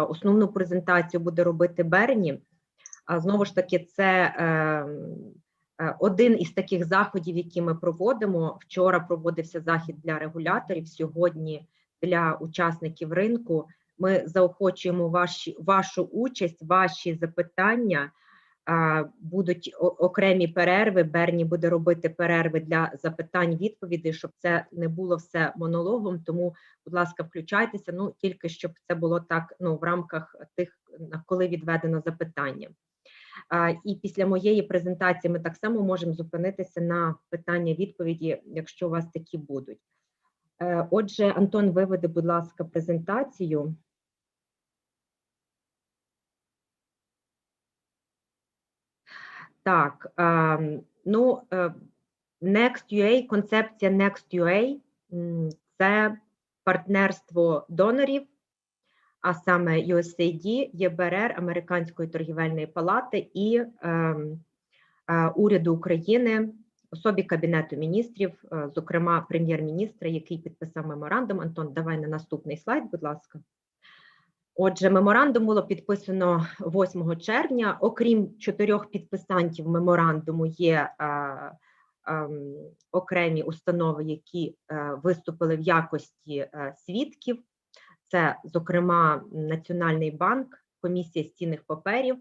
основну презентацію буде робити Берні. Знову ж таки, це один із таких заходів, які ми проводимо. Вчора проводився захід для регуляторів, сьогодні для учасників ринку. Ми заохочуємо вашу участь, ваші запитання. Будуть окремі перерви, Берні буде робити перерви для запитань-відповідей, щоб це не було все монологом, тому, будь ласка, включайтеся, ну, тільки щоб це було так, ну, в рамках тих, коли відведено запитання. І після моєї презентації ми так само можемо зупинитися на питання-відповіді, якщо у вас такі будуть. Отже, Антон, виведи, будь ласка, презентацію. Так, ну, Next.ua, концепція Next.ua – це партнерство донорів, а саме USAID, ЄБРР, Американської торгівельної палати і уряду України, в особі Кабінету міністрів, зокрема прем'єр-міністра, який підписав меморандум. Антон, давай на наступний слайд, будь ласка. Отже, меморандум було підписано 8 червня. Окрім 4 підписантів меморандуму, є окремі установи, які виступили в якості свідків. Це, зокрема, Національний банк, Комісія з цінних паперів,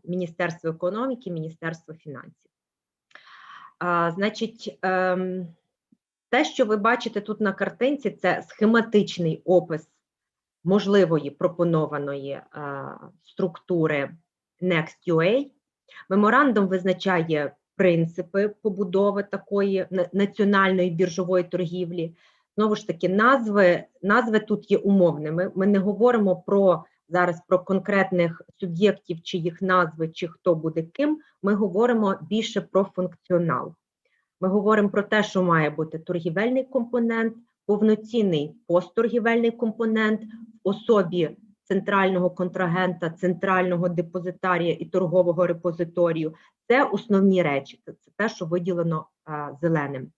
Міністерство економіки, Міністерство фінансів. Значить, те, що ви бачите тут на картинці, це схематичний опис можливої пропонованої структури Next.ua. Меморандум визначає принципи побудови такої національної біржової торгівлі. Знову ж таки, назви тут є умовними. Ми не говоримо зараз про конкретних суб'єктів, чи їх назви, чи хто буде ким. Ми говоримо більше про функціонал. Ми говоримо про те, що має бути торгівельний компонент, повноцінний постторгівельний компонент в особі центрального контрагента, центрального депозитарія і торгового репозиторію. Це основні речі, це те, що виділено зеленим.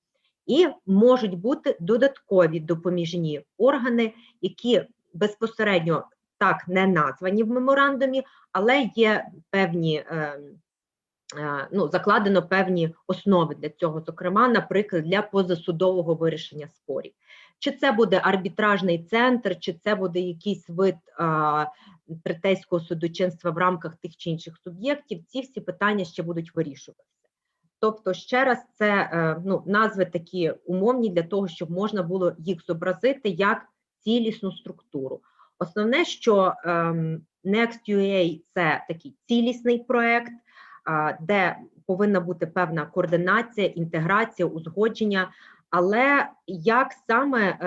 І можуть бути додаткові допоміжні органи, які безпосередньо так не названі в меморандумі, але є певні, ну, закладено певні основи для цього, зокрема, наприклад, для позасудового вирішення спорів. Чи це буде арбітражний центр, чи це буде якийсь вид третейського судочинства в рамках тих чи інших суб'єктів, ці всі питання ще будуть вирішуватися. Тобто, ще раз, це ну, назви такі умовні для того, щоб можна було їх зобразити як цілісну структуру. Основне, що Next.ua – це такий цілісний проєкт, де повинна бути певна координація, інтеграція, узгодження, але як саме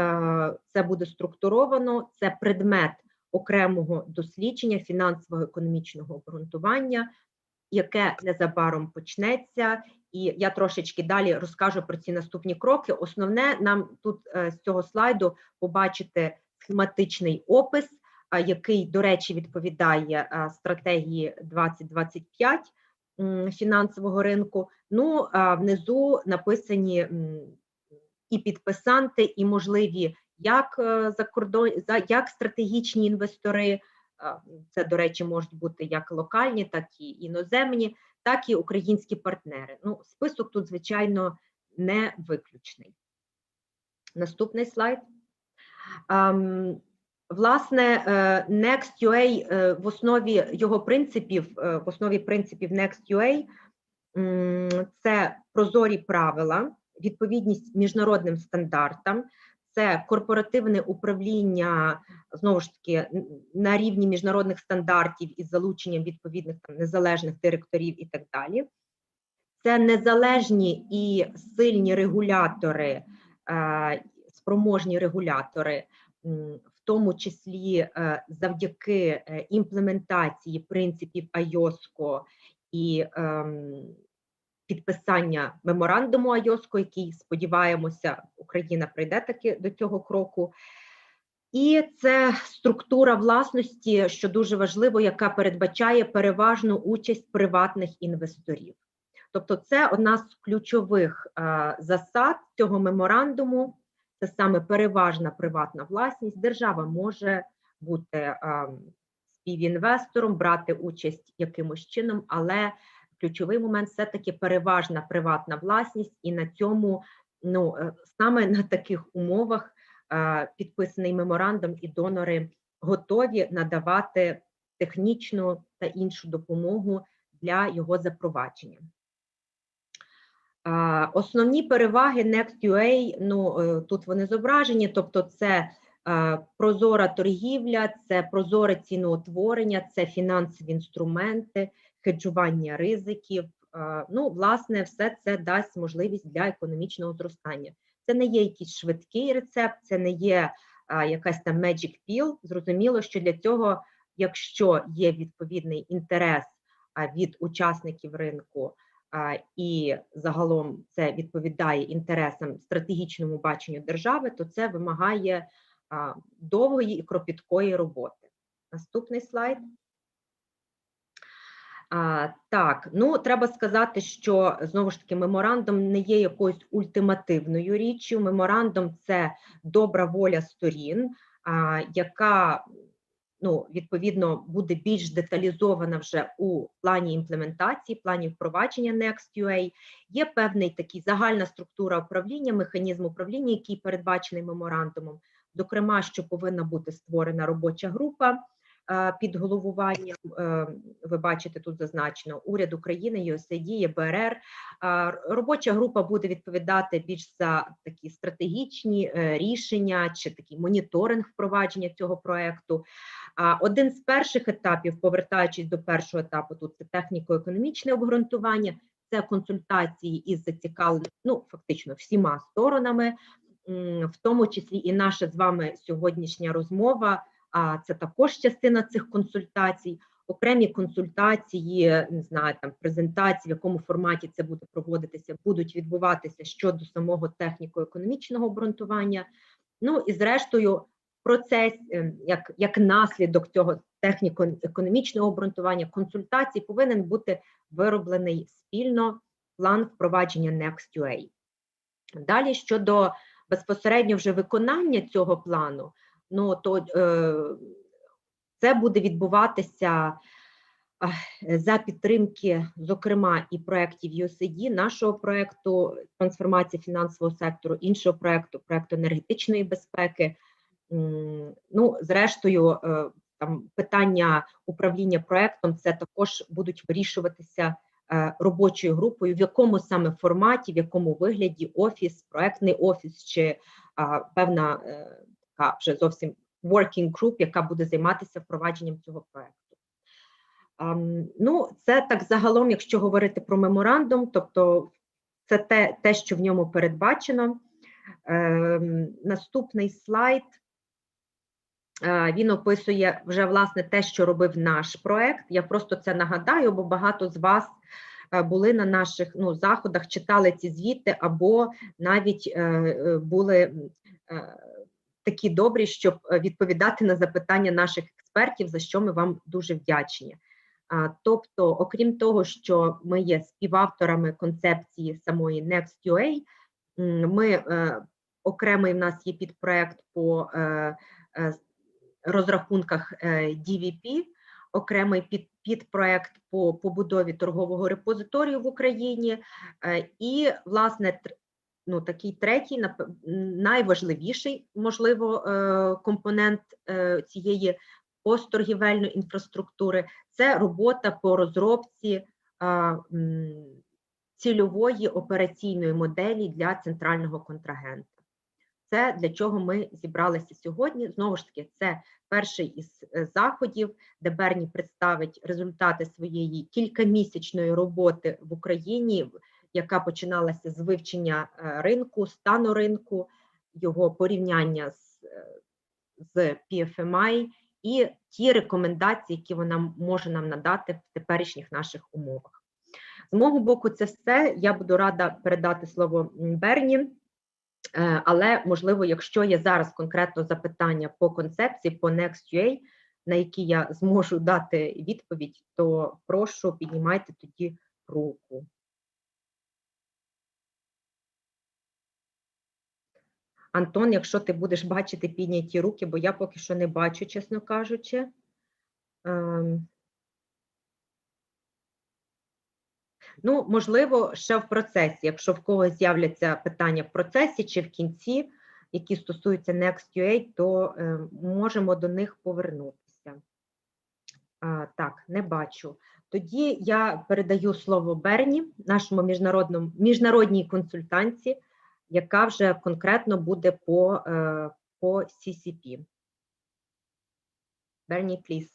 це буде структуровано, це предмет окремого дослідження фінансово-економічного обґрунтування, яке незабаром почнеться, і я трошечки далі розкажу про ці наступні кроки. Основне нам тут з цього слайду побачити схематичний опис, який, до речі, відповідає стратегії 2025 фінансового ринку. Ну, внизу написані і підписанти, і можливі як стратегічні інвестори, це, до речі, можуть бути як локальні, так і іноземні, так і українські партнери. Ну, список тут, звичайно, не виключний. Наступний слайд. Власне, Next.ua в основі його принципів, в основі принципів Next.ua це прозорі правила, відповідність міжнародним стандартам, це корпоративне управління, знову ж таки, на рівні міжнародних стандартів із залученням відповідних там, незалежних директорів і так далі. Це незалежні і сильні регулятори, спроможні регулятори, в тому числі завдяки імплементації принципів IOSCO і підписання меморандуму IOSCO, який, сподіваємося, Україна прийде таки до цього кроку. І це структура власності, що дуже важливо, яка передбачає переважну участь приватних інвесторів. Тобто це одна з ключових засад цього меморандуму, це саме переважна приватна власність. Держава може бути співінвестором, брати участь якимось чином, але ключовий момент все-таки переважна приватна власність, і на цьому, саме на таких умовах підписаний меморандум, і донори готові надавати технічну та іншу допомогу для його запровадження. Основні переваги Next.UA, тут вони зображені, тобто це прозора торгівля, це прозоре ціноутворення, це фінансові інструменти, хеджування ризиків. Власне, все це дасть можливість для економічного зростання. Це не є якийсь швидкий рецепт, це не є якась там magic pill. Зрозуміло, що для цього, якщо є відповідний інтерес від учасників ринку, і загалом це відповідає інтересам, стратегічному баченню держави, то це вимагає довгої і кропіткої роботи. Наступний слайд. Так, треба сказати, що, знову ж таки, меморандум не є якоюсь ультимативною річчю. Меморандум – це добра воля сторін, яка, відповідно, буде більш деталізована вже у плані імплементації, плані впровадження Next.UA. Є певний такий загальна структура управління, механізм управління, який передбачений меморандумом. Зокрема, що повинна бути створена робоча група під головуванням, ви бачите, тут зазначено, уряд України, USAID, ЄБРР. Робоча група буде відповідати більш за такі стратегічні рішення чи такий моніторинг впровадження цього проєкту. Один з перших етапів, повертаючись до першого етапу, тут це техніко-економічне обґрунтування, це консультації із зацікавленими, фактично всіма сторонами, в тому числі і наша з вами сьогоднішня розмова, це також частина цих консультацій, окремі консультації, не знаю, там презентації, в якому форматі це буде проводитися, будуть відбуватися щодо самого техніко-економічного обґрунтування. І зрештою, процес, як наслідок цього техніко-економічного обґрунтування, консультацій, повинен бути вироблений спільно план впровадження Next.UA. Далі, щодо безпосередньо вже виконання цього плану, то це буде відбуватися за підтримки, зокрема, і проєктів USAID, нашого проєкту трансформації фінансового сектору, іншого проєкту енергетичної безпеки. Зрештою, там питання управління проєктом, це також будуть вирішуватися робочою групою, в якому саме форматі, в якому вигляді офіс, проєктний офіс чи певна така вже зовсім working group, яка буде займатися впровадженням цього проєкту. Це так загалом, якщо говорити про меморандум, тобто це те, що в ньому передбачено. Наступний слайд, він описує вже, власне, те, що робив наш проєкт. Я просто це нагадаю, бо багато з вас були на наших заходах, читали ці звіти, або навіть були такі добрі, щоб відповідати на запитання наших експертів, за що ми вам дуже вдячні. Тобто, окрім того, що ми є співавторами концепції самої Next.UA, окремий в нас є підпроект по розрахунках DVP, окремий підпроект по побудові торгового репозиторію в Україні, і, власне, такий третій, найважливіший, можливо, компонент цієї постторгівельної інфраструктури – це робота по розробці цільової операційної моделі для центрального контрагента. Це для чого ми зібралися сьогодні. Знову ж таки, це перший із заходів, де Берні представить результати своєї кількамісячної роботи в Україні, яка починалася з вивчення ринку, стану ринку, його порівняння з PFMI і ті рекомендації, які вона може нам надати в теперішніх наших умовах. З мого боку, це все. Я буду рада передати слово Берні, але, можливо, якщо є зараз конкретно запитання по концепції, по Next.UA, на які я зможу дати відповідь, то прошу, піднімайте тоді руку. Антон, якщо ти будеш бачити підняті руки, бо я поки що не бачу, чесно кажучи. Ну, можливо, ще в процесі, якщо в когось з'являться питання в процесі чи в кінці, які стосуються Next.ua, то можемо до них повернутися. Так, не бачу. Тоді я передаю слово Берні, нашому міжнародній консультанці, яка вже конкретно буде по CCP. Берні, please.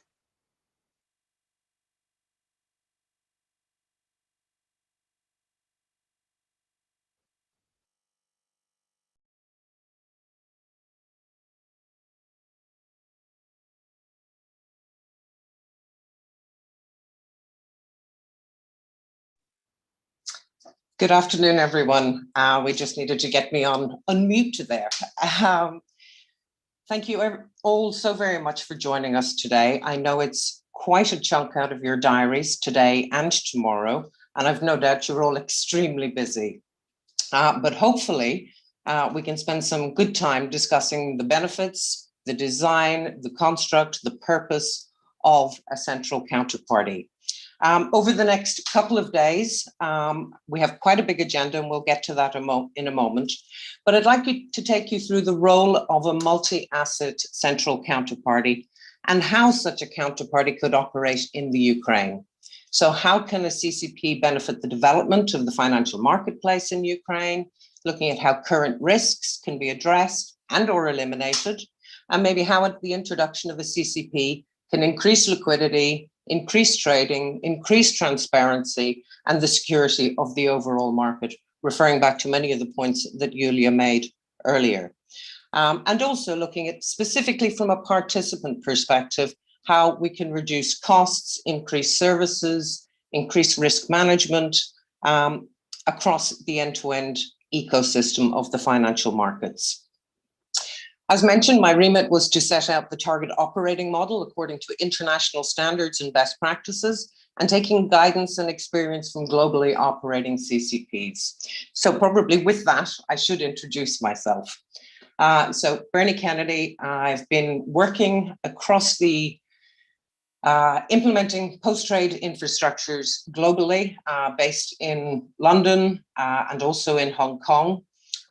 Good afternoon, everyone. We just needed to get me on mute there. Thank you all so very much for joining us today. I know it's quite a chunk out of your diaries today and tomorrow, and I've no doubt you're all extremely busy. But hopefully we can spend some good time discussing the benefits, the design, the construct, the purpose of a central counterparty. Over the next couple of days, we have quite a big agenda, and we'll get to that in a moment. But I'd like to take you through the role of a multi-asset central counterparty and how such a counterparty could operate in the Ukraine. So how can a CCP benefit the development of the financial marketplace in Ukraine, looking at how current risks can be addressed and or eliminated, and maybe how the introduction of a CCP can increase liquidity, increase trading, increase transparency, and the security of the overall market, referring back to many of the points that Yulia made earlier. And also looking at specifically from a participant perspective, how we can reduce costs, increase services, increase risk management across the end-to-end ecosystem of the financial markets. As mentioned, my remit was to set out the target operating model according to international standards and best practices, and taking guidance and experience from globally operating CCPs. So probably with that, I should introduce myself. So Bernie Kennedy, I've been working across the implementing post-trade infrastructures globally, based in London and also in Hong Kong.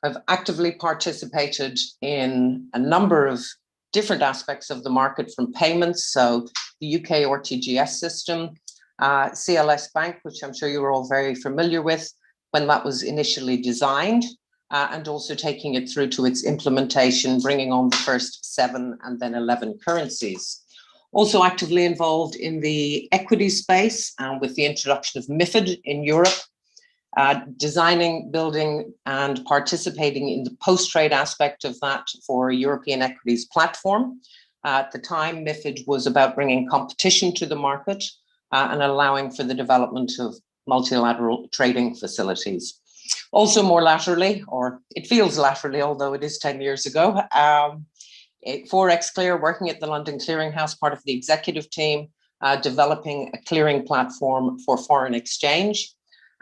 I've actively participated in a number of different aspects of the market, from payments, so the UK RTGS system, CLS Bank, which I'm sure you're all very familiar with when that was initially designed, and also taking it through to its implementation, bringing on the first 7 and then 11 currencies. Also actively involved in the equity space with the introduction of MiFID in Europe, designing, building, and participating in the post-trade aspect of that for a European equities platform. At the time, MiFID was about bringing competition to the market and allowing for the development of multilateral trading facilities. Also more laterally, or it feels laterally, although it is 10 years ago, Forex Clear, working at the London Clearing House, part of the executive team, developing a clearing platform for foreign exchange.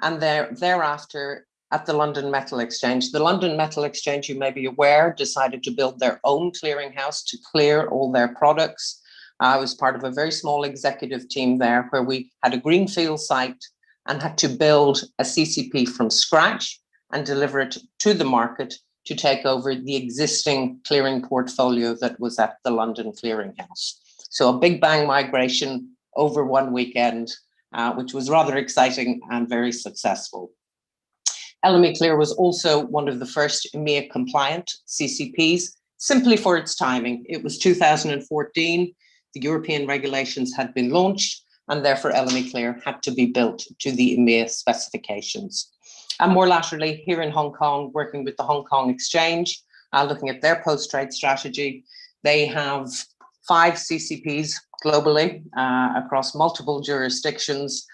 And thereafter at the London Metal Exchange. The London Metal Exchange, you may be aware, decided to build their own clearinghouse to clear all their products. I was part of a very small executive team there where we had a greenfield site and had to build a CCP from scratch and deliver it to the market to take over the existing clearing portfolio that was at the London Clearing House. So a big bang migration over one weekend, which was rather exciting and very successful. LME Clear was also one of the first EMEA compliant CCPs, simply for its timing. It was 2014, the European regulations had been launched, and therefore LME Clear had to be built to the EMEA specifications. And more laterally, here in Hong Kong, working with the Hong Kong Exchange, looking at their post-trade strategy. They have 5 CCPs globally across multiple jurisdictions,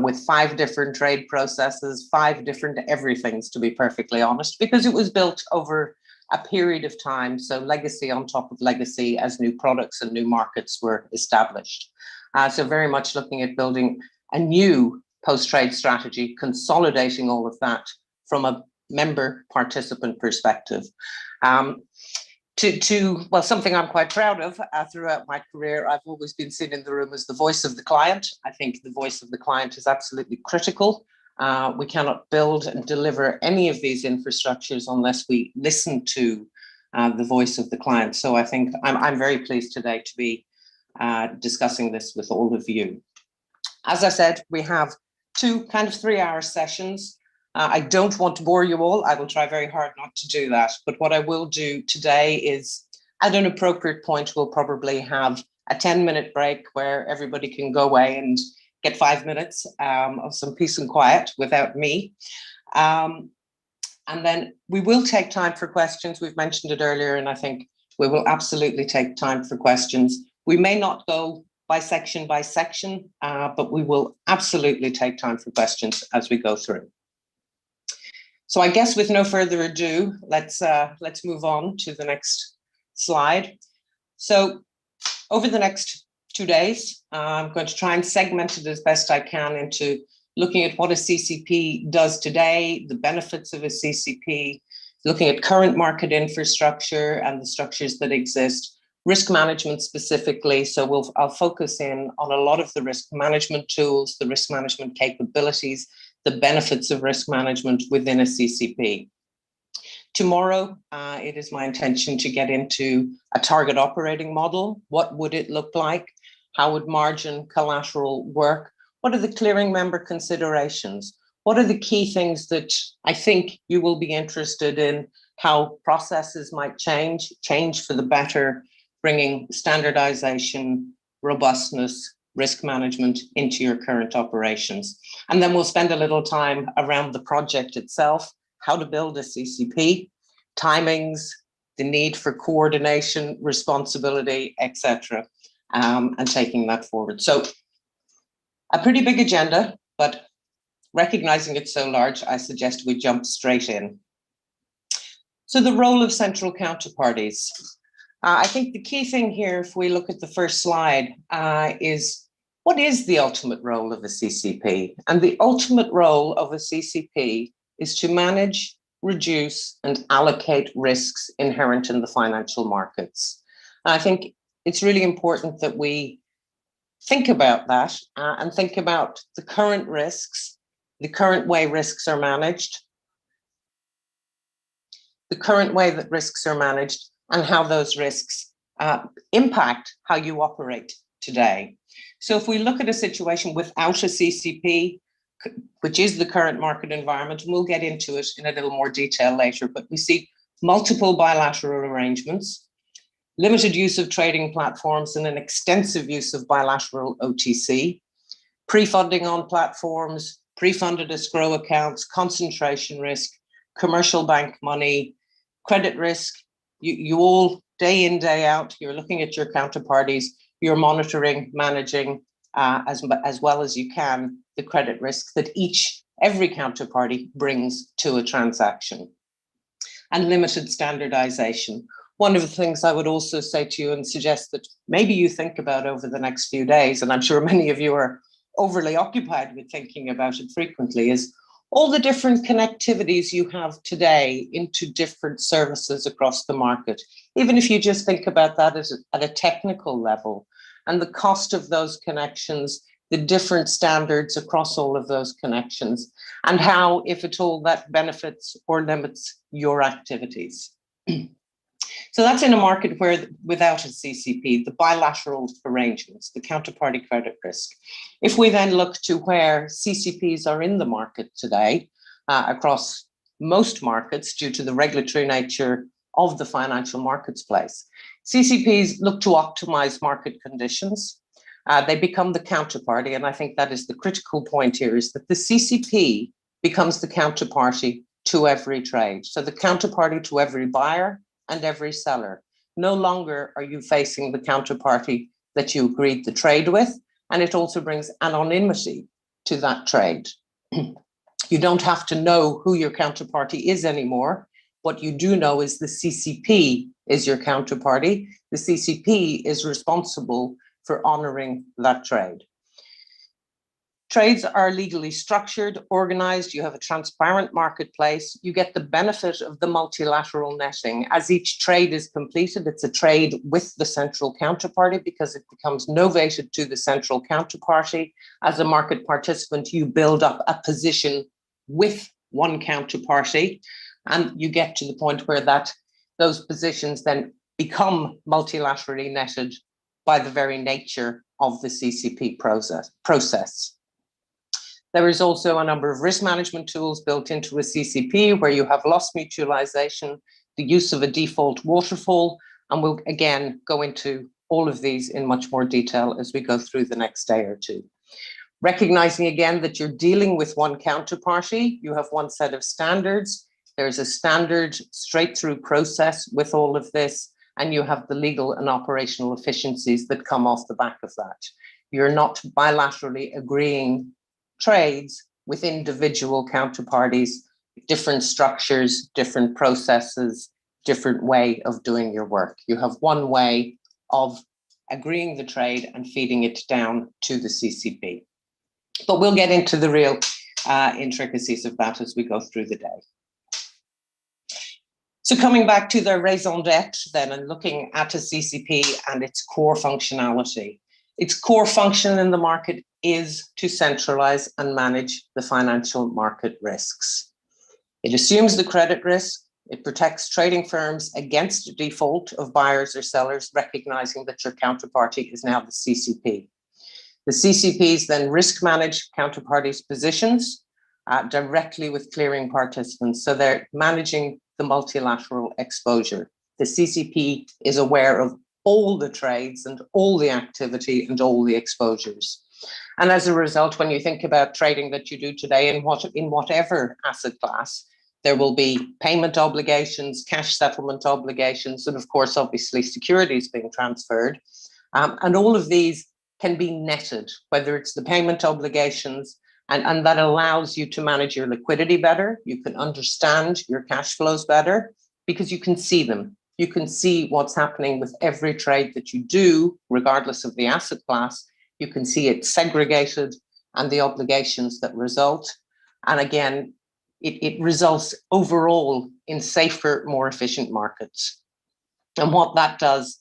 with 5 different trade processes, 5 different everythings, to be perfectly honest, because it was built over a period of time. So legacy on top of legacy as new products and new markets were established. So very much looking at building a new post-trade strategy, consolidating all of that from a member participant perspective. Well, something I'm quite proud of throughout my career, I've always been seen in the room as the voice of the client. I think the voice of the client is absolutely critical. We cannot build and deliver any of these infrastructures unless we listen to the voice of the client. So I think I'm very pleased today to be discussing this with all of you. As I said, we have two kind of 3-hour sessions. I don't want to bore you all. I will try very hard not to do that. But what I will do today is, at an appropriate point, we'll probably have a 10-minute break where everybody can go away and get 5 minutes of some peace and quiet without me. And then we will take time for questions. We've mentioned it earlier, and I think we will absolutely take time for questions. We may not go by section, but we will absolutely take time for questions as we go through. So I guess with no further ado, let's move on to the next slide. So over the next 2 days, I'm going to try and segment it as best I can into looking at what a CCP does today, the benefits of a CCP, looking at current market infrastructure and the structures that exist, risk management specifically. So I'll focus in on a lot of the risk management tools, the risk management capabilities, the benefits of risk management within a CCP. Tomorrow, it is my intention to get into a target operating model. What would it look like? How would margin collateral work? What are the clearing member considerations? What are the key things that I think you will be interested in? How processes might change for the better, bringing standardization, robustness, risk management into your current operations. And then we'll spend a little time around the project itself, how to build a CCP, timings, the need for coordination, responsibility, etc., and taking that forward. So a pretty big agenda, but recognizing it's so large, I suggest we jump straight in. So the role of central counterparties. I think the key thing here, if we look at the first slide, is what is the ultimate role of a CCP? And the ultimate role of a CCP is to manage, reduce, and allocate risks inherent in the financial markets. And I think it's really important that we think about that and think about the current risks, the current way risks are managed, the current way that risks are managed, and how those risks impact how you operate today. So if we look at a situation without a CCP, which is the current market environment, and we'll get into it in a little more detail later, but we see multiple bilateral arrangements, limited use of trading platforms, and an extensive use of bilateral OTC, pre-funding on platforms, pre-funded escrow accounts, concentration risk, commercial bank money, credit risk. You all, day in, day out, you're looking at your counterparties, you're monitoring, managing as well as you can the credit risk that every counterparty brings to a transaction. And limited standardization. One of the things I would also say to you and suggest that maybe you think about over the next few days, and I'm sure many of you are overly occupied with thinking about it frequently, is all the different connectivities you have today into different services across the market. Even if you just think about that at a technical level, and the cost of those connections, the different standards across all of those connections, and how, if at all, that benefits or limits your activities. So that's in a market where, without a CCP, the bilateral arrangements, the counterparty credit risk. If we then look to where CCPs are in the market today, across most markets due to the regulatory nature of the financial markets place, CCPs look to optimize market conditions. They become the counterparty, and I think that is the critical point here, is that the CCP becomes the counterparty to every trade. So the counterparty to every buyer and every seller. No longer are you facing the counterparty that you agreed the trade with, and it also brings anonymity to that trade. You don't have to know who your counterparty is anymore. What you do know is the CCP is your counterparty. The CCP is responsible for honoring that trade. Trades are legally structured, organized, you have a transparent marketplace, you get the benefit of the multilateral netting. As each trade is completed, it's a trade with the central counterparty because it becomes novated to the central counterparty. As a market participant, you build up a position with one counterparty, and you get to the point where those positions then become multilaterally netted by the very nature of the CCP process. There is also a number of risk management tools built into a CCP where you have loss mutualization, the use of a default waterfall, and we'll again go into all of these in much more detail as we go through the next day or two. Recognizing again that you're dealing with one counterparty, you have one set of standards, there's a standard straight through process with all of this, and you have the legal and operational efficiencies that come off the back of that. You're not bilaterally agreeing trades with individual counterparties, different structures, different processes, different way of doing your work. You have one way of agreeing the trade and feeding it down to the CCP. But we'll get into the real intricacies of that as we go through the day. So coming back to the raison d'etre then and looking at a CCP and its core functionality. Its core function in the market is to centralize and manage the financial market risks. It assumes the credit risk, it protects trading firms against default of buyers or sellers, recognizing that your counterparty is now the CCP. The CCPs then risk manage counterparties' positions directly with clearing participants, so they're managing the multilateral exposure. The CCP is aware of all the trades and all the activity and all the exposures. And as a result, when you think about trading that you do today in whatever asset class, there will be payment obligations, cash settlement obligations, and of course, obviously, securities being transferred. And all of these can be netted, whether it's the payment obligations, and that allows you to manage your liquidity better. You can understand your cash flows better because you can see them. You can see what's happening with every trade that you do, regardless of the asset class. You can see it segregated and the obligations that result. And again, it results overall in safer, more efficient markets. And what that does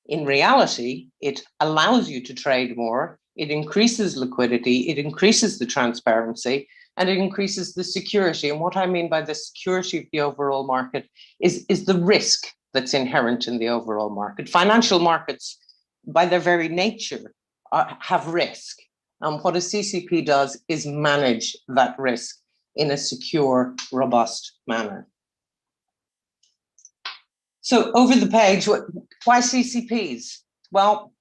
in reality, it allows you to trade more, it increases liquidity, it increases the transparency, and it increases the security. And what I mean by the security of the overall market is the risk that's inherent in the overall market. Financial markets, by their very nature, have risk. And what a CCP does is manage that risk in a secure, robust manner. So over the page, why CCPs? Well,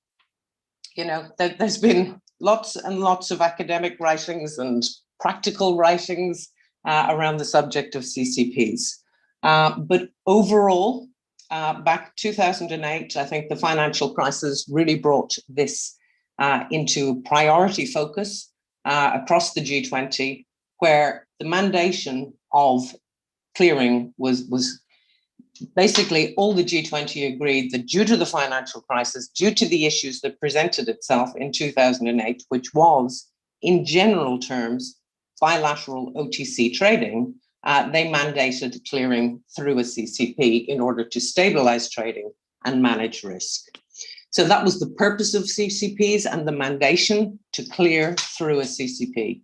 you know, there's been lots and lots of academic writings and practical writings around the subject of CCPs. But overall, back 2008, I think the financial crisis really brought this into priority focus across the G20, where the mandation of clearing was basically all the G20 agreed that due to the financial crisis, due to the issues that presented itself in 2008, which was, in general terms, bilateral OTC trading, they mandated clearing through a CCP in order to stabilize trading and manage risk. So that was the purpose of CCPs and the mandation to clear through a CCP.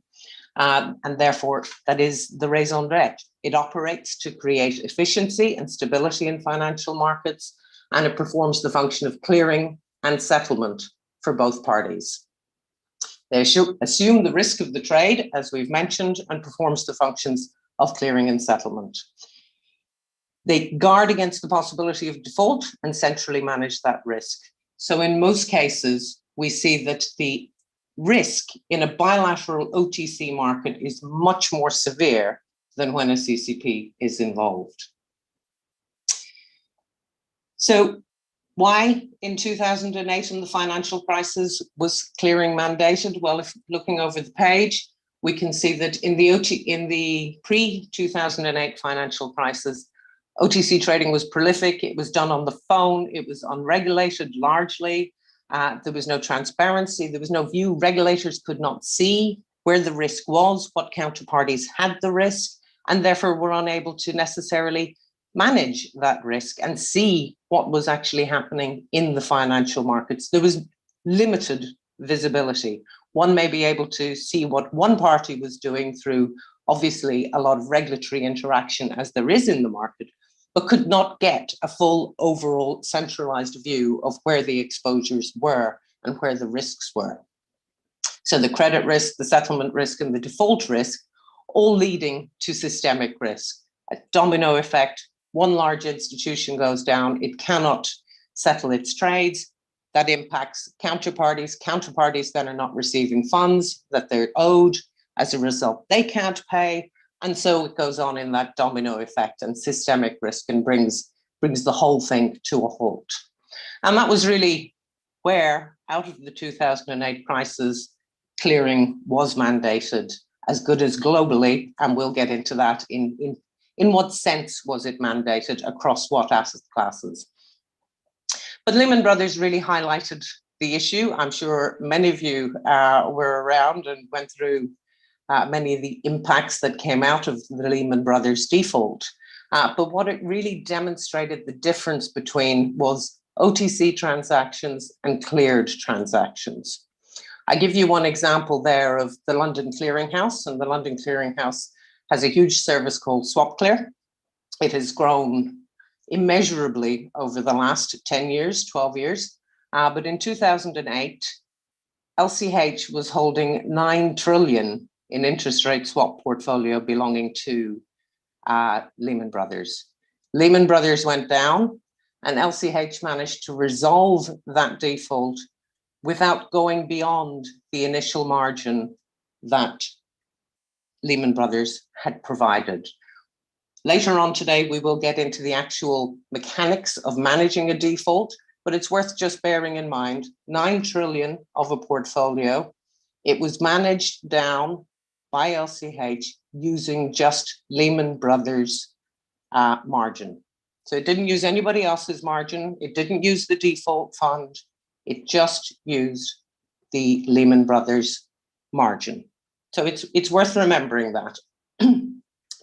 And therefore, that is the raison d'etre. It operates to create efficiency and stability in financial markets, and it performs the function of clearing and settlement for both parties. They assume the risk of the trade, as we've mentioned, and performs the functions of clearing and settlement. They guard against the possibility of default and centrally manage that risk. So in most cases, we see that the risk in a bilateral OTC market is much more severe than when a CCP is involved. So why in 2008 in the financial crisis was clearing mandated? Well, if looking over the page, we can see that in the pre-2008 financial crisis, OTC trading was prolific. It was done on the phone. It was unregulated largely. There was no transparency. There was no view. Regulators could not see where the risk was, what counterparties had the risk, and therefore were unable to necessarily manage that risk and see what was actually happening in the financial markets. There was limited visibility. One may be able to see what one party was doing through obviously a lot of regulatory interaction as there is in the market, but could not get a full overall centralized view of where the exposures were and where the risks were. So the credit risk, the settlement risk, and the default risk, all leading to systemic risk. A domino effect, one large institution goes down, it cannot settle its trades. That impacts counterparties. Counterparties then are not receiving funds that they're owed. As a result, they can't pay. And so it goes on in that domino effect and systemic risk and brings the whole thing to a halt. And that was really where, out of the 2008 crisis, clearing was mandated as good as globally, and we'll get into that in what sense was it mandated across what asset classes. But Lehman Brothers really highlighted the issue. I'm sure many of you were around and went through many of the impacts that came out of the Lehman Brothers default. But what it really demonstrated the difference between was OTC transactions and cleared transactions. I give you one example there of the London Clearing House, and the London Clearing House has a huge service called SwapClear. It has grown immeasurably over the last 10 years, 12 years. But in 2008, LCH was holding 9 trillion in interest rate swap portfolio belonging to Lehman Brothers. Lehman Brothers went down and LCH managed to resolve that default without going beyond the initial margin that Lehman Brothers had provided. Later on today, we will get into the actual mechanics of managing a default, but it's worth just bearing in mind, 9 trillion of a portfolio. It was managed down by LCH using just Lehman Brothers margin. So it didn't use anybody else's margin. It didn't use the default fund. It just used the Lehman Brothers margin. So it's worth remembering that.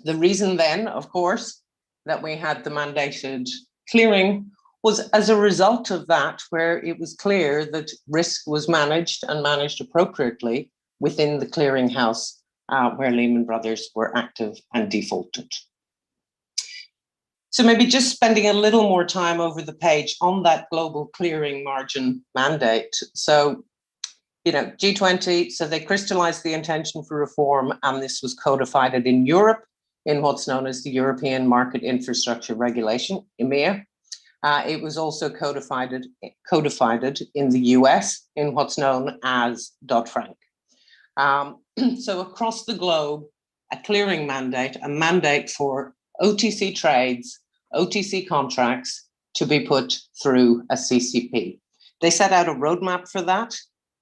The reason then, of course, that we had the mandated clearing was as a result of that, where it was clear that risk was managed and managed appropriately within the clearinghouse where Lehman Brothers were active and defaulted. So maybe just spending a little more time over the page on that global clearing margin mandate. So, G20, so they crystallized the intention for reform, and this was codified in Europe in what's known as the European Market Infrastructure Regulation, EMIR. It was also codified in the US in what's known as Dodd-Frank. So across the globe, a clearing mandate, a mandate for OTC trades, OTC contracts to be put through a CCP. They set out a roadmap for that.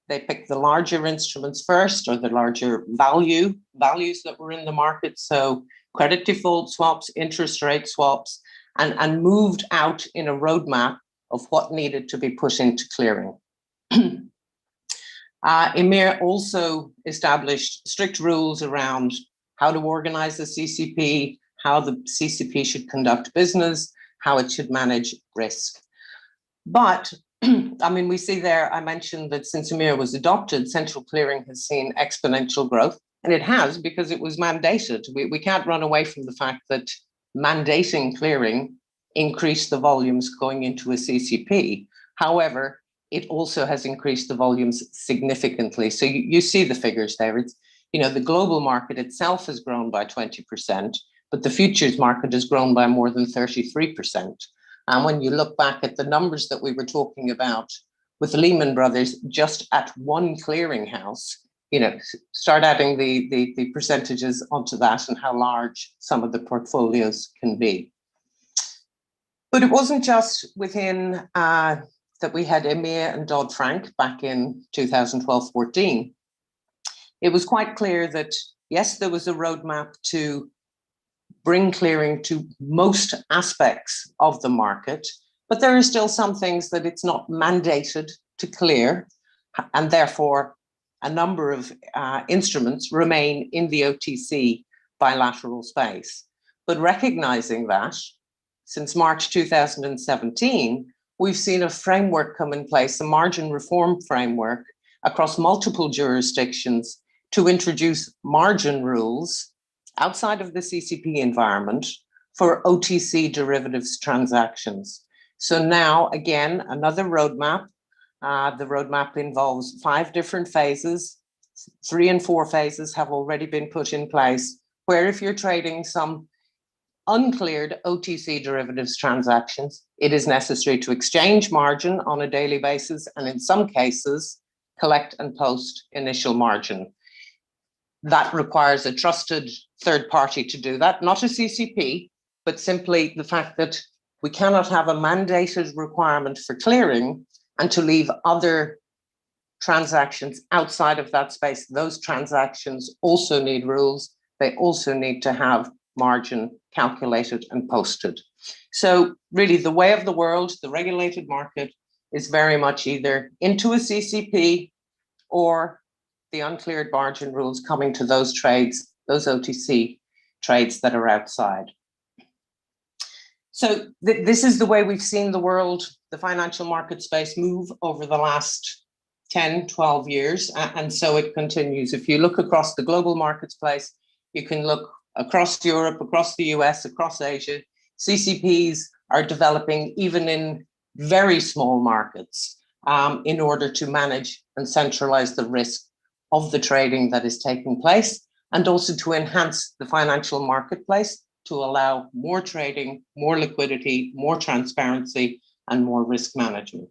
They picked the larger instruments first, or the larger values that were in the market. So credit default swaps, interest rate swaps, and moved out in a roadmap of what needed to be put into clearing. EMIR also established strict rules around how to organize the CCP, how the CCP should conduct business, how it should manage risk. But, we see there, I mentioned that since EMIR was adopted, central clearing has seen exponential growth, and it has because it was mandated. We can't run away from the fact that mandating clearing increased the volumes going into a CCP. However, it also has increased the volumes significantly. So you see the figures there. It's, the global market itself has grown by 20%, but the futures market has grown by more than 33%. And when you look back at the numbers that we were talking about with Lehman Brothers, just at one clearinghouse, start adding the percentages onto that and how large some of the portfolios can be. But it wasn't just within that we had EMIR and Dodd-Frank back in 2012-14. It was quite clear that, yes, there was a roadmap to bring clearing to most aspects of the market, but there are still some things that it's not mandated to clear, and therefore a number of instruments remain in the OTC bilateral space. But recognizing that, since March 2017, we've seen a framework come in place, a margin reform framework across multiple jurisdictions to introduce margin rules outside of the CCP environment for OTC derivatives transactions. So now, again, another roadmap. The roadmap involves 5 different phases. 3 and 4 phases have already been put in place, where if you're trading some uncleared OTC derivatives transactions, it is necessary to exchange margin on a daily basis, and in some cases, collect and post initial margin. That requires a trusted third party to do that, not a CCP, but simply the fact that we cannot have a mandated requirement for clearing and to leave other transactions outside of that space. Those transactions also need rules. They also need to have margin calculated and posted. So really the way of the world, the regulated market, is very much either into a CCP or the uncleared margin rules coming to those trades, those OTC trades that are outside. So this is the way we've seen the world, the financial market space, move over the last 10, 12 years, and so it continues. If you look across the global marketplace, you can look across Europe, across the US, across Asia. CCPs are developing even in very small markets in order to manage and centralize the risk of the trading that is taking place, and also to enhance the financial marketplace to allow more trading, more liquidity, more transparency, and more risk management.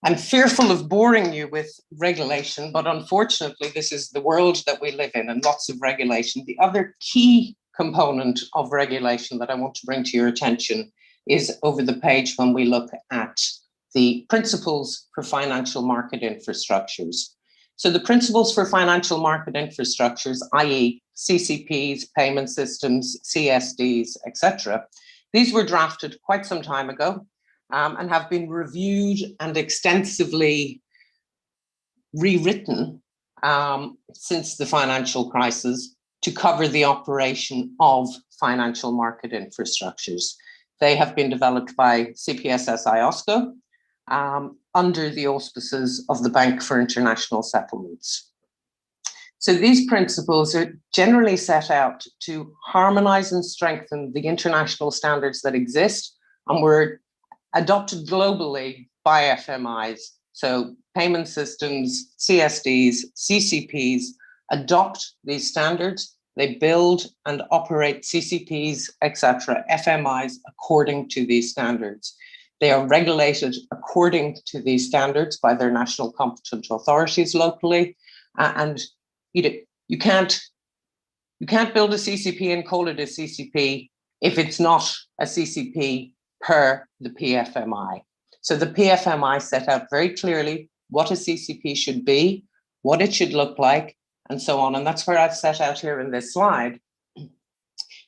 I'm fearful of boring you with regulation, but unfortunately, this is the world that we live in, and lots of regulation. The other key component of regulation that I want to bring to your attention is over the page when we look at the principles for financial market infrastructures. So the principles for financial market infrastructures, i.e. CCPs, payment systems, CSDs, etc., these were drafted quite some time ago and have been reviewed and extensively rewritten since the financial crisis to cover the operation of financial market infrastructures. They have been developed by CPSSI-OSCO under the auspices of the Bank for International Settlements. So these principles are generally set out to harmonize and strengthen the international standards that exist and were adopted globally by FMIs. So payment systems, CSDs, CCPs adopt these standards. They build and operate CCPs, etc., FMIs according to these standards. They are regulated according to these standards by their national competent authorities locally. And you can't build a CCP and call it a CCP if it's not a CCP per the PFMI. So the PFMI set out very clearly what a CCP should be, what it should look like, and so on. And that's where I've set out here in this slide.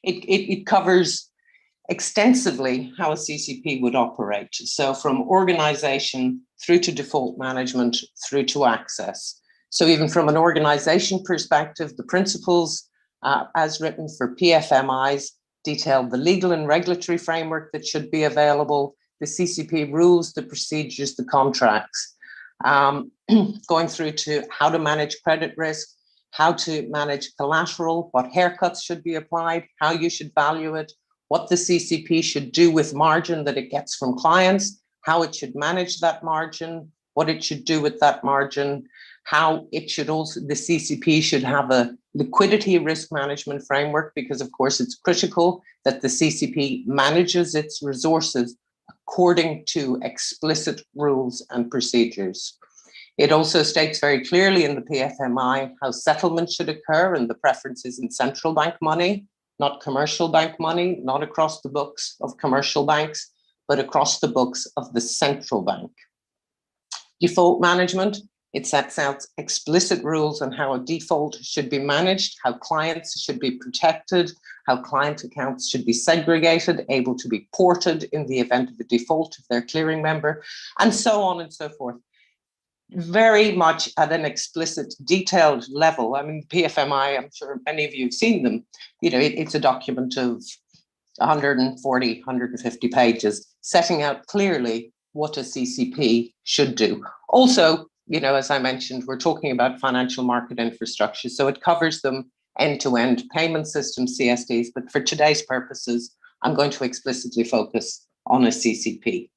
It covers extensively how a CCP would operate. So from organization through to default management, through to access. So even from an organization perspective, the principles as written for PFMIs detail the legal and regulatory framework that should be available, the CCP rules, the procedures, the contracts, going through to how to manage credit risk, how to manage collateral, what haircuts should be applied, how you should value it, what the CCP should do with margin that it gets from clients, how it should manage that margin, what it should do with that margin, how it should also, the CCP should have a liquidity risk management framework, because of course it's critical that the CCP manages its resources according to explicit rules and procedures. It also states very clearly in the PFMI how settlement should occur and the preferences in central bank money, not commercial bank money, not across the books of commercial banks, but across the books of the central bank. Default management, it sets out explicit rules on how a default should be managed, how clients should be protected, how client accounts should be segregated, able to be ported in the event of a default of their clearing member, and so on and so forth. Very much at an explicit, detailed level. I mean, PFMI, I'm sure many of you have seen them. You know, it's a document of 140, 150 pages, setting out clearly what a CCP should do. Also, you know, as I mentioned, we're talking about financial market infrastructure, so it covers them end-to-end, payment systems, CSDs, but for today's purposes, I'm going to explicitly focus on a CCP.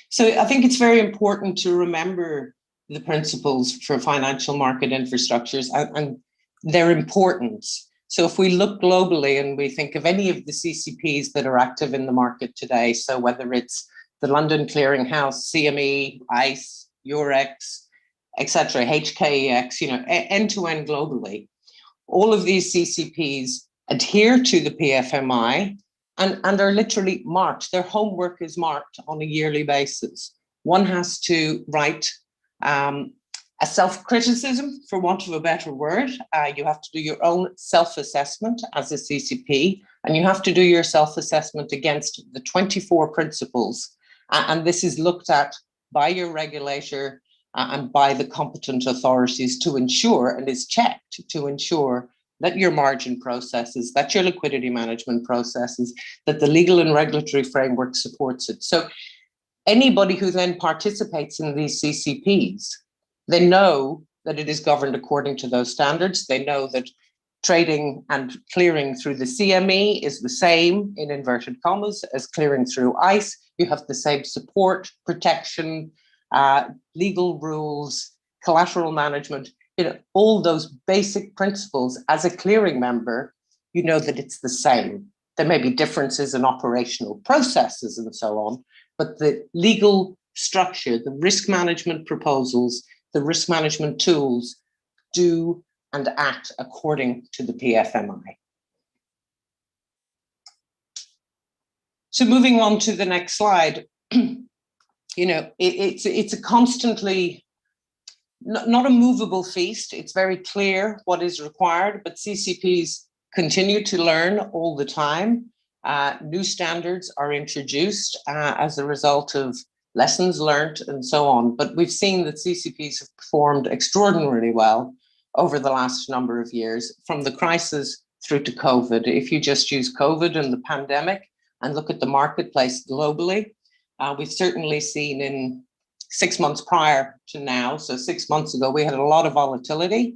So I think it's very important to remember the principles for financial market infrastructures and their importance. So if we look globally and we think of any of the CCPs that are active in the market today, so whether it's the London Clearing House, CME, ICE, Eurex, etc., HKEX, you know, end-to-end globally, all of these CCPs adhere to the PFMI and are literally marked. Their homework is marked on a yearly basis. One has to write a self-criticism, for want of a better word. You have to do your own self-assessment as a CCP, and you have to do your self-assessment against the 24 principles. And this is looked at by your regulator and by the competent authorities to ensure, and is checked to ensure, that your margin processes, that your liquidity management processes, that the legal and regulatory framework supports it. So anybody who then participates in these CCPs, they know that it is governed according to those standards. They know that trading and clearing through the CME is the same, in inverted commas, as clearing through ICE. You have the same support, protection, legal rules, collateral management, you know, all those basic principles. As a clearing member, you know that it's the same. There may be differences in operational processes and so on, but the legal structure, the risk management proposals, the risk management tools do and act according to the PFMI. So moving on to the next slide, you know, it's a constantly, not a movable feast. It's very clear what is required, but CCPs continue to learn all the time. New standards are introduced as a result of lessons learned and so on. But we've seen that CCPs have performed extraordinarily well over the last number of years, from the crisis through to COVID. If you just use COVID and the pandemic and look at the marketplace globally, we've certainly seen in 6 months prior to now, so 6 months ago, we had a lot of volatility,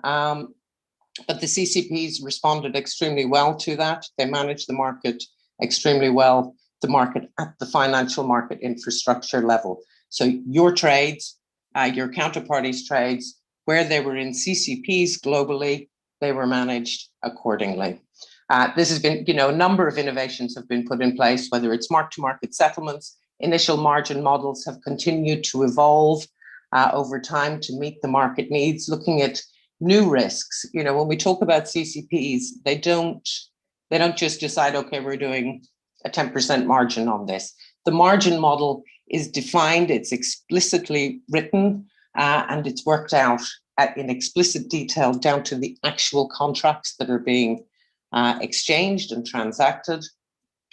but the CCPs responded extremely well to that. They managed the market extremely well, the market at the financial market infrastructure level. So your trades, your counterparties' trades, where they were in CCPs globally, they were managed accordingly. This has been, you know, a number of innovations have been put in place, whether it's mark-to-market settlements. Initial margin models have continued to evolve over time to meet the market needs, looking at new risks. You know, when we talk about CCPs, they don't just decide, okay, we're doing a 10% margin on this. The margin model is defined, it's explicitly written, and it's worked out in explicit detail down to the actual contracts that are being exchanged and transacted.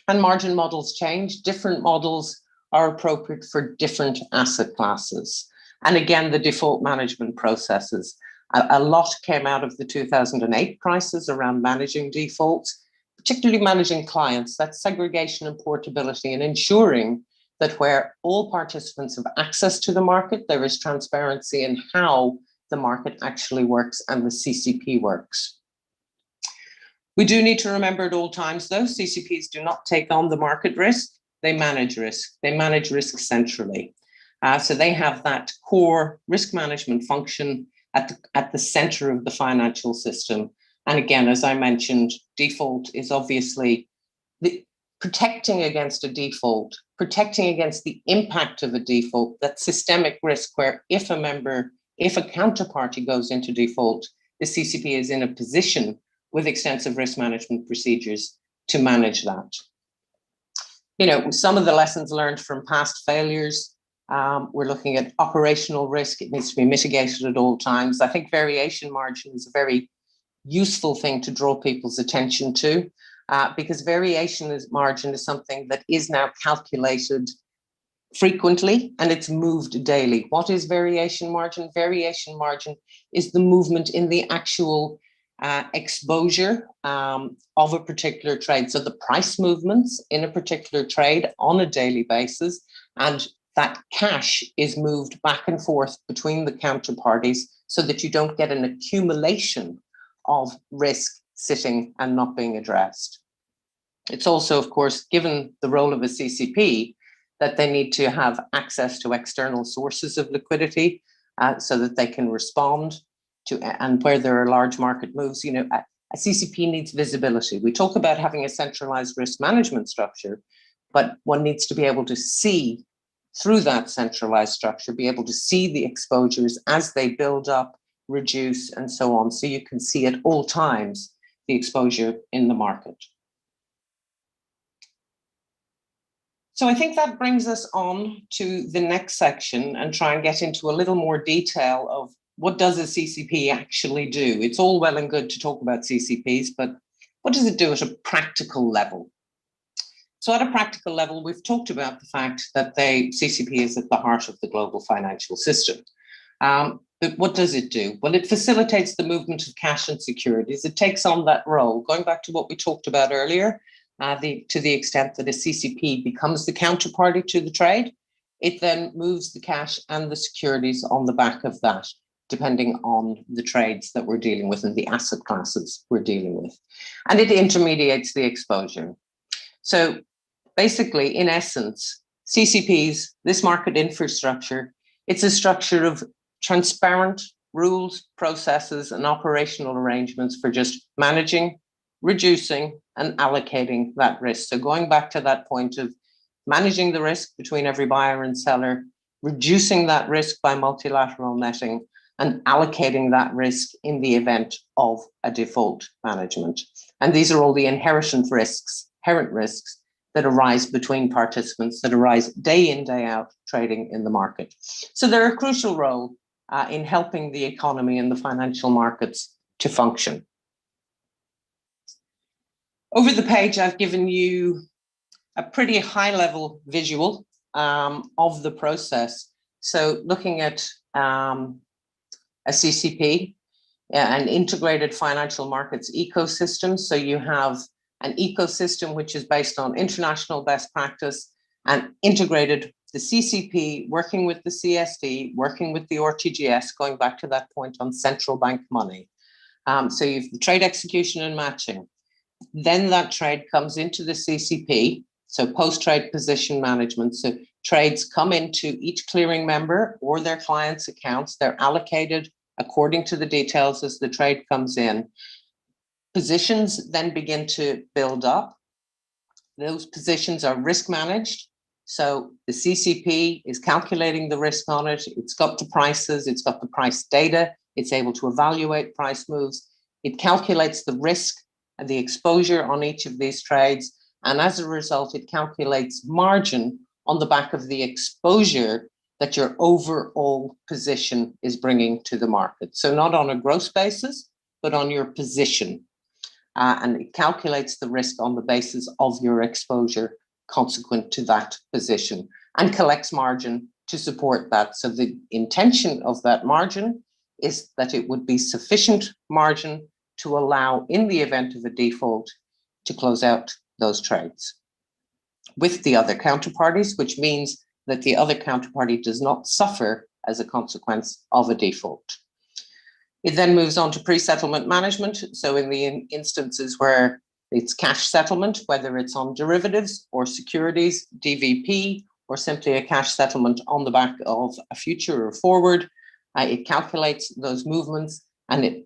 And margin models change. Different models are appropriate for different asset classes. And again, the default management processes. A lot came out of the 2008 crisis around managing defaults, particularly managing clients. That's segregation and portability, and ensuring that where all participants have access to the market, there is transparency in how the market actually works and the CCP works. We do need to remember at all times, though, CCPs do not take on the market risk. They manage risk. They manage risk centrally. So they have that core risk management function at the center of the financial system. And again, as I mentioned, default is obviously protecting against a default, protecting against the impact of a default, that systemic risk where if a counterparty goes into default, the CCP is in a position with extensive risk management procedures to manage that. You know, some of the lessons learned from past failures, we're looking at operational risk. It needs to be mitigated at all times. I think variation margin is a very useful thing to draw people's attention to, because variation margin is something that is now calculated frequently and it's moved daily. What is variation margin? Variation margin is the movement in the actual exposure of a particular trade. So the price movements in a particular trade on a daily basis, and that cash is moved back and forth between the counterparties so that you don't get an accumulation of risk sitting and not being addressed. It's also, of course, given the role of a CCP, that they need to have access to external sources of liquidity so that they can respond to, and where there are large market moves, you know, a CCP needs visibility. We talk about having a centralized risk management structure, but one needs to be able to see through that centralized structure, be able to see the exposures as they build up, reduce, and so on. So you can see at all times the exposure in the market. So I think that brings us on to the next section and try and get into a little more detail of what does a CCP actually do? It's all well and good to talk about CCPs, but what does it do at a practical level? So at a practical level, we've talked about the fact that CCP is at the heart of the global financial system. But what does it do? Well, it facilitates the movement of cash and securities. It takes on that role, going back to what we talked about earlier, to the extent that a CCP becomes the counterparty to the trade, it then moves the cash and the securities on the back of that, depending on the trades that we're dealing with and the asset classes we're dealing with. And it intermediates the exposure. So basically, in essence, CCPs, this market infrastructure, it's a structure of transparent rules, processes, and operational arrangements for just managing, reducing, and allocating that risk. So going back to that point of managing the risk between every buyer and seller, reducing that risk by multilateral netting, and allocating that risk in the event of a default management. And these are all the inherent risks that arise between participants, that arise day in, day out, trading in the market. So they're a crucial role in helping the economy and the financial markets to function. Over the page, I've given you a pretty high-level visual of the process. So looking at a CCP, an integrated financial markets ecosystem. So you have an ecosystem which is based on international best practice and integrated the CCP, working with the CSD, working with the RTGS, going back to that point on central bank money. So you have the trade execution and matching. Then that trade comes into the CCP, so post-trade position management. So trades come into each clearing member or their clients' accounts. They're allocated according to the details as the trade comes in. Positions then begin to build up. Those positions are risk managed. So the CCP is calculating the risk on it. It's got the prices, it's got the price data. It's able to evaluate price moves. It calculates the risk and the exposure on each of these trades. And as a result, it calculates margin on the back of the exposure that your overall position is bringing to the market. So not on a gross basis, but on your position. And it calculates the risk on the basis of your exposure consequent to that position and collects margin to support that. So the intention of that margin is that it would be sufficient margin to allow, in the event of a default, to close out those trades with the other counterparties, which means that the other counterparty does not suffer as a consequence of a default. It then moves on to pre-settlement management. So in the instances where it's cash settlement, whether it's on derivatives or securities, DVP, or simply a cash settlement on the back of a future or forward, it calculates those movements and it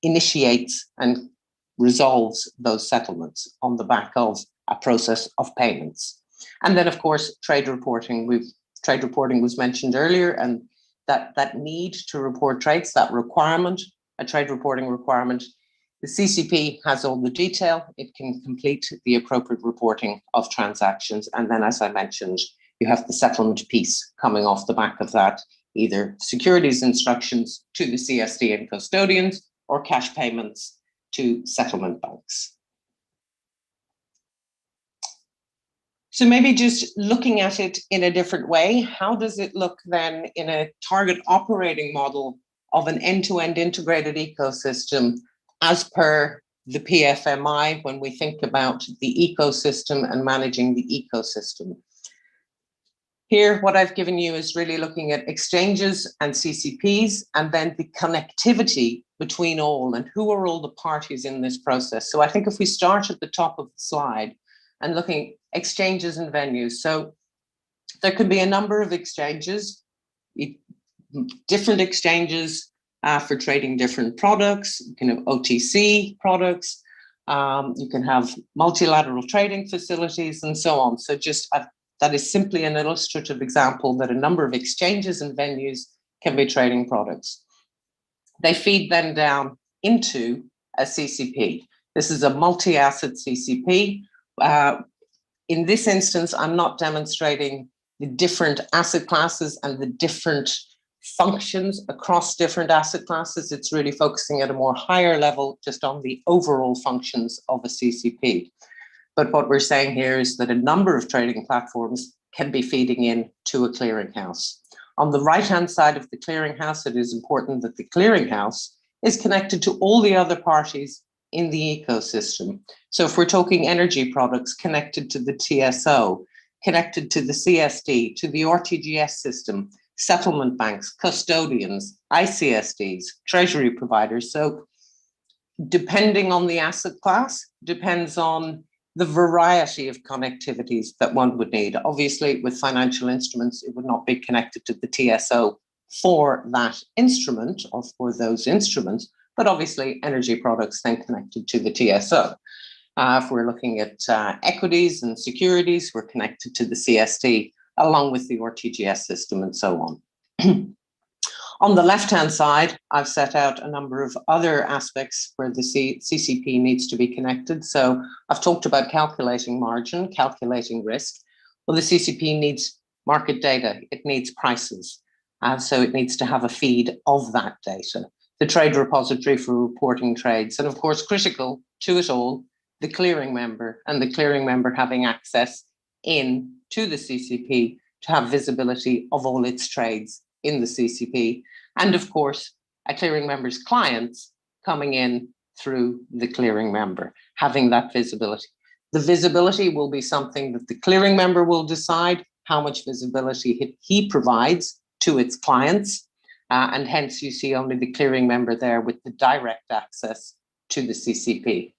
initiates and resolves those settlements on the back of a process of payments. And then, of course, trade reporting. Trade reporting was mentioned earlier, and that need to report trades, that requirement, a trade reporting requirement, the CCP has all the detail. It can complete the appropriate reporting of transactions. And then, as I mentioned, you have the settlement piece coming off the back of that, either securities instructions to the CSD and custodians, or cash payments to settlement banks. So maybe just looking at it in a different way, how does it look then in a target operating model of an end-to-end integrated ecosystem as per the PFMI when we think about the ecosystem and managing the ecosystem? Here, what I've given you is really looking at exchanges and CCPs, and then the connectivity between all, and who are all the parties in this process. So I think if we start at the top of the slide and looking at exchanges and venues, so there could be a number of exchanges, different exchanges for trading different products. You can have OTC products, you can have multilateral trading facilities, and so on. So just that is simply an illustrative example that a number of exchanges and venues can be trading products. They feed then down into a CCP. This is a multi-asset CCP. In this instance, I'm not demonstrating the different asset classes and the different functions across different asset classes. It's really focusing at a more higher level just on the overall functions of a CCP. But what we're saying here is that a number of trading platforms can be feeding in to a clearinghouse. On the right-hand side of the clearinghouse, it is important that the clearinghouse is connected to all the other parties in the ecosystem. So if we're talking energy products, connected to the TSO, connected to the CSD, to the RTGS system, settlement banks, custodians, ICSDs, treasury providers. So depending on the asset class, depends on the variety of connectivities that one would need. Obviously, with financial instruments, it would not be connected to the TSO for that instrument or for those instruments, but obviously energy products then connected to the TSO. If we're looking at equities and securities, we're connected to the CSD along with the RTGS system and so on. On the left-hand side, I've set out a number of other aspects where the CCP needs to be connected. So I've talked about calculating margin, calculating risk. Well, the CCP needs market data. It needs prices. So it needs to have a feed of that data. The trade repository for reporting trades. And of course, critical to it all, the clearing member, and the clearing member having access in to the CCP to have visibility of all its trades in the CCP, and of course, a clearing member's clients coming in through the clearing member, having that visibility. The visibility will be something that the clearing member will decide how much visibility he provides to its clients, and hence you see only the clearing member there with the direct access to the CCP.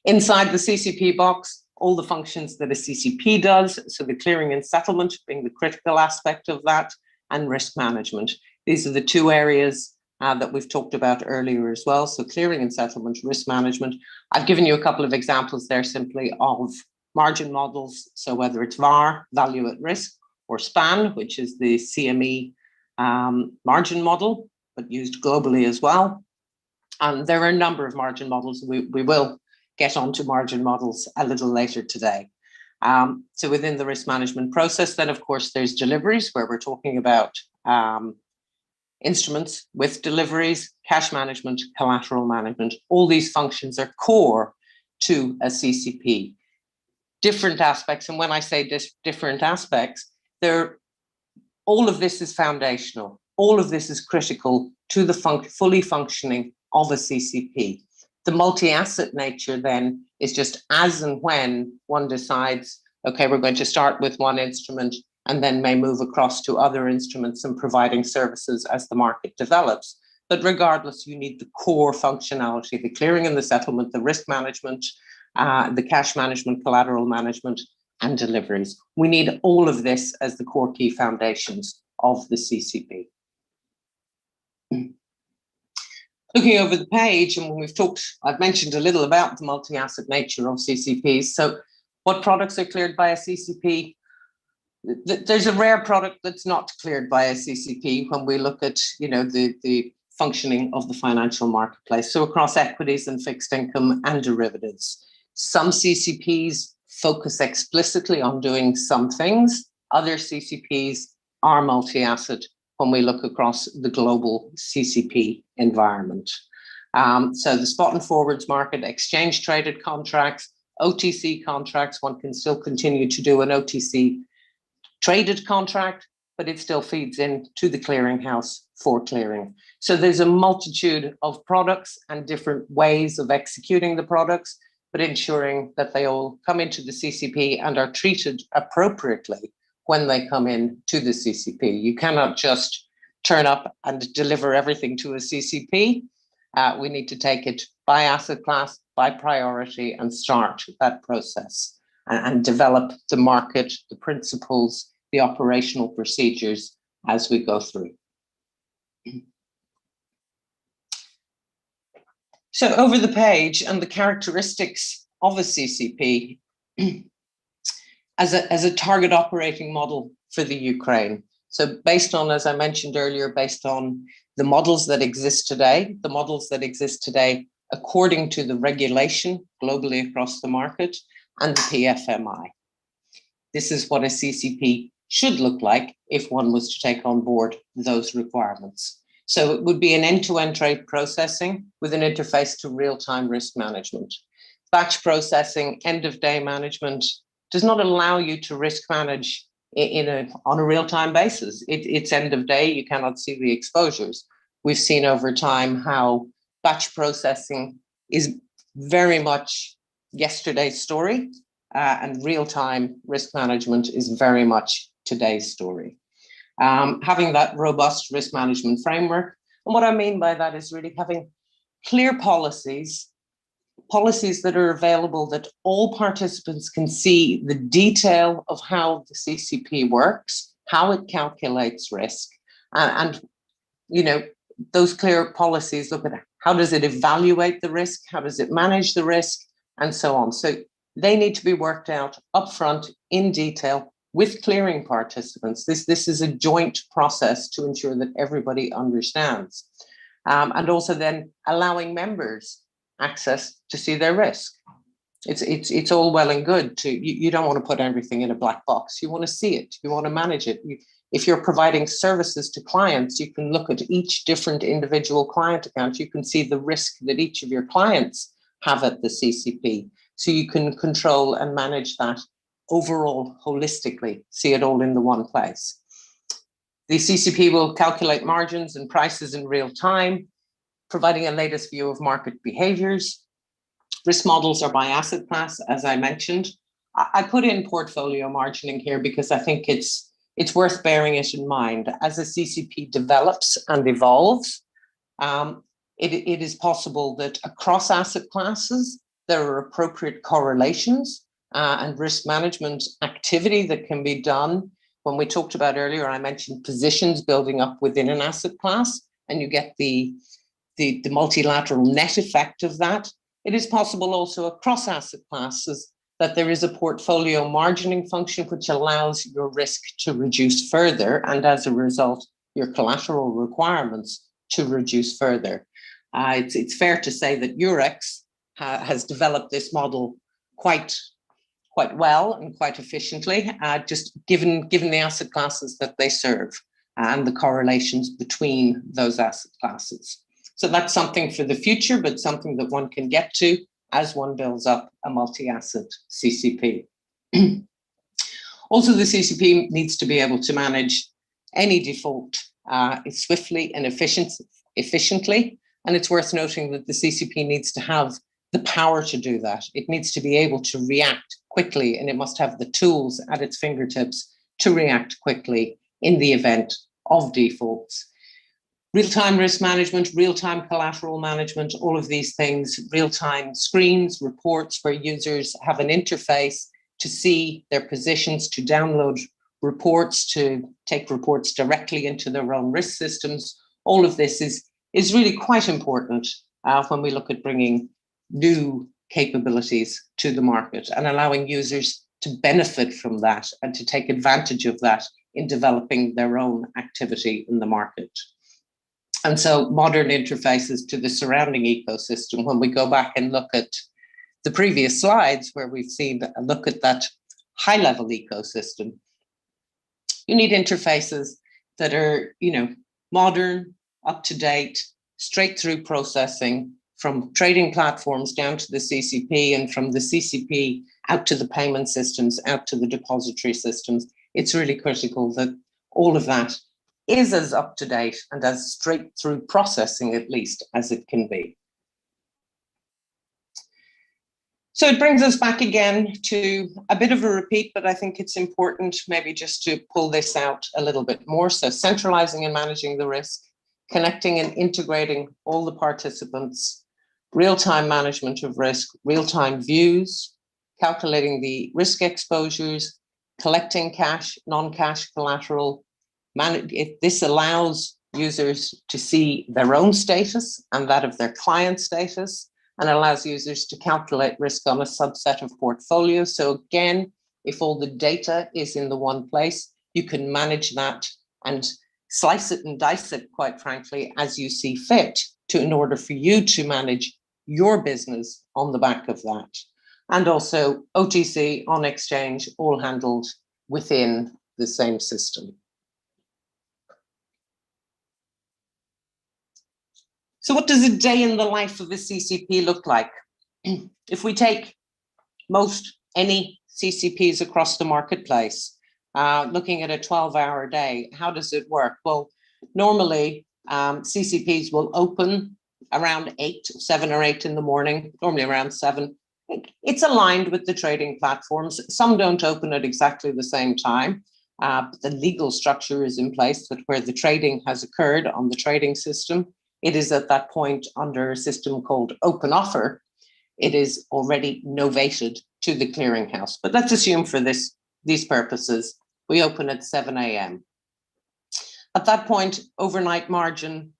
Inside the CCP box, all the functions that a CCP does, so the clearing and settlement being the critical aspect of that, and risk management. These are the two areas that we've talked about earlier as well. So clearing and settlement, risk management. I've given you a couple of examples there simply of margin models. So whether it's VAR, value at risk, or SPAN, which is the CME margin model, but used globally as well. And there are a number of margin models. We will get onto margin models a little later today. So within the risk management process, then of course there's deliveries where we're talking about instruments with deliveries, cash management, collateral management. All these functions are core to a CCP. Different aspects, and when I say different aspects, all of this is foundational. All of this is critical to the fully functioning of a CCP. The multi-asset nature then is just as and when one decides, okay, we're going to start with one instrument and then may move across to other instruments and providing services as the market develops. But regardless, you need the core functionality, the clearing and the settlement, the risk management, the cash management, collateral management, and deliveries. We need all of this as the core key foundations of the CCP. Looking over the page, and when I've mentioned a little about the multi-asset nature of CCPs. So what products are cleared by a CCP? There's a rare product that's not cleared by a CCP when we look at, the functioning of the financial marketplace. So across equities and fixed income and derivatives. Some CCPs focus explicitly on doing some things. Other CCPs are multi-asset when we look across the global CCP environment. So the spot and forwards market, exchange traded contracts, OTC contracts, one can still continue to do an OTC traded contract, but it still feeds into the clearinghouse for clearing. So there's a multitude of products and different ways of executing the products, but ensuring that they all come into the CCP and are treated appropriately when they come in to the CCP. You cannot just turn up and deliver everything to a CCP. We need to take it by asset class, by priority, and start that process and develop the market, the principles, the operational procedures as we go through. So over the page and the characteristics of a CCP as a target operating model for the Ukraine. So based on, as I mentioned earlier, based on the models that exist today, according to the regulation globally across the market and the PFMI. This is what a CCP should look like if one was to take on board those requirements. So it would be an end-to-end trade processing with an interface to real-time risk management. Batch processing, end-of-day management does not allow you to risk manage on a real-time basis. It's end of day, you cannot see the exposures. We've seen over time how batch processing is very much yesterday's story, and real-time risk management is very much today's story. Having that robust risk management framework, and what I mean by that is really having clear policies that are available, that all participants can see the detail of how the CCP works, how it calculates risk, and you know, those clear policies look at how does it evaluate the risk, how does it manage the risk, and so on. So they need to be worked out upfront in detail with clearing participants. This is a joint process to ensure that everybody understands, and also then allowing members access to see their risk. It's all well and good to, you don't want to put everything in a black box. You want to see it, you want to manage it. If you're providing services to clients, you can look at each different individual client account. You can see the risk that each of your clients have at the CCP. So you can control and manage that overall holistically, see it all in the one place. The CCP will calculate margins and prices in real time, providing a latest view of market behaviors. Risk models are by asset class, as I mentioned. I put in portfolio margining here because I think it's worth bearing it in mind. As a CCP develops and evolves, it is possible that across asset classes, there are appropriate correlations and risk management activity that can be done. When we talked about earlier, I mentioned positions building up within an asset class, and you get the multilateral net effect of that. It is possible also across asset classes that there is a portfolio margining function which allows your risk to reduce further, and as a result, your collateral requirements to reduce further. It's fair to say that Eurex has developed this model quite well and quite efficiently, just given the asset classes that they serve and the correlations between those asset classes. So that's something for the future, but something that one can get to as one builds up a multi-asset CCP. Also, the CCP needs to be able to manage any default swiftly and efficiently. And it's worth noting that the CCP needs to have the power to do that. It needs to be able to react quickly, and it must have the tools at its fingertips to react quickly in the event of defaults. Real-time risk management, real-time collateral management, all of these things, real-time screens, reports where users have an interface to see their positions, to download reports, to take reports directly into their own risk systems. All of this is really quite important when we look at bringing new capabilities to the market and allowing users to benefit from that and to take advantage of that in developing their own activity in the market. And so modern interfaces to the surrounding ecosystem, when we go back and look at the previous slides where we've seen a look at that high-level ecosystem, you need interfaces that are, modern, up-to-date, straight-through processing, from trading platforms down to the CCP, and from the CCP out to the payment systems, out to the depository systems. It's really critical that all of that is as up to date and as straight through processing, at least, as it can be. So it brings us back again to a bit of a repeat, but I think it's important maybe just to pull this out a little bit more. So centralizing and managing the risk, connecting and integrating all the participants, real-time management of risk, real-time views, calculating the risk exposures, collecting cash, non-cash collateral. This allows users to see their own status and that of their client status, and allows users to calculate risk on a subset of portfolios. So again, if all the data is in the one place, you can manage that and slice it and dice it, quite frankly, as you see fit, in order for you to manage your business on the back of that. And also OTC, on exchange, all handled within the same system. So what does a day in the life of a CCP look like? If we take any CCPs across the marketplace, looking at a 12-hour day, how does it work? Well, normally CCPs will open around 7 or 8 in the morning, normally around 7. It's aligned with the trading platforms. Some don't open at exactly the same time, but the legal structure is in place that where the trading has occurred on the trading system, it is at that point under a system called open offer, it is already novated to the clearinghouse. But let's assume for these purposes, we open at 7 a.m. At that point, overnight margin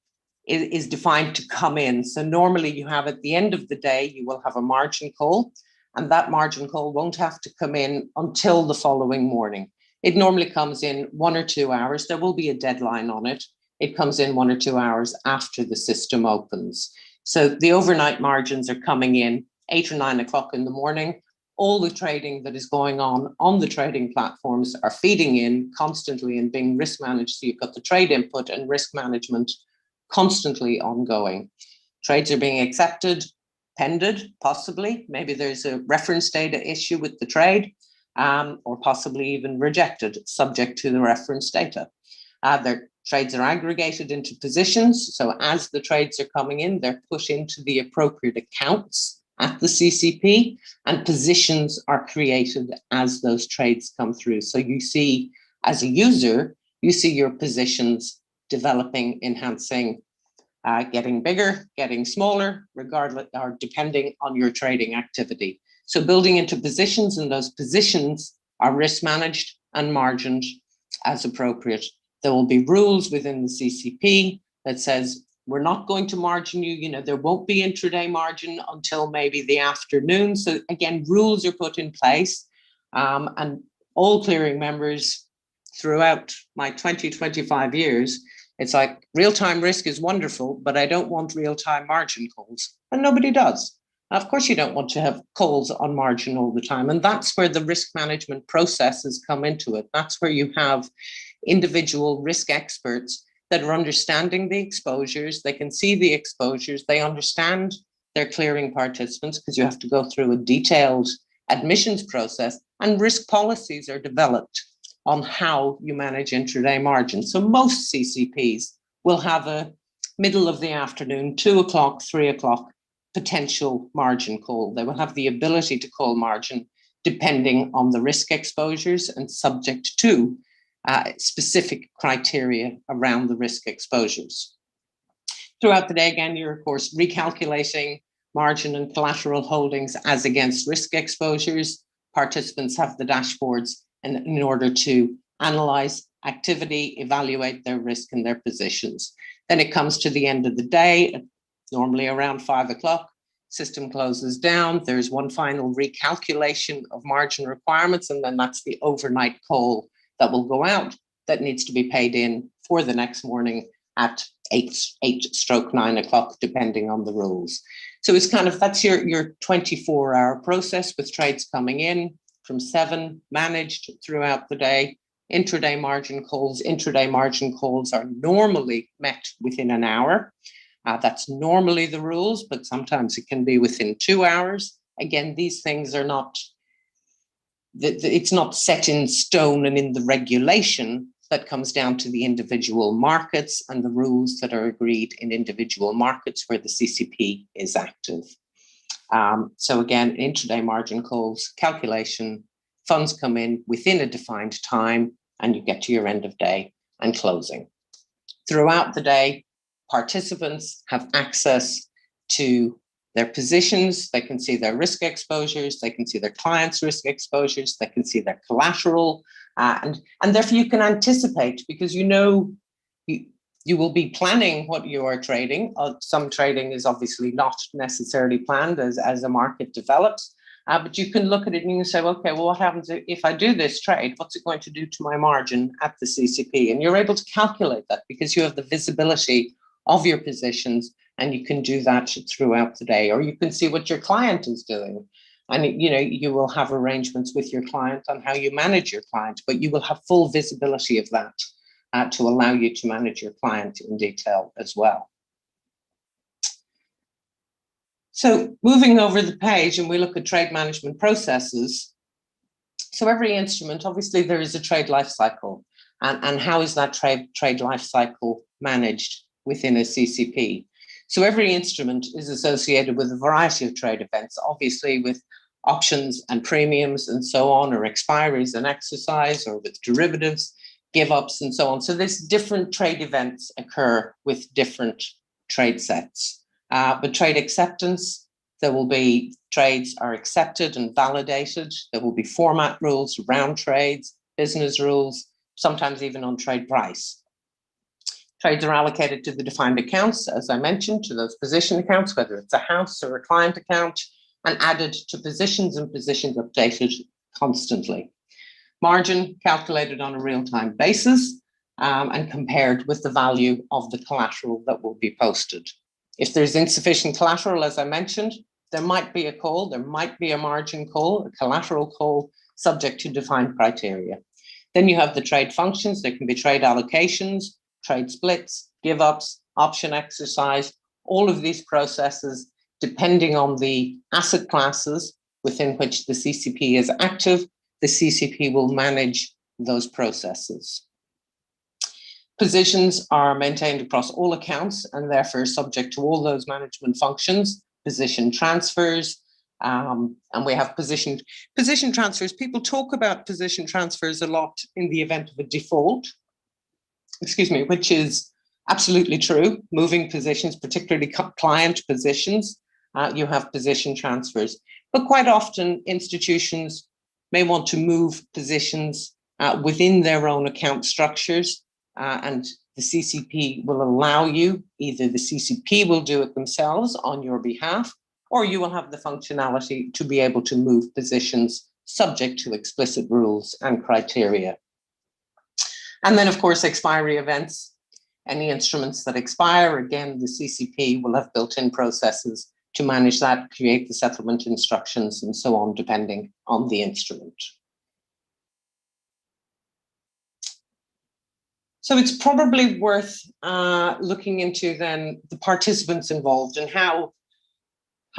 is defined to come in. So normally you have at the end of the day, you will have a margin call, and that margin call won't have to come in until the following morning. It normally comes in 1 or 2 hours. There will be a deadline on it. It comes in 1 or 2 hours after the system opens. So the overnight margins are coming in 8 or 9 o'clock in the morning. All the trading that is going on the trading platforms are feeding in constantly and being risk managed. So you've got the trade input and risk management constantly ongoing. Trades are being accepted, pended, possibly. Maybe there's a reference data issue with the trade, or possibly even rejected, subject to the reference data. Their trades are aggregated into positions. So as the trades are coming in, they're put into the appropriate accounts at the CCP, and positions are created as those trades come through. So you see, as a user, you see your positions developing, enhancing, getting bigger, getting smaller, regardless or depending on your trading activity. So building into positions, and those positions are risk managed and margined as appropriate. There will be rules within the CCP that says, we're not going to margin you, there won't be intraday margin until maybe the afternoon. So again, rules are put in place, and all clearing members throughout my 25 years, it's like real-time risk is wonderful, but I don't want real-time margin calls, and nobody does. Of course, you don't want to have calls on margin all the time. And that's where the risk management processes come into it. That's where you have individual risk experts that are understanding the exposures. They can see the exposures. They understand their clearing participants, because you have to go through a detailed admissions process, and risk policies are developed on how you manage intraday margin. So most CCPs will have a middle of the afternoon, 2 o'clock, 3 o'clock, potential margin call. They will have the ability to call margin depending on the risk exposures and subject to specific criteria around the risk exposures. Throughout the day, again, you're of course recalculating margin and collateral holdings as against risk exposures. Participants have the dashboards in order to analyze activity, evaluate their risk and their positions. Then it comes to the end of the day, normally around 5 o'clock, system closes down. There's one final recalculation of margin requirements, and then that's the overnight call that will go out that needs to be paid in for the next morning at 8/9 o'clock, depending on the rules. So it's that's your 24-hour process with trades coming in from 7, managed throughout the day. Intraday margin calls are normally met within an hour. That's normally the rules, but sometimes it can be within 2 hours. Again, these things are not, it's not set in stone and in the regulation. That comes down to the individual markets and the rules that are agreed in individual markets where the CCP is active. So again, intraday margin calls, calculation, funds come in within a defined time, and you get to your end of day and closing. Throughout the day, participants have access to their positions. They can see their risk exposures. They can see their clients' risk exposures. They can see their collateral. And therefore you can anticipate, because you know you will be planning what you are trading. Some trading is obviously not necessarily planned as a market develops, but you can look at it and you can say, okay, well, what happens if I do this trade? What's it going to do to my margin at the CCP? And you're able to calculate that because you have the visibility of your positions, and you can do that throughout the day. Or you can see what your client is doing. And you will have arrangements with your client on how you manage your client, but you will have full visibility of that to allow you to manage your client in detail as well. So moving over the page, and we look at trade management processes. So every instrument, obviously there is a trade life cycle, and how is that trade life cycle managed within a CCP? So every instrument is associated with a variety of trade events, obviously with options and premiums and so on, or expiries and exercise, or with derivatives, give ups and so on. So there's different trade events occur with different trade sets. But trade acceptance, there will be trades are accepted and validated. There will be format rules, round trades, business rules, sometimes even on trade price. Trades are allocated to the defined accounts, as I mentioned, to those position accounts, whether it's a house or a client account, and added to positions, and positions updated constantly. Margin calculated on a real-time basis and compared with the value of the collateral that will be posted. If there's insufficient collateral, as I mentioned, there might be a call, there might be a margin call, a collateral call, subject to defined criteria. Then you have the trade functions. There can be trade allocations, trade splits, give-ups, option exercise, all of these processes, depending on the asset classes within which the CCP is active, the CCP will manage those processes. Positions are maintained across all accounts and therefore subject to all those management functions, position transfers, and we have position transfers. People talk about position transfers a lot in the event of a default, which is absolutely true. Moving positions, particularly client positions, you have position transfers. But quite often institutions may want to move positions within their own account structures, and the CCP will allow you, either the CCP will do it themselves on your behalf, or you will have the functionality to be able to move positions subject to explicit rules and criteria. And then, of course, expiry events. Any instruments that expire, again, the CCP will have built-in processes to manage that, create the settlement instructions, and so on, depending on the instrument. So it's probably worth looking into then the participants involved and how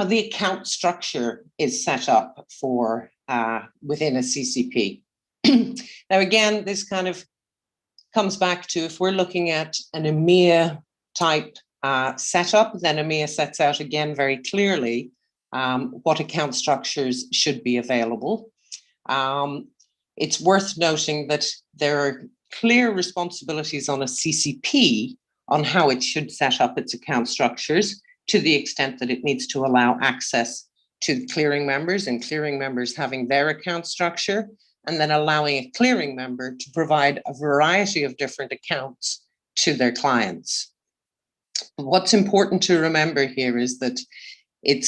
the account structure is set up for within a CCP. Now, again, this kind of comes back to, if we're looking at an EMEA type setup, then EMEA sets out again very clearly what account structures should be available. It's worth noting that there are clear responsibilities on a CCP on how it should set up its account structures, to the extent that it needs to allow access to clearing members, and clearing members having their account structure, and then allowing a clearing member to provide a variety of different accounts to their clients. What's important to remember here is that the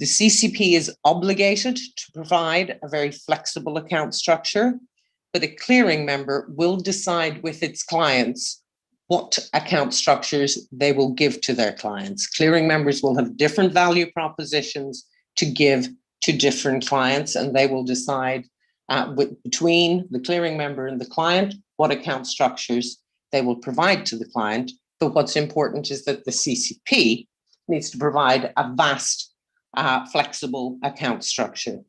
CCP is obligated to provide a very flexible account structure, but a clearing member will decide with its clients what account structures they will give to their clients. Clearing members will have different value propositions to give to different clients, and they will decide between the clearing member and the client what account structures they will provide to the client. But what's important is that the CCP needs to provide a vast, flexible account structure.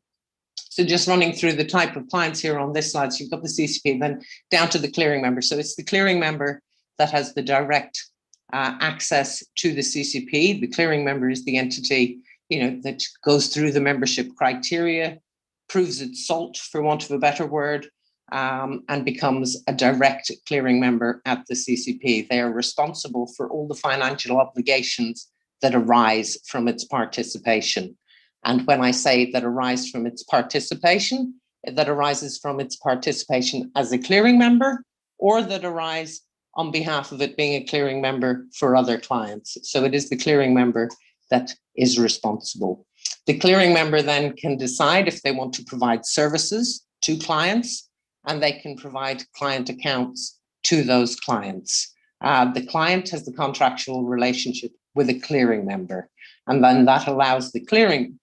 So just running through the type of clients here on this slide, so you've got the CCP, then down to the clearing member. So it's the clearing member that has the direct access to the CCP. The clearing member is the entity, that goes through the membership criteria, proves its salt, for want of a better word, and becomes a direct clearing member at the CCP. They are responsible for all the financial obligations that arise from its participation. And when I say that arise from its participation, that arises from its participation as a clearing member, or that arise on behalf of it being a clearing member for other clients. So it is the clearing member that is responsible. The clearing member then can decide if they want to provide services to clients, and they can provide client accounts to those clients. The client has the contractual relationship with a clearing member, and then that allows the client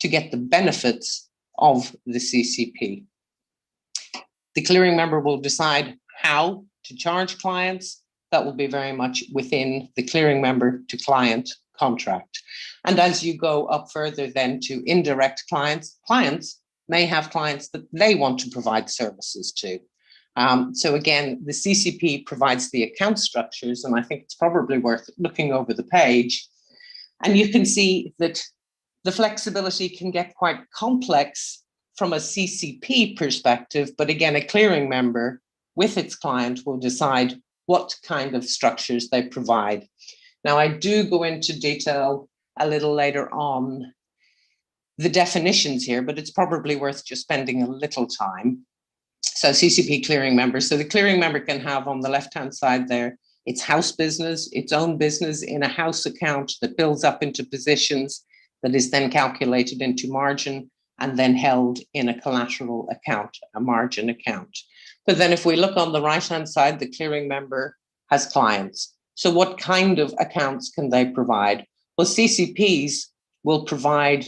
to get the benefits of the CCP. The clearing member will decide how to charge clients. That will be very much within the clearing member to client contract. And as you go up further then to indirect clients, clients may have clients that they want to provide services to. So again, the CCP provides the account structures, and I think it's probably worth looking over the page. And you can see that the flexibility can get quite complex from a CCP perspective, but again, a clearing member with its client will decide what kind of structures they provide. Now, I do go into detail a little later on the definitions here, but it's probably worth just spending a little time. So CCP clearing member. So the clearing member can have on the left-hand side there, its house business, its own business in a house account that builds up into positions that is then calculated into margin and then held in a collateral account, a margin account. But then if we look on the right-hand side, the clearing member has clients. So what kind of accounts can they provide? Well, CCPs will provide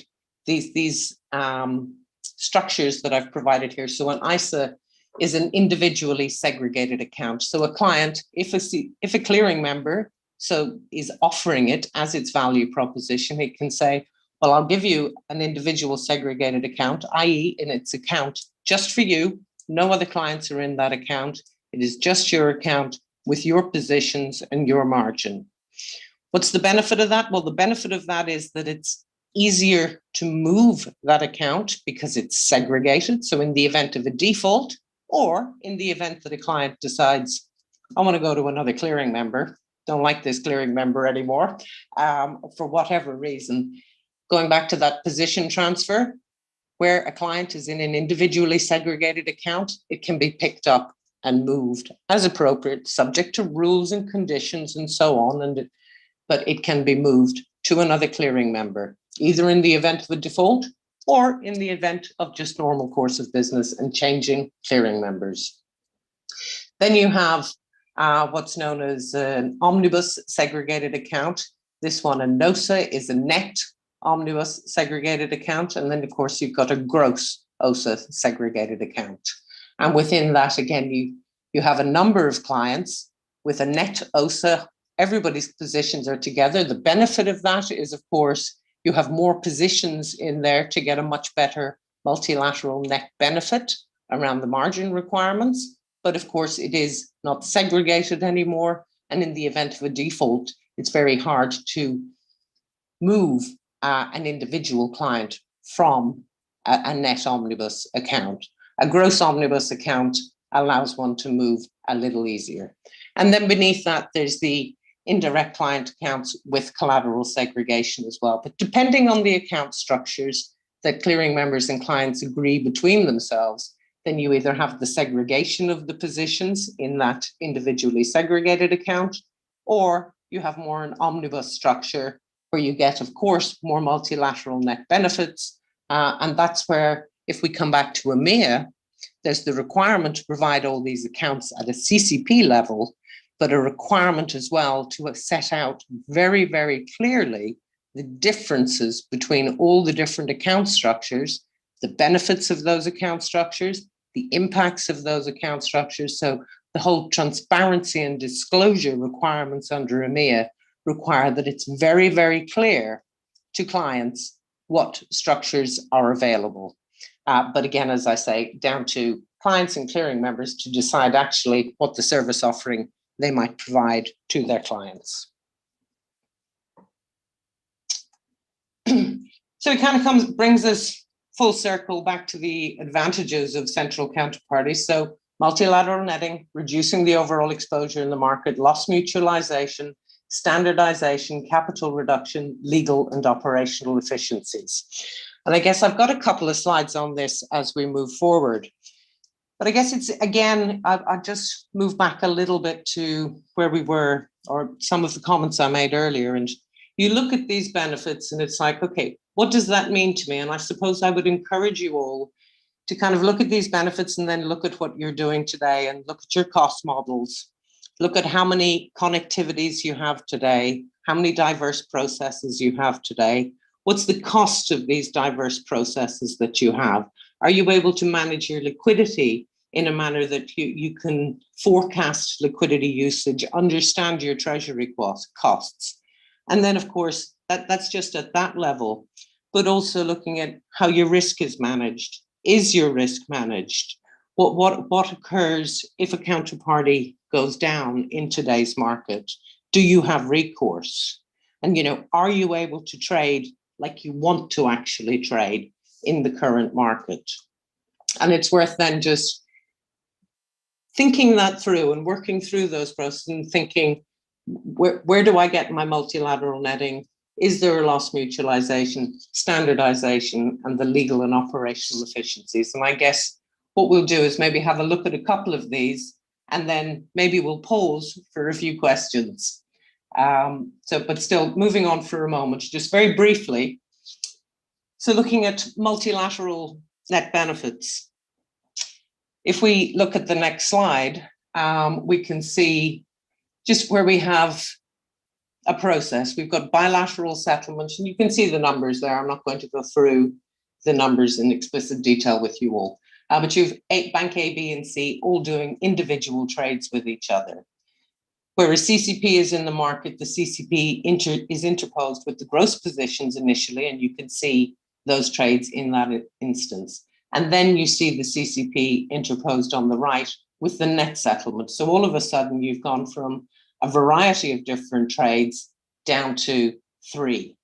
these structures that I've provided here. So an ISA is an individually segregated account. So a client, if a clearing member is offering it as its value proposition, it can say, well, I'll give you an individual segregated account, i.e. in its account just for you. No other clients are in that account. It is just your account with your positions and your margin. What's the benefit of that? Well, the benefit of that is that it's easier to move that account because it's segregated. So in the event of a default, or in the event that a client decides, I want to go to another clearing member, don't like this clearing member anymore, for whatever reason, going back to that position transfer, where a client is in an individually segregated account, it can be picked up and moved as appropriate, subject to rules and conditions and so on. But it can be moved to another clearing member, either in the event of a default or in the event of just normal course of business and changing clearing members. Then you have what's known as an omnibus segregated account. This one, a NOSA, is a net omnibus segregated account. And then, of course, you've got a gross OSA segregated account. And within that, again, you have a number of clients with a net OSA. Everybody's positions are together. The benefit of that is, of course, you have more positions in there to get a much better multilateral net benefit around the margin requirements. But of course, it is not segregated anymore. And in the event of a default, it's very hard to move an individual client from a net omnibus account. A gross omnibus account allows one to move a little easier. And then beneath that, there's the indirect client accounts with collateral segregation as well. But depending on the account structures that clearing members and clients agree between themselves, then you either have the segregation of the positions in that individually segregated account, or you have more an omnibus structure where you get, of course, more multilateral net benefits. And that's where, if we come back to EMEA, there's the requirement to provide all these accounts at a CCP level, but a requirement as well to set out very, very clearly the differences between all the different account structures, the benefits of those account structures, the impacts of those account structures. So the whole transparency and disclosure requirements under EMEA require that it's very, very clear to clients what structures are available. But again, as I say, down to clients and clearing members to decide actually what the service offering they might provide to their clients. So it kind of brings us full circle back to the advantages of central counterparties. So multilateral netting, reducing the overall exposure in the market, loss mutualization, standardization, capital reduction, legal and operational efficiencies. And I guess I've got a couple of slides on this as we move forward. But I guess it's, again, I'll just move back a little bit to where we were, or some of the comments I made earlier. And you look at these benefits and it's like, okay, what does that mean to me? And I suppose I would encourage you all to kind of look at these benefits and then look at what you're doing today and look at your cost models. Look at how many connectivities you have today, how many diverse processes you have today. What's the cost of these diverse processes that you have? Are you able to manage your liquidity in a manner that you can forecast liquidity usage, understand your treasury costs? And then, of course, that's just at that level, but also looking at how your risk is managed. Is your risk managed? What occurs if a counterparty goes down in today's market? Do you have recourse? And, you know, are you able to trade like you want to actually trade in the current market? And it's worth then just thinking that through and working through those processes and thinking, where do I get my multilateral netting? Is there a loss mutualization, standardization, and the legal and operational efficiencies? And I guess what we'll do is maybe have a look at a couple of these, and then maybe we'll pause for a few questions. But still moving on for a moment, just very briefly. So looking at multilateral net benefits. If we look at the next slide, we can see just where we have a process. We've got bilateral settlements, and you can see the numbers there. I'm not going to go through the numbers in explicit detail with you all. But you've Bank A, B, and C all doing individual trades with each other. Whereas CCP is in the market, the CCP is interposed with the gross positions initially, and you can see those trades in that instance. And then you see the CCP interposed on the right with the net settlement. So all of a sudden, you've gone from a variety of different trades down to 3.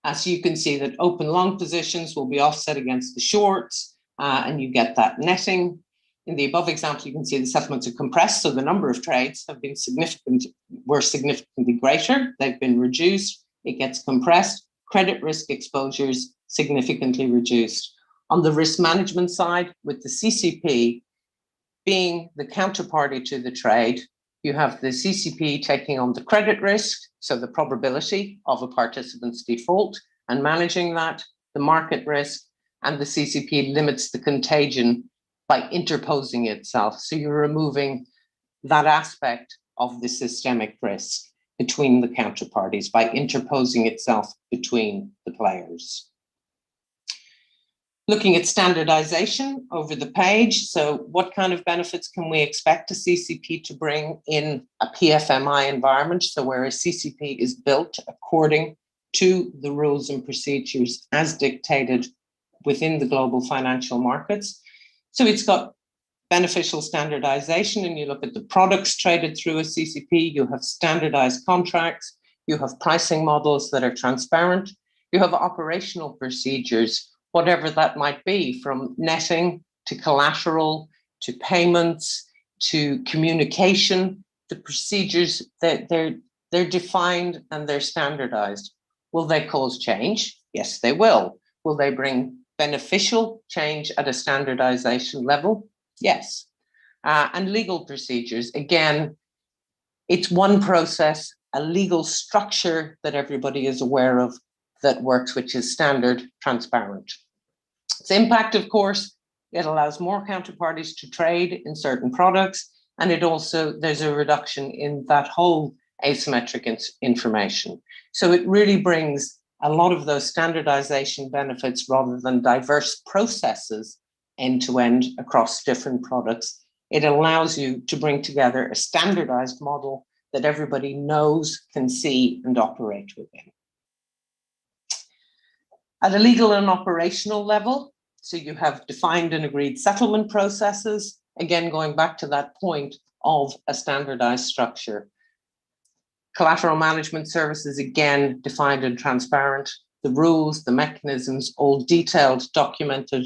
As you can see that open long positions will be offset against the shorts, and you get that netting. In the above example, you can see the settlements are compressed, so the number of trades have been significantly greater. They've been reduced. It gets compressed. Credit risk exposures significantly reduced. On the risk management side, with the CCP being the counterparty to the trade, you have the CCP taking on the credit risk, so the probability of a participant's default, and managing that, the market risk, and the CCP limits the contagion by interposing itself. So you're removing that aspect of the systemic risk between the counterparties by interposing itself between the players. Looking at standardization over the page. So what kind of benefits can we expect a CCP to bring in a PFMI environment? So where a CCP is built according to the rules and procedures as dictated within the global financial markets. So it's got beneficial standardization, and you look at the products traded through a CCP, you have standardized contracts, you have pricing models that are transparent, you have operational procedures, whatever that might be, from netting to collateral, to payments, to communication. The procedures, they're defined and they're standardized. Will they cause change? Yes, they will. Will they bring beneficial change at a standardization level? Yes. And legal procedures, again, it's one process, a legal structure that everybody is aware of that works, which is standard, transparent. Its impact, of course, it allows more counterparties to trade in certain products, and it also, there's a reduction in that whole asymmetric information. So it really brings a lot of those standardization benefits rather than diverse processes end to end across different products it allows you to bring together a standardized model that everybody knows, can see, and operate within. At a legal and operational level, so you have defined and agreed settlement processes, again, going back to that point of a standardized structure. Collateral management services, again, defined and transparent. The rules, the mechanisms, all detailed, documented,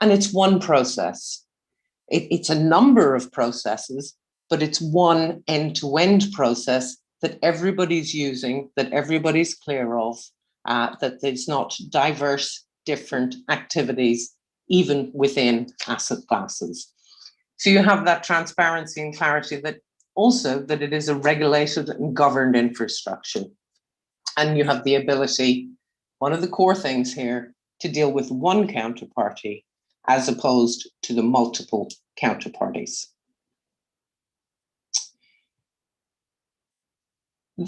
and it's one process. It's a number of processes, but it's one end-to-end process that everybody's using, that everybody's clear of, that there's not diverse, different activities, even within asset classes. So you have that transparency and clarity that also that it is a regulated and governed infrastructure. And you have the ability, one of the core things here, to deal with one counterparty as opposed to the multiple counterparties.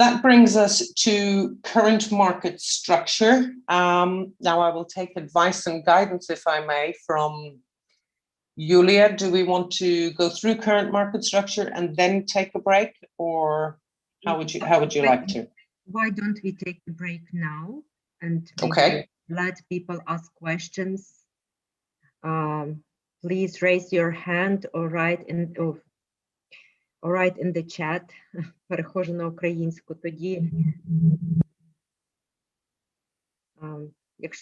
That brings us to current market structure. Now I will take advice and guidance, if I may, from Julia. Do we want to go through current market structure and then take a break, or how would you like to? Why don't we take the break now and okay, let people ask questions? Please raise your hand or write in the chat. Перехожу на українську тоді.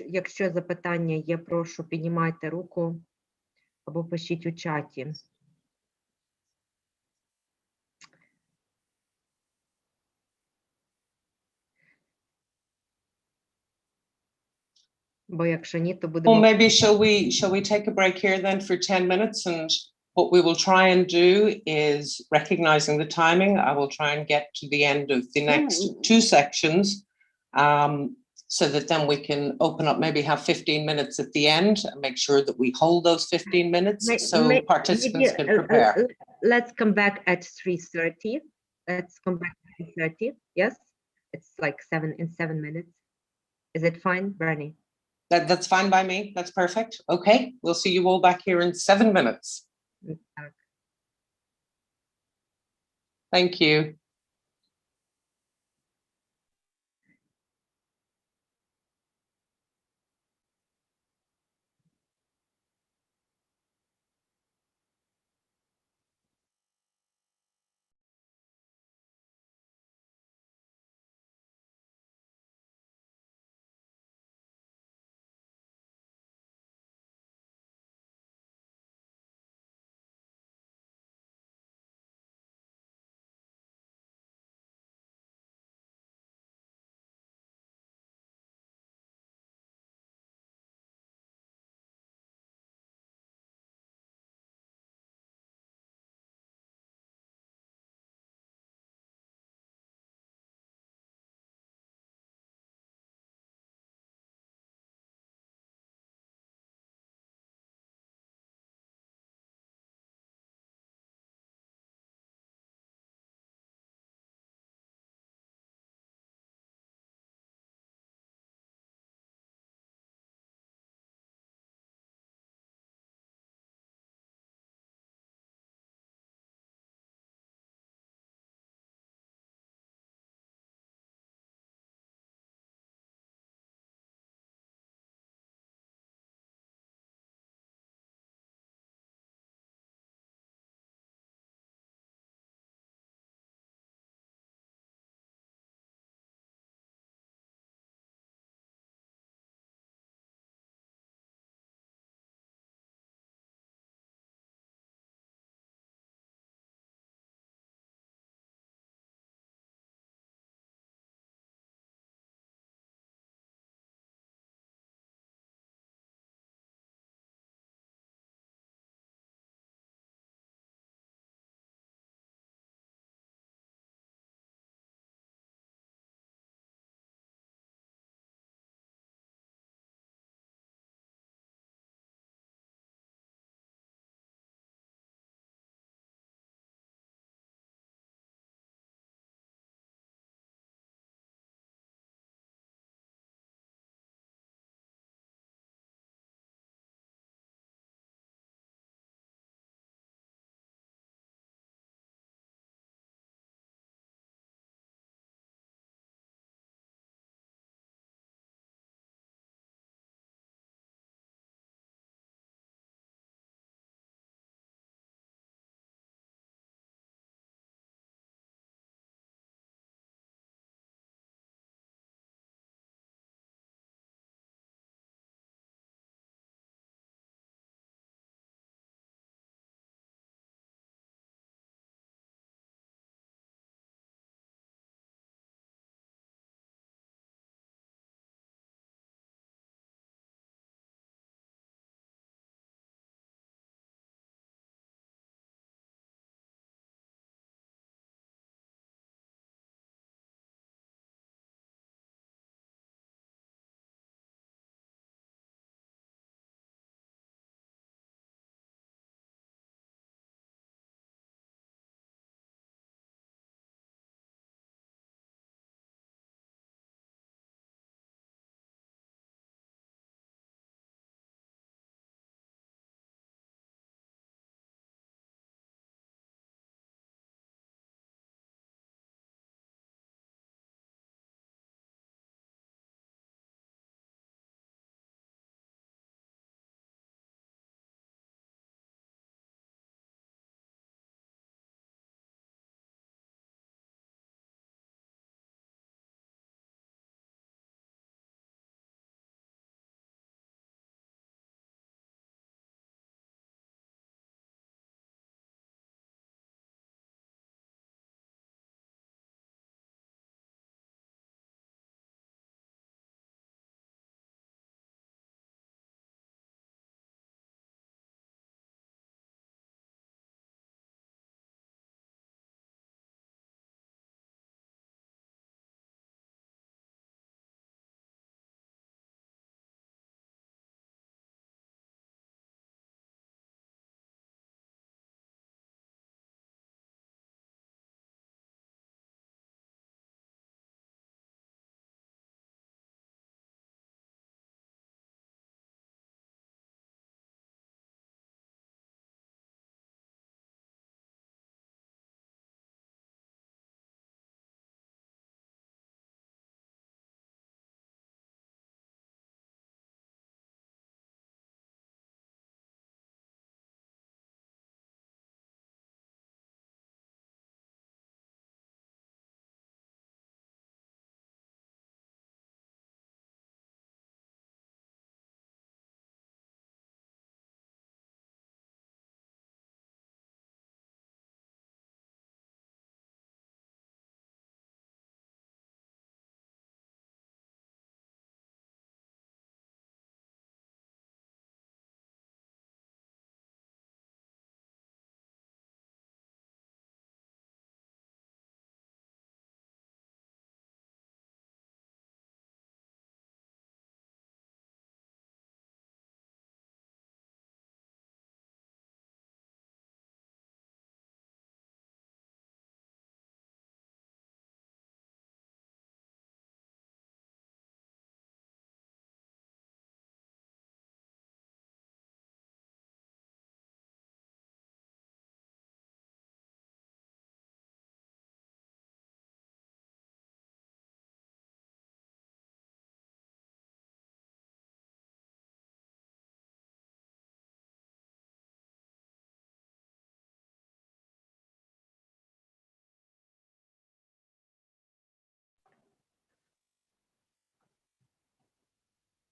Якщо запитання є, прошу, піднімайте руку або пишіть у чаті. Бо якщо ні, то будемо... Well, maybe shall we take a break here then for 10 minutes, and what we will try and do is, recognizing the timing, I will try and get to the end of the next two sections, so that then we can open up, maybe have 15 minutes at the end and make sure that we hold those 15 minutes so participants can prepare. Let's come back at 3:30. Let's come back at 3:30. Yes, it's like 7 minutes. Is it fine, Bernie? That's fine by me. That's perfect. Okay, we'll see you all back here in 7 minutes. Thank you.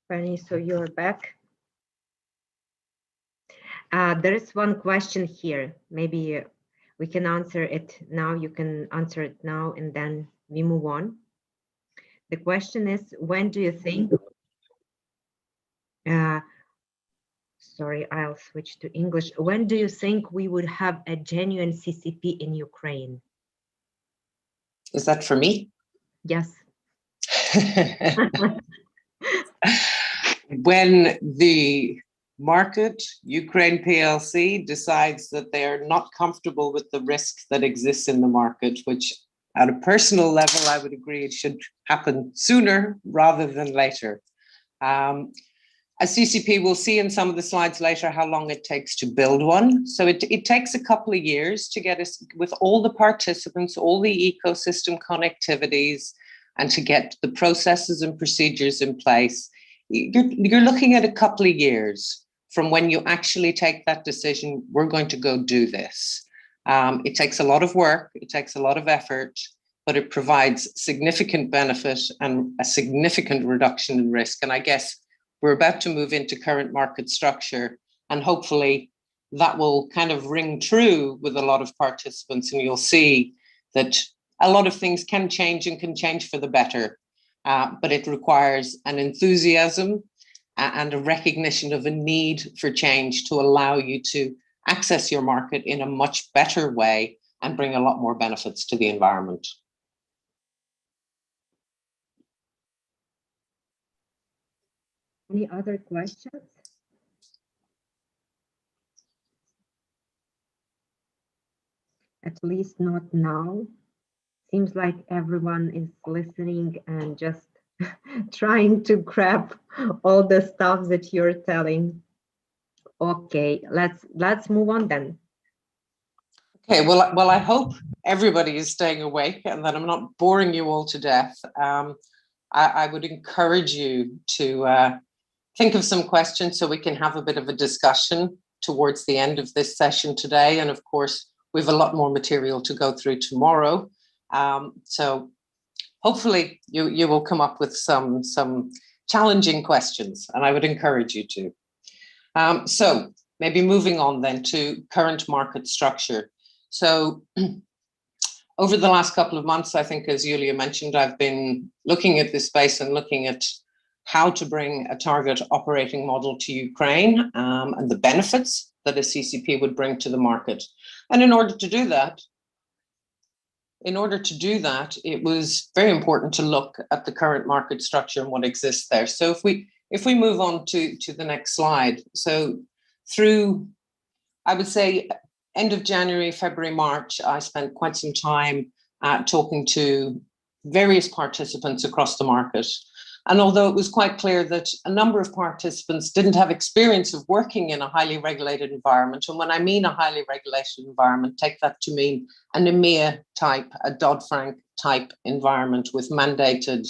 Fanny, so you're back. There is one question here. Maybe we can answer it now. You can answer it now, and then we move on. The question is, when do you think, sorry, I'll switch to English. When do you think we would have a genuine CCP in Ukraine? Is that for me? Yes. When the market, Ukraine PLC, decides that they are not comfortable with the risk that exists in the market, which at a personal level, I would agree it should happen sooner rather than later. As CCP, we'll see in some of the slides later how long it takes to build one. So it takes a couple of years to get us with all the participants, all the ecosystem connectivities, and to get the processes and procedures in place. You're looking at a couple of years from when you actually take that decision, we're going to go do this. It takes a lot of work, it takes a lot of effort, but it provides significant benefit and a significant reduction in risk. And I guess we're about to move into current market structure, and hopefully that will kind of ring true with a lot of participants, and you'll see that a lot of things can change and can change for the better, but it requires an enthusiasm and a recognition of a need for change to allow you to access your market in a much better way and bring a lot more benefits to the environment. Any other questions? At least not now. Seems like everyone is listening and just trying to grab all the stuff that you're telling. Okay, let's move on then. Okay, well, I hope everybody is staying awake and that I'm not boring you all to death. I would encourage you to think of some questions so we can have a bit of a discussion towards the end of this session today. And of course, we have a lot more material to go through tomorrow. So hopefully you will come up with some challenging questions, and I would encourage you to. So maybe moving on then to current market structure. So over the last couple of months, I think, as Yulia mentioned, I've been looking at this space and looking at how to bring a target operating model to Ukraine and the benefits that a CCP would bring to the market. And in order to do that, it was very important to look at the current market structure and what exists there. So if we move on to the next slide, so through, I would say, end of January, February, March, I spent quite some time talking to various participants across the market. And although it was quite clear that a number of participants didn't have experience of working in a highly regulated environment, and when I mean a highly regulated environment, take that to mean an EMEA type, a Dodd-Frank type environment with mandated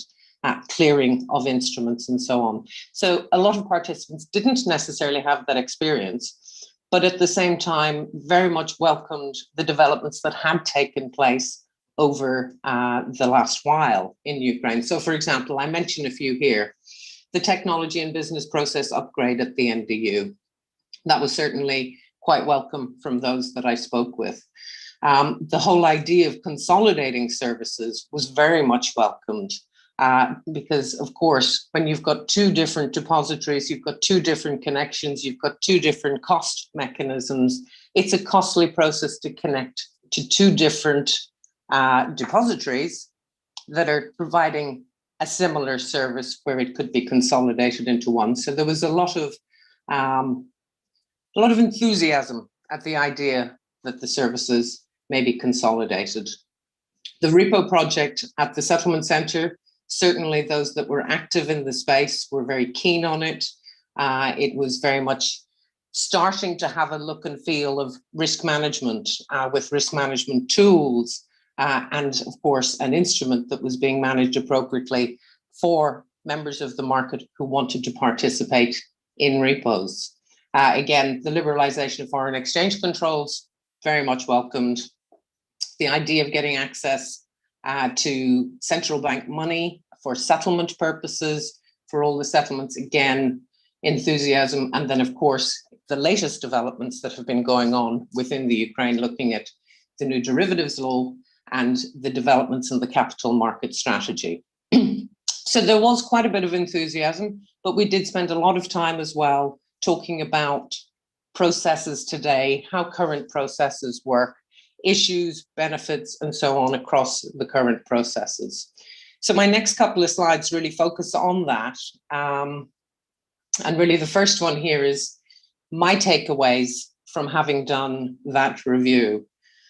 clearing of instruments and so on. So a lot of participants didn't necessarily have that experience, but at the same time, very much welcomed the developments that had taken place over the last while in Ukraine. So for example, I mentioned a few here, the technology and business process upgrade at the NDU. That was certainly quite welcome from those that I spoke with. The whole idea of consolidating services was very much welcomed because, of course, when you've got two different depositories, you've got two different connections, you've got two different cost mechanisms, it's a costly process to connect to two different depositories that are providing a similar service where it could be consolidated into one. So there was a lot of enthusiasm at the idea that the services may be consolidated. The repo project at the settlement center, certainly those that were active in the space were very keen on it. It was very much starting to have a look and feel of risk management with risk management tools. And of course, an instrument that was being managed appropriately for members of the market who wanted to participate in repos. Again, the liberalization of foreign exchange controls, very much welcomed. The idea of getting access to central bank money for settlement purposes, for all the settlements, again, enthusiasm. And then, of course, the latest developments that have been going on within the Ukraine, looking at the new derivatives law and the developments in the capital market strategy. So there was quite a bit of enthusiasm, but we did spend a lot of time as well talking about processes today, how current processes work, issues, benefits, and so on across the current processes. So my next couple of slides really focus on that. And really the first one here is my takeaways from having done that review.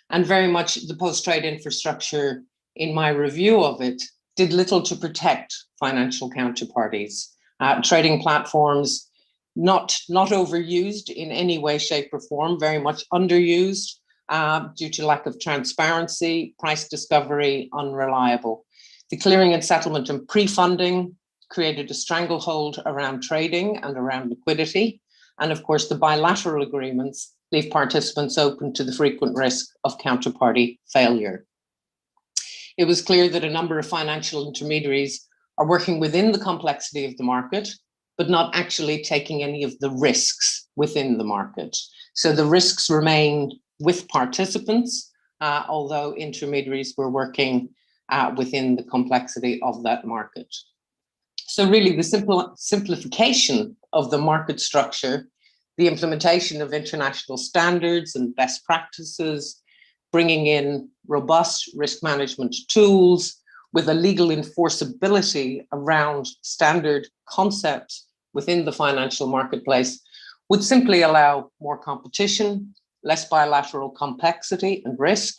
And very much the post-trade infrastructure in my review of it did little to protect financial counterparties. Trading platforms, not overused in any way, shape or form, very much underused due to lack of transparency, price discovery, unreliable. The clearing and settlement and pre-funding created a stranglehold around trading and around liquidity. And of course, the bilateral agreements leave participants open to the frequent risk of counterparty failure. It was clear that a number of financial intermediaries are working within the complexity of the market, but not actually taking any of the risks within the market. So the risks remain with participants, although intermediaries were working within the complexity of that market. So really the simplification of the market structure, the implementation of international standards and best practices, bringing in robust risk management tools with a legal enforceability around standard concepts within the financial marketplace would simply allow more competition, less bilateral complexity and risk,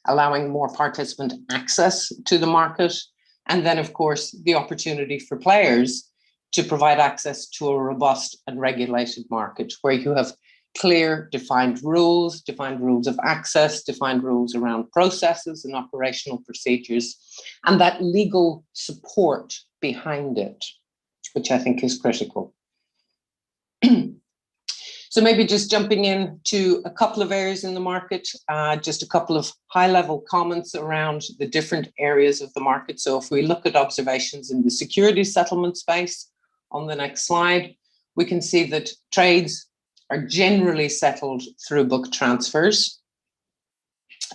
allowing more participant access to the market, and then, of course, the opportunity for players to provide access to a robust and regulated market where you have clear, defined rules of access, defined rules around processes and operational procedures, and that legal support behind it, which I think is critical. So maybe just jumping into a couple of areas in the market, just a couple of high-level comments around the different areas of the market. So if we look at observations in the securities settlement space on the next slide, we can see that trades are generally settled through book transfers.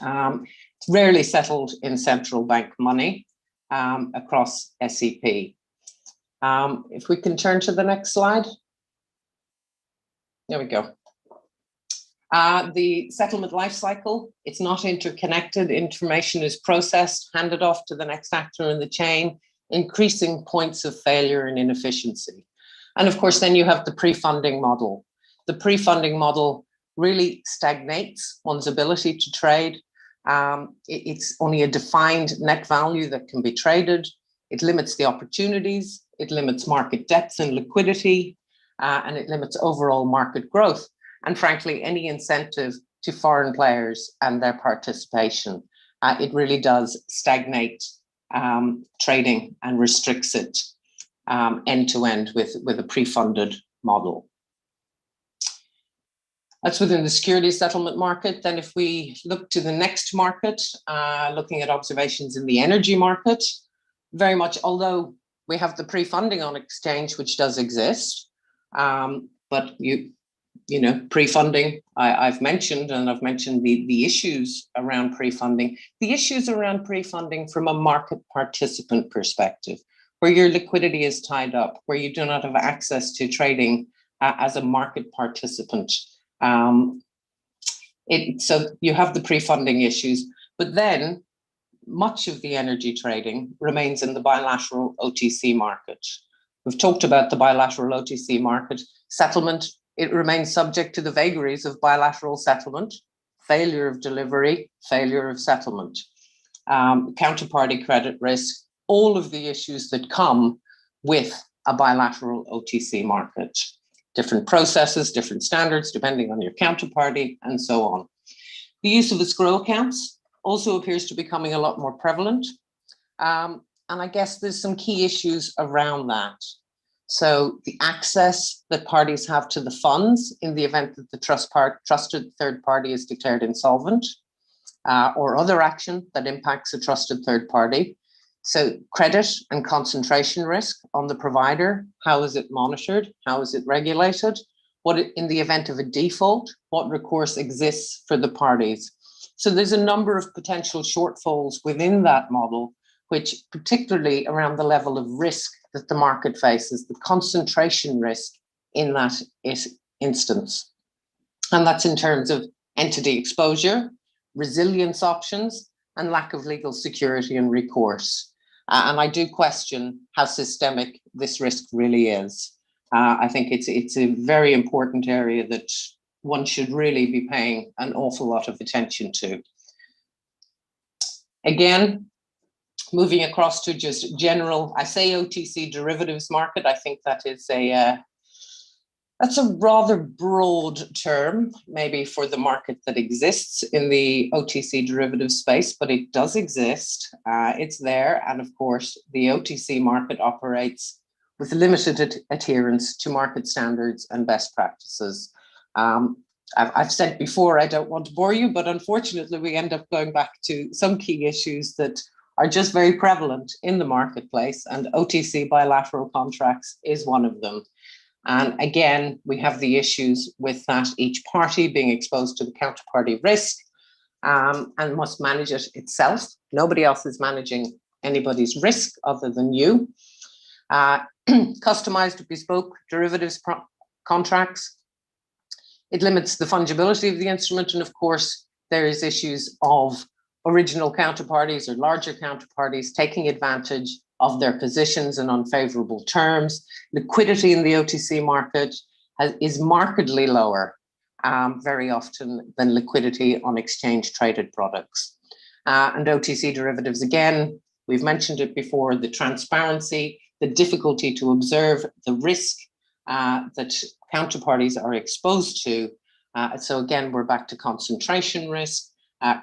It's rarely settled in central bank money across SEP. If we can turn to the next slide. There we go. The settlement life cycle, it's not interconnected. Information is processed, handed off to the next actor in the chain, increasing points of failure and inefficiency. And of course, then you have the pre-funding model. The pre-funding model really stagnates one's ability to trade. It's only a defined net value that can be traded. It limits the opportunities. It limits market depth and liquidity. And it limits overall market growth, and frankly, any incentive to foreign players and their participation. It really does stagnate trading and restricts it end-to-end with a pre-funded model. That's within the securities settlement market. Then if we look to the next market, looking at observations in the energy market, very much, although we have the pre-funding on exchange, which does exist, but you know, pre-funding, I've mentioned, and I've mentioned the issues around pre-funding. The issues around pre-funding from a market participant perspective, where your liquidity is tied up, where you do not have access to trading as a market participant. So you have the pre-funding issues, but then much of the energy trading remains in the bilateral OTC market. We've talked about the bilateral OTC market. Settlement, it remains subject to the vagaries of bilateral settlement, failure of delivery, failure of settlement, counterparty credit risk, all of the issues that come with a bilateral OTC market. Different processes, different standards, depending on your counterparty, and so on. The use of escrow accounts also appears to be becoming a lot more prevalent. And I guess there's some key issues around that. So the access that parties have to the funds in the event that the trusted third party is declared insolvent, or other action that impacts a trusted third party. So credit and concentration risk on the provider, how is it monitored? How is it regulated? What in the event of a default, what recourse exists for the parties? So there's a number of potential shortfalls within that model, which particularly around the level of risk that the market faces, the concentration risk in that instance. And that's in terms of entity exposure, resilience options, and lack of legal security and recourse. And I do question how systemic this risk really is. I think it's a very important area that one should really be paying an awful lot of attention to. Again, moving across to just general, I say OTC derivatives market. I think that is that's a rather broad term, maybe for the market that exists in the OTC derivative space, but it does exist. It's there. And of course, the OTC market operates with limited adherence to market standards and best practices. I've said before, I don't want to bore you, but unfortunately, we end up going back to some key issues that are just very prevalent in the marketplace, and OTC bilateral contracts is one of them. And again, we have the issues with that each party being exposed to the counterparty risk and must manage it itself. Nobody else is managing anybody's risk other than you. Customized bespoke derivatives contracts. It limits the fungibility of the instrument. And of course, there is issues of original counterparties or larger counterparties taking advantage of their positions and unfavorable terms. Liquidity in the OTC market is markedly lower very often than liquidity on exchange traded products. And OTC derivatives, again, we've mentioned it before, the transparency, the difficulty to observe the risk that counterparties are exposed to. So again, we're back to concentration risk,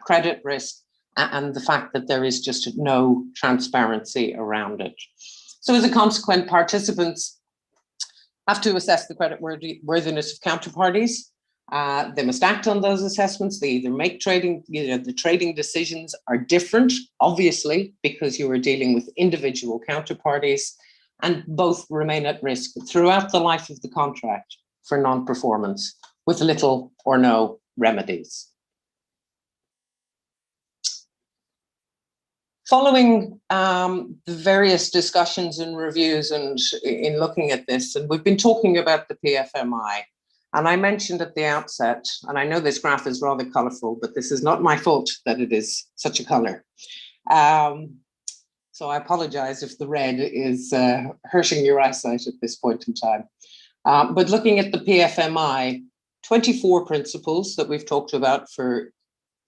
credit risk, and the fact that there is just no transparency around it. So as a consequence, participants have to assess the credit worthiness of counterparties. They must act on those assessments. They either make trading, the trading decisions are different, obviously, because you are dealing with individual counterparties, and both remain at risk throughout the life of the contract for non-performance with little or no remedies. Following the various discussions and reviews and in looking at this, and we've been talking about the PFMI, and I mentioned at the outset, and I know this graph is rather colorful, but this is not my fault that it is such a color. So I apologize if the red is hurting your eyesight at this point in time. But looking at the PFMI, 24 principles that we've talked about for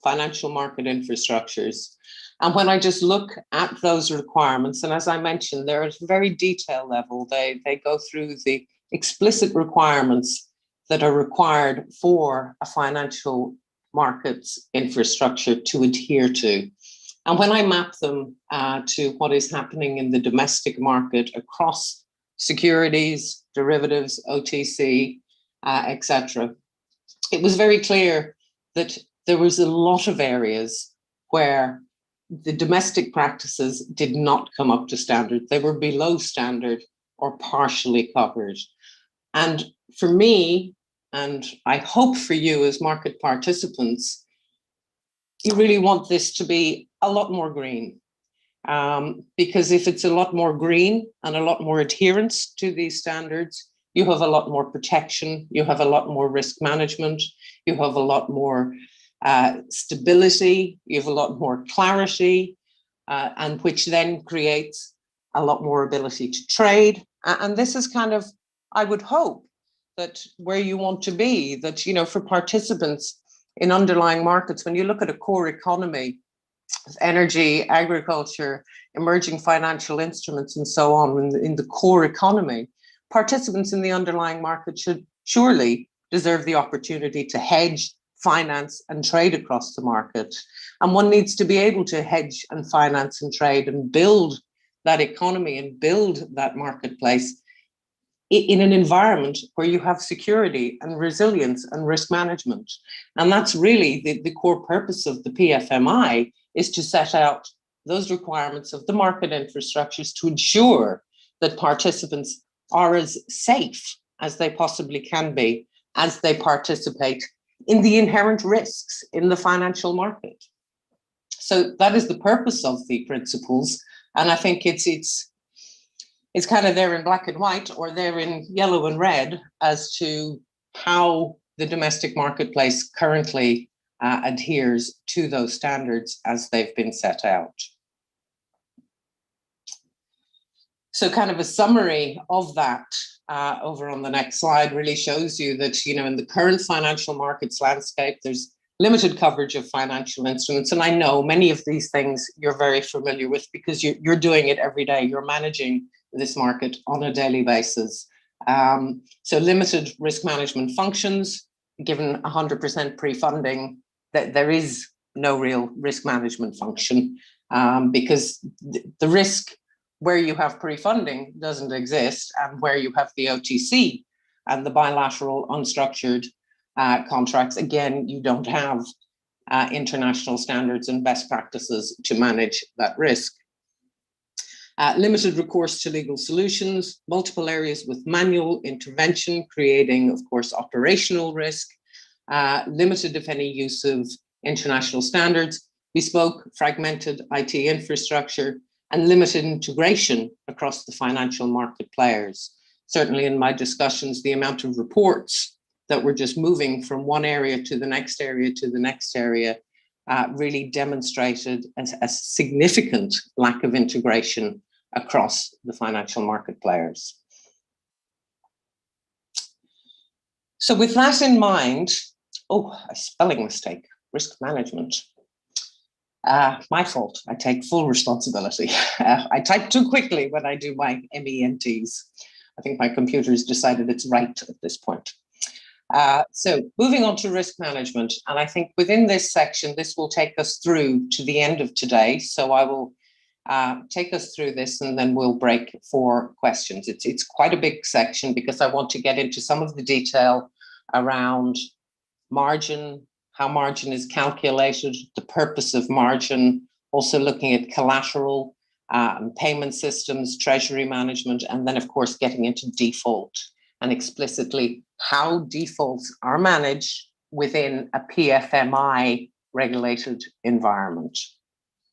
financial market infrastructures. And when I just look at those requirements, and as I mentioned, they're at a very detailed level. They go through the explicit requirements that are required for a financial markets infrastructure to adhere to. And when I map them to what is happening in the domestic market across securities, derivatives, OTC, etc., it was very clear that there was a lot of areas where the domestic practices did not come up to standard. They were below standard or partially covered. And for me, and I hope for you as market participants, you really want this to be a lot more green. Because if it's a lot more green and a lot more adherence to these standards, you have a lot more protection, you have a lot more risk management, you have a lot more stability, you have a lot more clarity, and which then creates a lot more ability to trade. And this is kind of, I would hope, that where you want to be, that, you know, for participants in underlying markets, when you look at a core economy, energy, agriculture, emerging financial instruments, and so on, in the core economy, participants in the underlying market should surely deserve the opportunity to hedge, finance, and trade across the market. And one needs to be able to hedge and finance and trade and build that economy and build that marketplace in an environment where you have security and resilience and risk management. And that's really the core purpose of the PFMI, is to set out those requirements of the market infrastructures to ensure that participants are as safe as they possibly can be as they participate in the inherent risks in the financial market. So that is the purpose of the principles. And I think it's kind of there in black and white, or there in yellow and red, as to how the domestic marketplace currently adheres to those standards as they've been set out. So kind of a summary of that over on the next slide really shows you that, you know, in the current financial markets landscape, there's limited coverage of financial instruments. And I know many of these things you're very familiar with because you're doing it every day. You're managing this market on a daily basis. So limited risk management functions, given 100% pre-funding, that there is no real risk management function because the risk where you have pre-funding doesn't exist, and where you have the OTC and the bilateral unstructured contracts, again, you don't have international standards and best practices to manage that risk. Limited recourse to legal solutions, multiple areas with manual intervention, creating, of course, operational risk, limited, if any, use of international standards, bespoke, fragmented IT infrastructure, and limited integration across the financial market players. Certainly in my discussions, the amount of reports that were just moving from one area to the next area to the next area really demonstrated a significant lack of integration across the financial market players. So with that in mind, oh, a spelling mistake, risk management. My fault, I take full responsibility. I type too quickly when I do my MENTs. I think my computer's decided it's right at this point. So moving on to risk management, and I think within this section, this will take us through to the end of today. So I will take us through this and then we'll break for questions. It's quite a big section because I want to get into some of the detail around margin, how margin is calculated, the purpose of margin, also looking at collateral, payment systems, treasury management, and then of course getting into default and explicitly how defaults are managed within a PFMI regulated environment.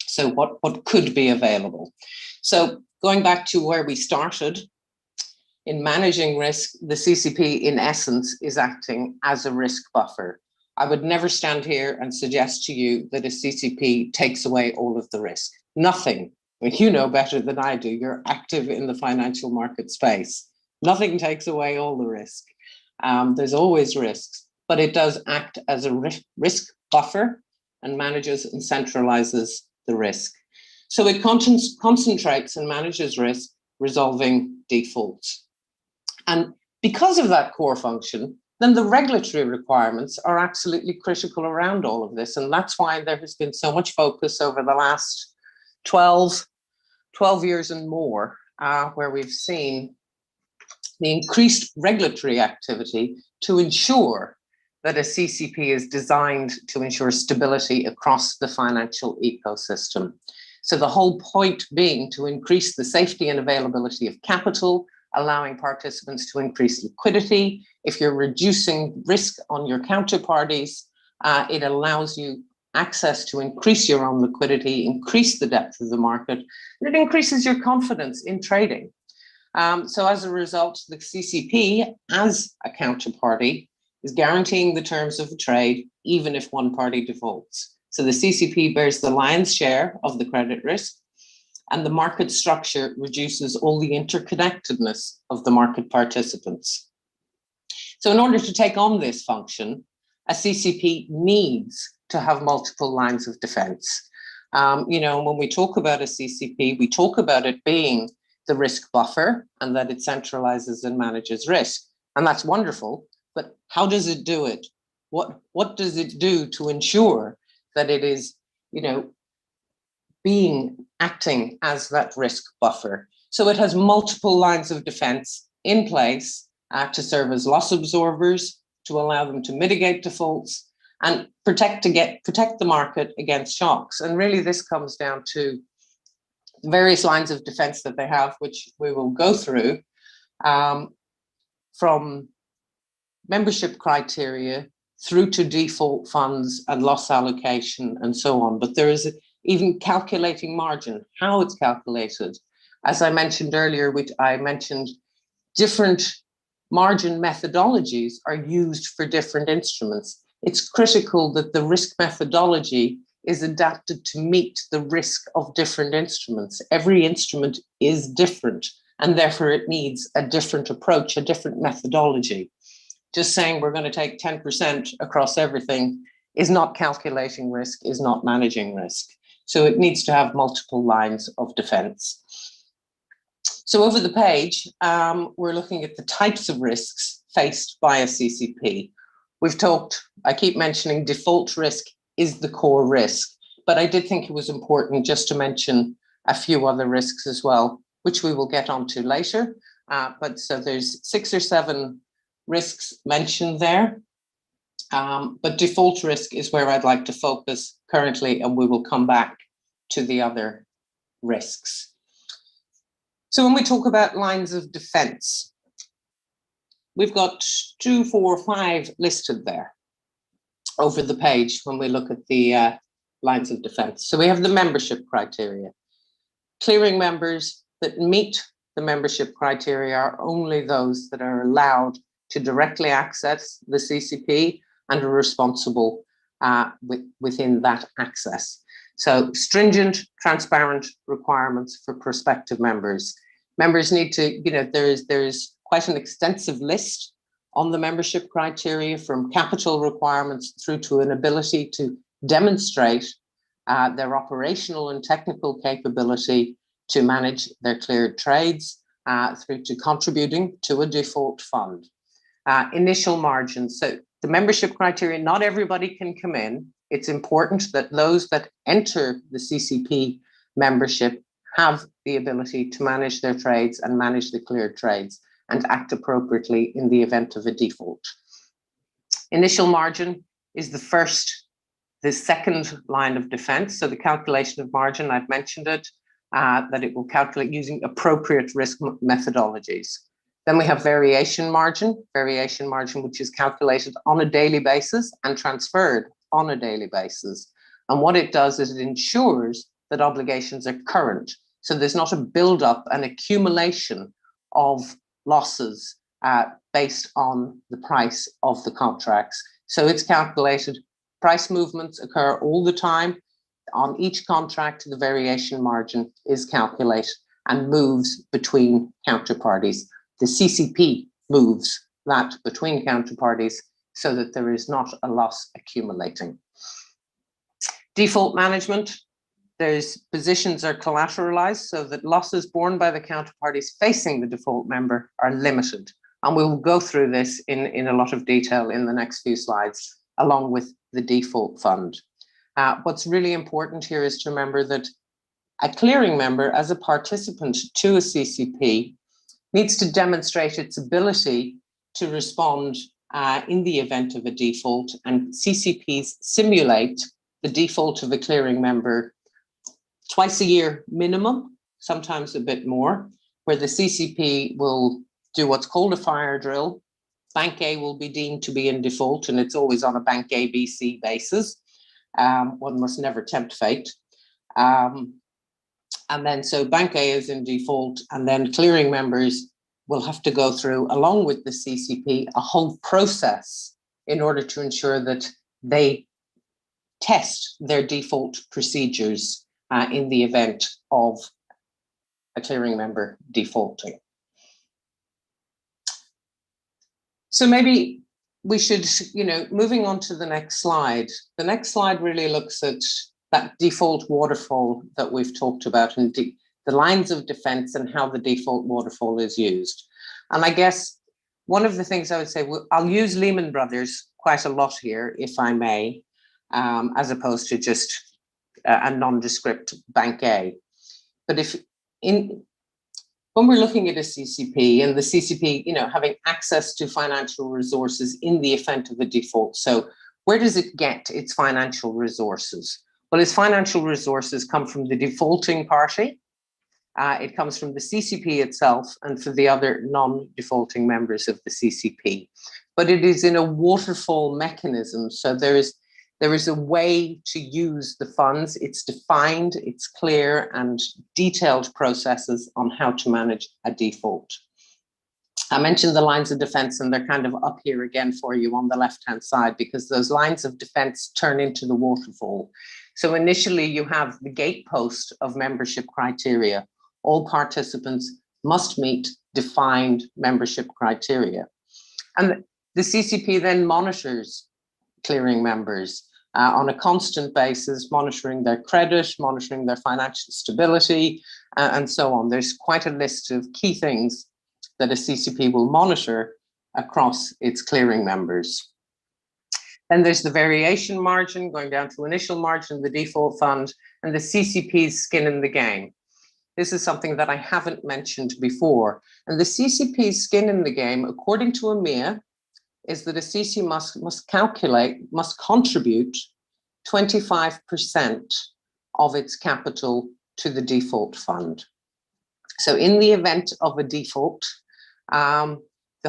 So what could be available? So going back to where we started, in managing risk, the CCP in essence is acting as a risk buffer. I would never stand here and suggest to you that a CCP takes away all of the risk. Nothing. I mean, you know better than I do. You're active in the financial market space. Nothing takes away all the risk. There's always risks, but it does act as a risk buffer and manages and centralizes the risk. So it concentrates and manages risk, resolving defaults. And because of that core function, then the regulatory requirements are absolutely critical around all of this. And that's why there has been so much focus over the last 12 years and more, where we've seen the increased regulatory activity to ensure that a CCP is designed to ensure stability across the financial ecosystem. So the whole point being to increase the safety and availability of capital, allowing participants to increase liquidity. If you're reducing risk on your counterparties, it allows you access to increase your own liquidity, increase the depth of the market, and it increases your confidence in trading. So as a result, the CCP as a counterparty is guaranteeing the terms of the trade, even if one party defaults. So the CCP bears the lion's share of the credit risk, and the market structure reduces all the interconnectedness of the market participants. So in order to take on this function, a CCP needs to have multiple lines of defense. When we talk about a CCP, we talk about it being the risk buffer and that it centralizes and manages risk. And that's wonderful, but how does it do it? What does it do to ensure that it is, acting as that risk buffer? So it has multiple lines of defense in place to serve as loss absorbers, to allow them to mitigate defaults and protect the market against shocks. And really this comes down to various lines of defense that they have, which we will go through, from membership criteria through to default funds and loss allocation and so on. But there is even calculating margin, how it's calculated. As I mentioned earlier, I mentioned different margin methodologies are used for different instruments. It's critical that the risk methodology is adapted to meet the risk of different instruments. Every instrument is different, and therefore it needs a different approach, a different methodology. Just saying we're going to take 10% across everything is not calculating risk, is not managing risk. So it needs to have multiple lines of defense. So over the page, we're looking at the types of risks faced by a CCP. We've talked, I keep mentioning default risk is the core risk, but I did think it was important just to mention a few other risks as well, which we will get onto later. But so there's 6 or 7 risks mentioned there. But default risk is where I'd like to focus currently, and we will come back to the other risks. So when we talk about lines of defense, we've got 2, 4, 5 listed there over the page when we look at the lines of defense. So we have the membership criteria. Clearing members that meet the membership criteria are only those that are allowed to directly access the CCP and are responsible within that access. So stringent, transparent requirements for prospective members. Members need to, there's quite an extensive list on the membership criteria, from capital requirements through to an ability to demonstrate their operational and technical capability to manage their cleared trades, through to contributing to a default fund. Initial margins. So the membership criteria, not everybody can come in. It's important that those that enter the CCP membership have the ability to manage their trades and manage the cleared trades and act appropriately in the event of a default. Initial margin is the second line of defense. So the calculation of margin, I've mentioned it, that it will calculate using appropriate risk methodologies. Then we have variation margin, which is calculated on a daily basis and transferred on a daily basis. And what it does is it ensures that obligations are current. So there's not a build-up and accumulation of losses based on the price of the contracts. So it's calculated. Price movements occur all the time. On each contract, the variation margin is calculated and moves between counterparties. The CCP moves that between counterparties so that there is not a loss accumulating. Default management, there's positions are collateralized so that losses borne by the counterparties facing the default member are limited. And we will go through this in a lot of detail in the next few slides, along with the default fund. What's really important here is to remember that a clearing member, as a participant to a CCP, needs to demonstrate its ability to respond in the event of a default, and CCPs simulate the default of a clearing member twice a year minimum, sometimes a bit more, where the CCP will do what's called a fire drill. Bank A will be deemed to be in default, and it's always on a Bank A, B, C basis. One must never tempt fate. And then so Bank A is in default, and then clearing members will have to go through, along with the CCP, a whole process in order to ensure that they test their default procedures in the event of a clearing member defaulting. So maybe we should, moving on to the next slide. The next slide really looks at that default waterfall that we've talked about, and the lines of defense and how the default waterfall is used. And I guess one of the things I would say, I'll use Lehman Brothers quite a lot here, if I may, as opposed to just a nondescript Bank A. But when we're looking at a CCP, and the CCP, having access to financial resources in the event of a default, so where does it get its financial resources? Well, its financial resources come from the defaulting party, It comes from the CCP itself and for the other non-defaulting members of the CCP. But it is in a waterfall mechanism. So there is a way to use the funds. It's defined, it's clear and detailed processes on how to manage a default. I mentioned the lines of defense, and they're kind of up here again for you on the left-hand side, because those lines of defense turn into the waterfall. So initially you have the gatepost of membership criteria. All participants must meet defined membership criteria. And the CCP then monitors clearing members on a constant basis, monitoring their credit, monitoring their financial stability, and so on. There's quite a list of key things that a CCP will monitor across its clearing members. Then there's the variation margin, going down to initial margin, the default fund, and the CCP's skin in the game. This is something that I haven't mentioned before. And the CCP's skin in the game, according to EMEA, is that a CC must contribute 25% of its capital to the default fund. So in the event of a default, the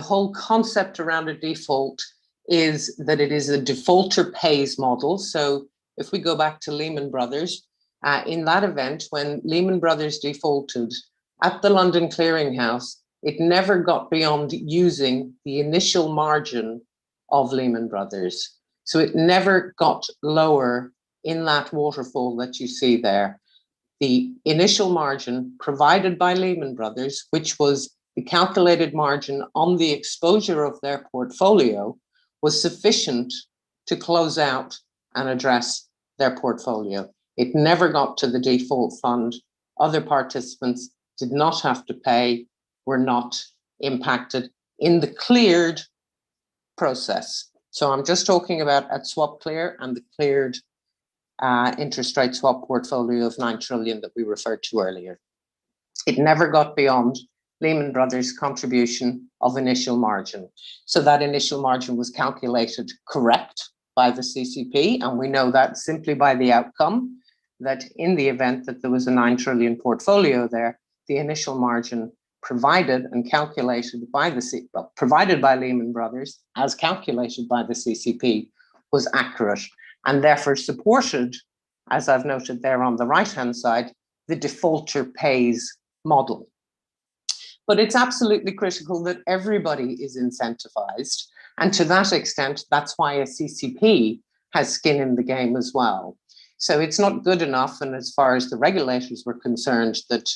whole concept around a default is that it is a defaulter pays model. So if we go back to Lehman Brothers, in that event, when Lehman Brothers defaulted at the London Clearing House, it never got beyond using the initial margin of Lehman Brothers. So it never got lower in that waterfall that you see there. The initial margin provided by Lehman Brothers, which was the calculated margin on the exposure of their portfolio, was sufficient to close out and address their portfolio. It never got to the default fund. Other participants did not have to pay, were not impacted in the cleared process. So I'm just talking about at swap clear and the cleared interest rate swap portfolio of 9 trillion that we referred to earlier. It never got beyond Lehman Brothers' contribution of initial margin. So that initial margin was calculated correct by the CCP, and we know that simply by the outcome, that in the event that there was a 9 trillion portfolio there, the initial margin provided and calculated by provided by Lehman Brothers, as calculated by the CCP, was accurate, and therefore supported, as I've noted there on the right-hand side, the defaulter pays model. But it's absolutely critical that everybody is incentivized, and to that extent, that's why a CCP has skin in the game as well. So it's not good enough, and as far as the regulators were concerned, that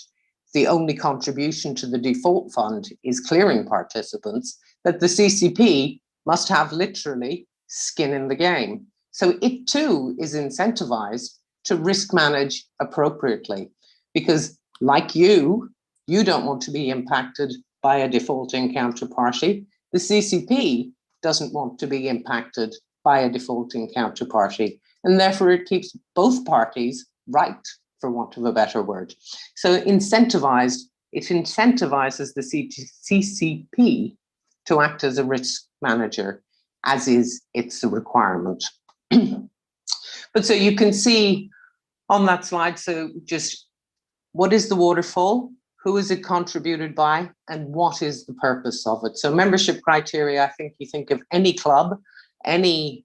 the only contribution to the default fund is clearing participants, that the CCP must have literally skin in the game. So it too is incentivized to risk manage appropriately, because like you don't want to be impacted by a defaulting counterparty. The CCP doesn't want to be impacted by a defaulting counterparty, and therefore it keeps both parties right, for want of a better word. So it incentivizes the CCP to act as a risk manager, as is its requirement. But so you can see on that slide, so just what is the waterfall? Who is it contributed by, and what is the purpose of it? So membership criteria, I think you think of any club, any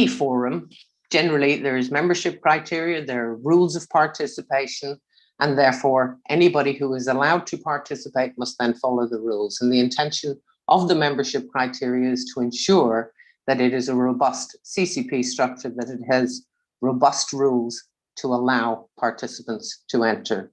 forum, generally there is membership criteria, there are rules of participation, and therefore anybody who is allowed to participate must then follow the rules. And the intention of the membership criteria is to ensure that it is a robust CCP structure, that it has robust rules to allow participants to enter.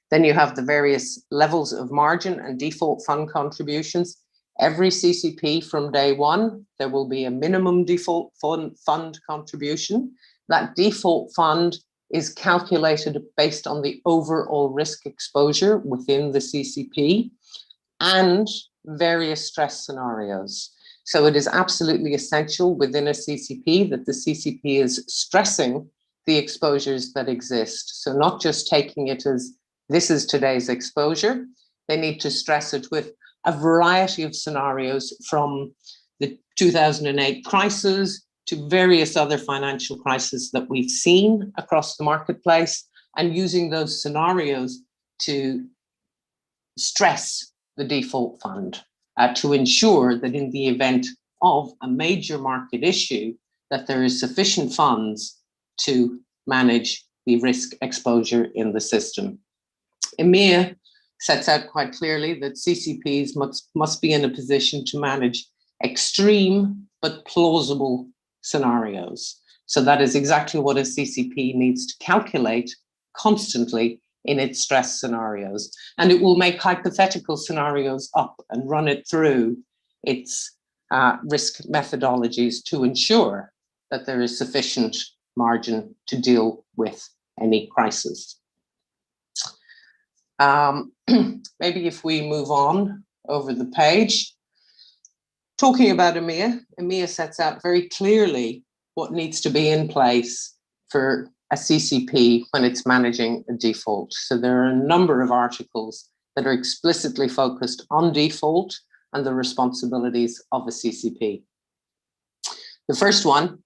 Then you have the various levels of margin and default fund contributions. Every CCP from day one, there will be a minimum default fund contribution. That default fund is calculated based on the overall risk exposure within the CCP and various stress scenarios. So it is absolutely essential within a CCP that the CCP is stressing the exposures that exist. So not just taking it as this is today's exposure, they need to stress it with a variety of scenarios, from the 2008 crisis to various other financial crises that we've seen across the marketplace, and using those scenarios to stress the default fund to ensure that in the event of a major market issue, that there is sufficient funds to manage the risk exposure in the system. EMEA sets out quite clearly that CCPs must be in a position to manage extreme but plausible scenarios. So that is exactly what a CCP needs to calculate constantly in its stress scenarios. And it will make hypothetical scenarios up and run it through its risk methodologies to ensure that there is sufficient margin to deal with any crisis. Maybe if we move on over the page, talking about EMEA, EMEA sets out very clearly what needs to be in place for a CCP when it's managing a default. So there are a number of articles that are explicitly focused on default and the responsibilities of a CCP. The first one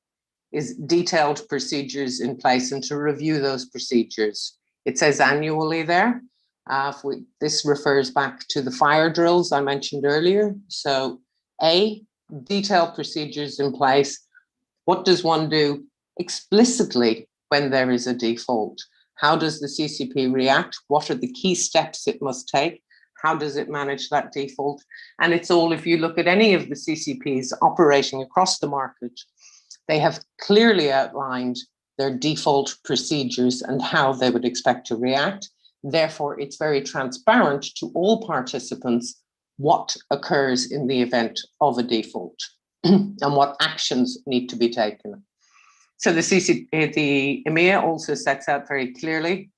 is detailed procedures in place and to review those procedures. It says annually there. This refers back to the fire drills I mentioned earlier. So A, detailed procedures in place. What does one do explicitly when there is a default? How does the CCP react? What are the key steps it must take? How does it manage that default? And it's all, if you look at any of the CCPs operating across the market, they have clearly outlined their default procedures and how they would expect to react. Therefore, it's very transparent to all participants what occurs in the event of a default and what actions need to be taken. So the EMEA also sets out very clearly,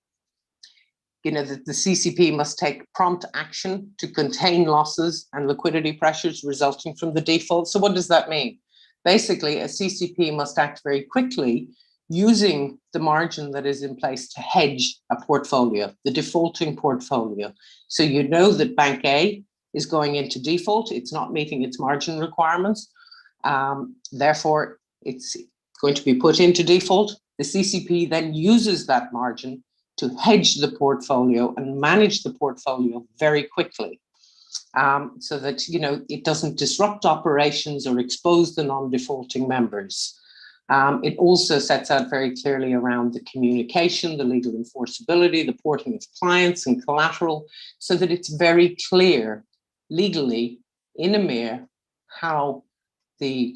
that the CCP must take prompt action to contain losses and liquidity pressures resulting from the default. So what does that mean? Basically, a CCP must act very quickly using the margin that is in place to hedge a portfolio, the defaulting portfolio. So you know that Bank A is going into default, it's not meeting its margin requirements, therefore it's going to be put into default. The CCP then uses that margin to hedge the portfolio and manage the portfolio very quickly, so that it doesn't disrupt operations or expose the non-defaulting members. It also sets out very clearly around the communication, the legal enforceability, the porting of clients and collateral, so that it's very clear legally in EMEA how the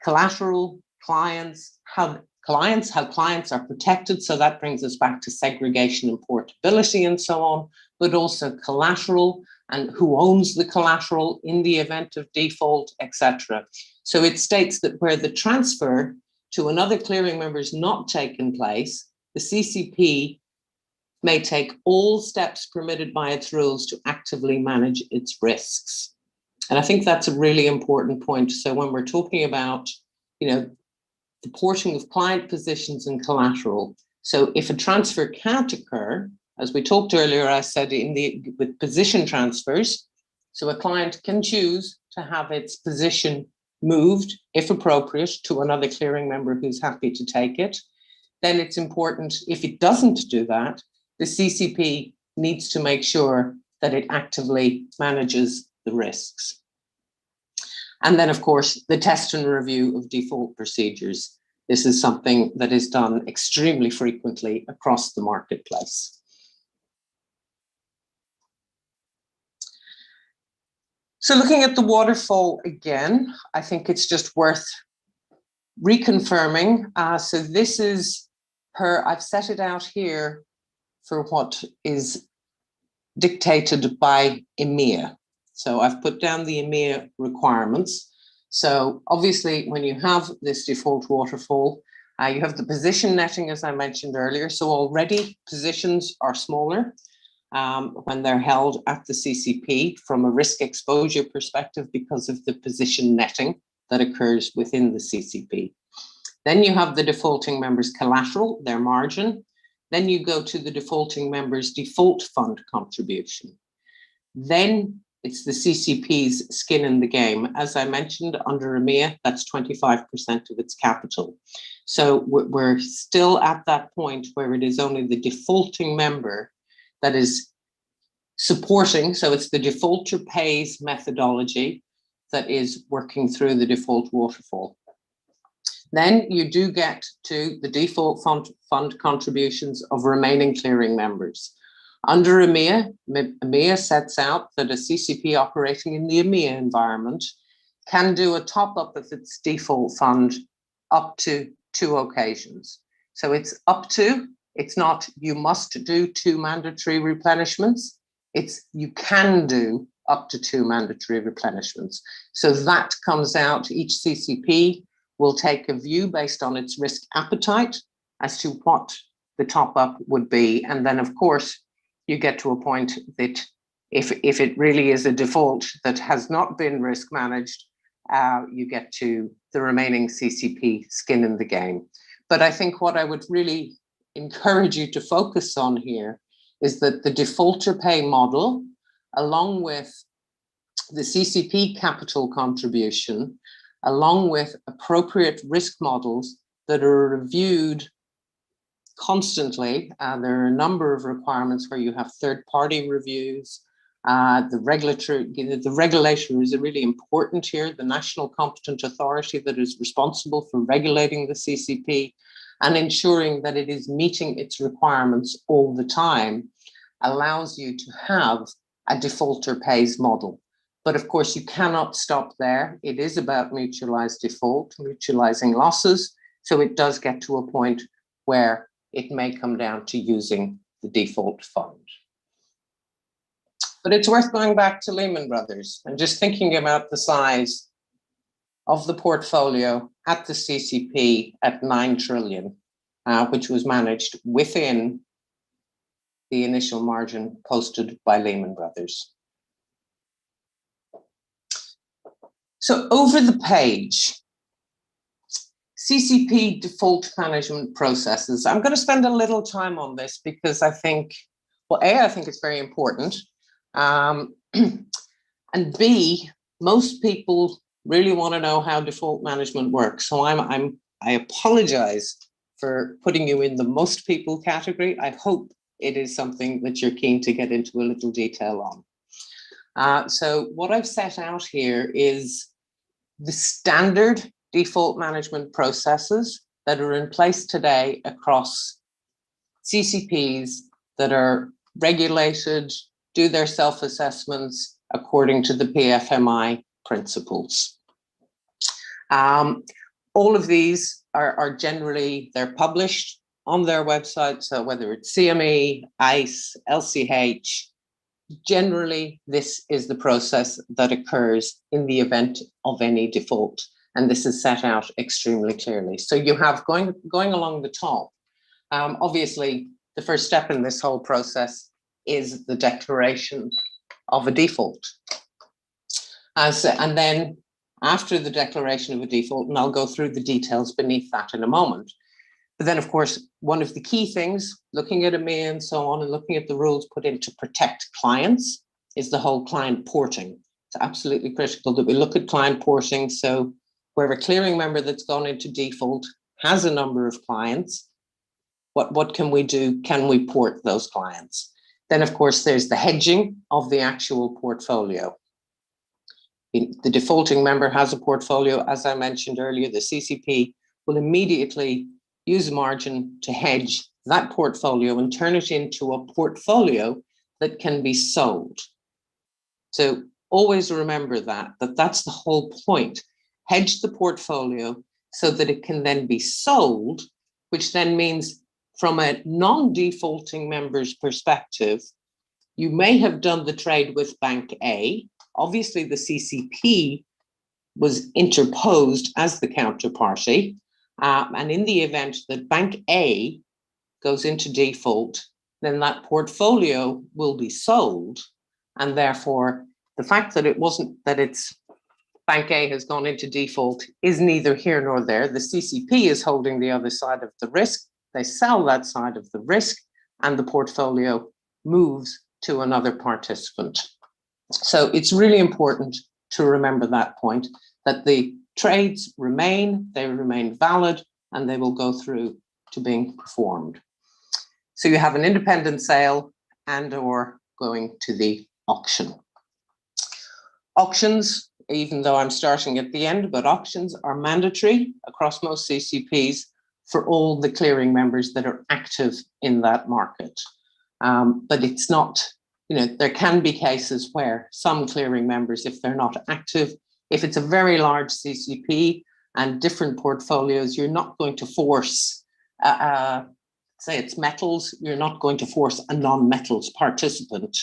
collateral, clients, how clients are protected. So that brings us back to segregation and portability and so on, but also collateral and who owns the collateral in the event of default, etc. So it states that where the transfer to another clearing member is not taken place, the CCP may take all steps permitted by its rules to actively manage its risks. And I think that's a really important point. So when we're talking about, the porting of client positions and collateral, so if a transfer can't occur, as we talked earlier, I said with position transfers, so a client can choose to have its position moved, if appropriate, to another clearing member who's happy to take it. Then it's important, if it doesn't do that, the CCP needs to make sure that it actively manages the risks. And then, of course, the test and review of default procedures. This is something that is done extremely frequently across the marketplace. So looking at the waterfall again, I think it's just worth reconfirming. So this is I've set it out here for what is dictated by EMEA. So I've put down the EMEA requirements. So obviously, when you have this default waterfall, you have the position netting, as I mentioned earlier. So already positions are smaller when they're held at the CCP from a risk exposure perspective because of the position netting that occurs within the CCP. Then you have the defaulting members' collateral, their margin. Then you go to the defaulting members' default fund contribution. Then it's the CCP's skin in the game. As I mentioned, under EMEA, that's 25% of its capital. So we're still at that point where it is only the defaulting member that is supporting. So it's the defaulter pays methodology that is working through the default waterfall. Then you do get to the default fund contributions of remaining clearing members. Under EMEA, EMEA sets out that a CCP operating in the EMEA environment can do a top-up of its default fund up to 2 occasions. So it's up to, it's not you must do 2 mandatory replenishments, it's you can do up to 2 mandatory replenishments. So that comes out, each CCP will take a view based on its risk appetite as to what the top-up would be. And then, of course, you get to a point that if it really is a default that has not been risk managed, you get to the remaining CCP skin in the game. But I think what I would really encourage you to focus on here is that the defaulter pay model, along with the CCP capital contribution, along with appropriate risk models that are reviewed constantly. There are a number of requirements where you have third-party reviews. The regulator is really important here, the national competent authority that is responsible for regulating the CCP and ensuring that it is meeting its requirements all the time, allows you to have a defaulter pays model. But of course, you cannot stop there. It is about mutualized default, mutualizing losses. So it does get to a point where it may come down to using the default fund. But it's worth going back to Lehman Brothers and just thinking about the size of the portfolio at the CCP at 9 trillion, which was managed within the initial margin posted by Lehman Brothers. So over the page, CCP default management processes. I'm going to spend a little time on this because I think, well, A, I think it's very important. And B, most people really want to know how default management works. So I apologize for putting you in the most people category. I hope it is something that you're keen to get into a little detail on. So what I've set out here is the standard default management processes that are in place today across CCPs that are regulated, do their self-assessments according to the PFMI principles. All of these are generally, they're published on their website. So whether it's CME, ICE, LCH, generally this is the process that occurs in the event of any default. And this is set out extremely clearly. So you have going along the top, obviously the first step in this whole process is the declaration of a default. And then after the declaration of a default, and I'll go through the details beneath that in a moment. But then, of course, one of the key things, looking at EMEA and so on, and looking at the rules put in to protect clients, is the whole client porting. It's absolutely critical that we look at client porting. So where a clearing member that's gone into default has a number of clients, what can we do? Can we port those clients? Then, of course, there's the hedging of the actual portfolio. The defaulting member has a portfolio. As I mentioned earlier, the CCP will immediately use margin to hedge that portfolio and turn it into a portfolio that can be sold. So always remember that's the whole point. Hedge the portfolio so that it can then be sold, which then means from a non-defaulting member's perspective, you may have done the trade with Bank A. Obviously, the CCP was interposed as the counterparty. And in the event that Bank A goes into default, then that portfolio will be sold. And therefore, the fact that it's Bank A has gone into default is neither here nor there. The CCP is holding the other side of the risk. They sell that side of the risk and the portfolio moves to another participant. So it's really important to remember that point, that the trades remain, they remain valid and they will go through to being performed. So you have an independent sale and or going to the auction. Auctions, even though I'm starting at the end, but auctions are mandatory across most CCPs for all the clearing members that are active in that market. But it's not, there can be cases where some clearing members, if they're not active, if it's a very large CCP and different portfolios, you're not going to force, say it's metals, you're not going to force a non-metals participant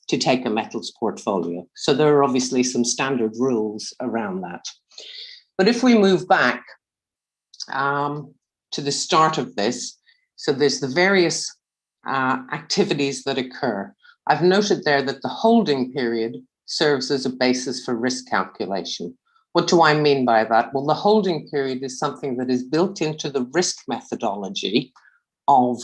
to take a metals portfolio. So there are obviously some standard rules around that. But if we move back to the start of this, so there's the various activities that occur. I've noted there that the holding period serves as a basis for risk calculation. What do I mean by that? Well, the holding period is something that is built into the risk methodology of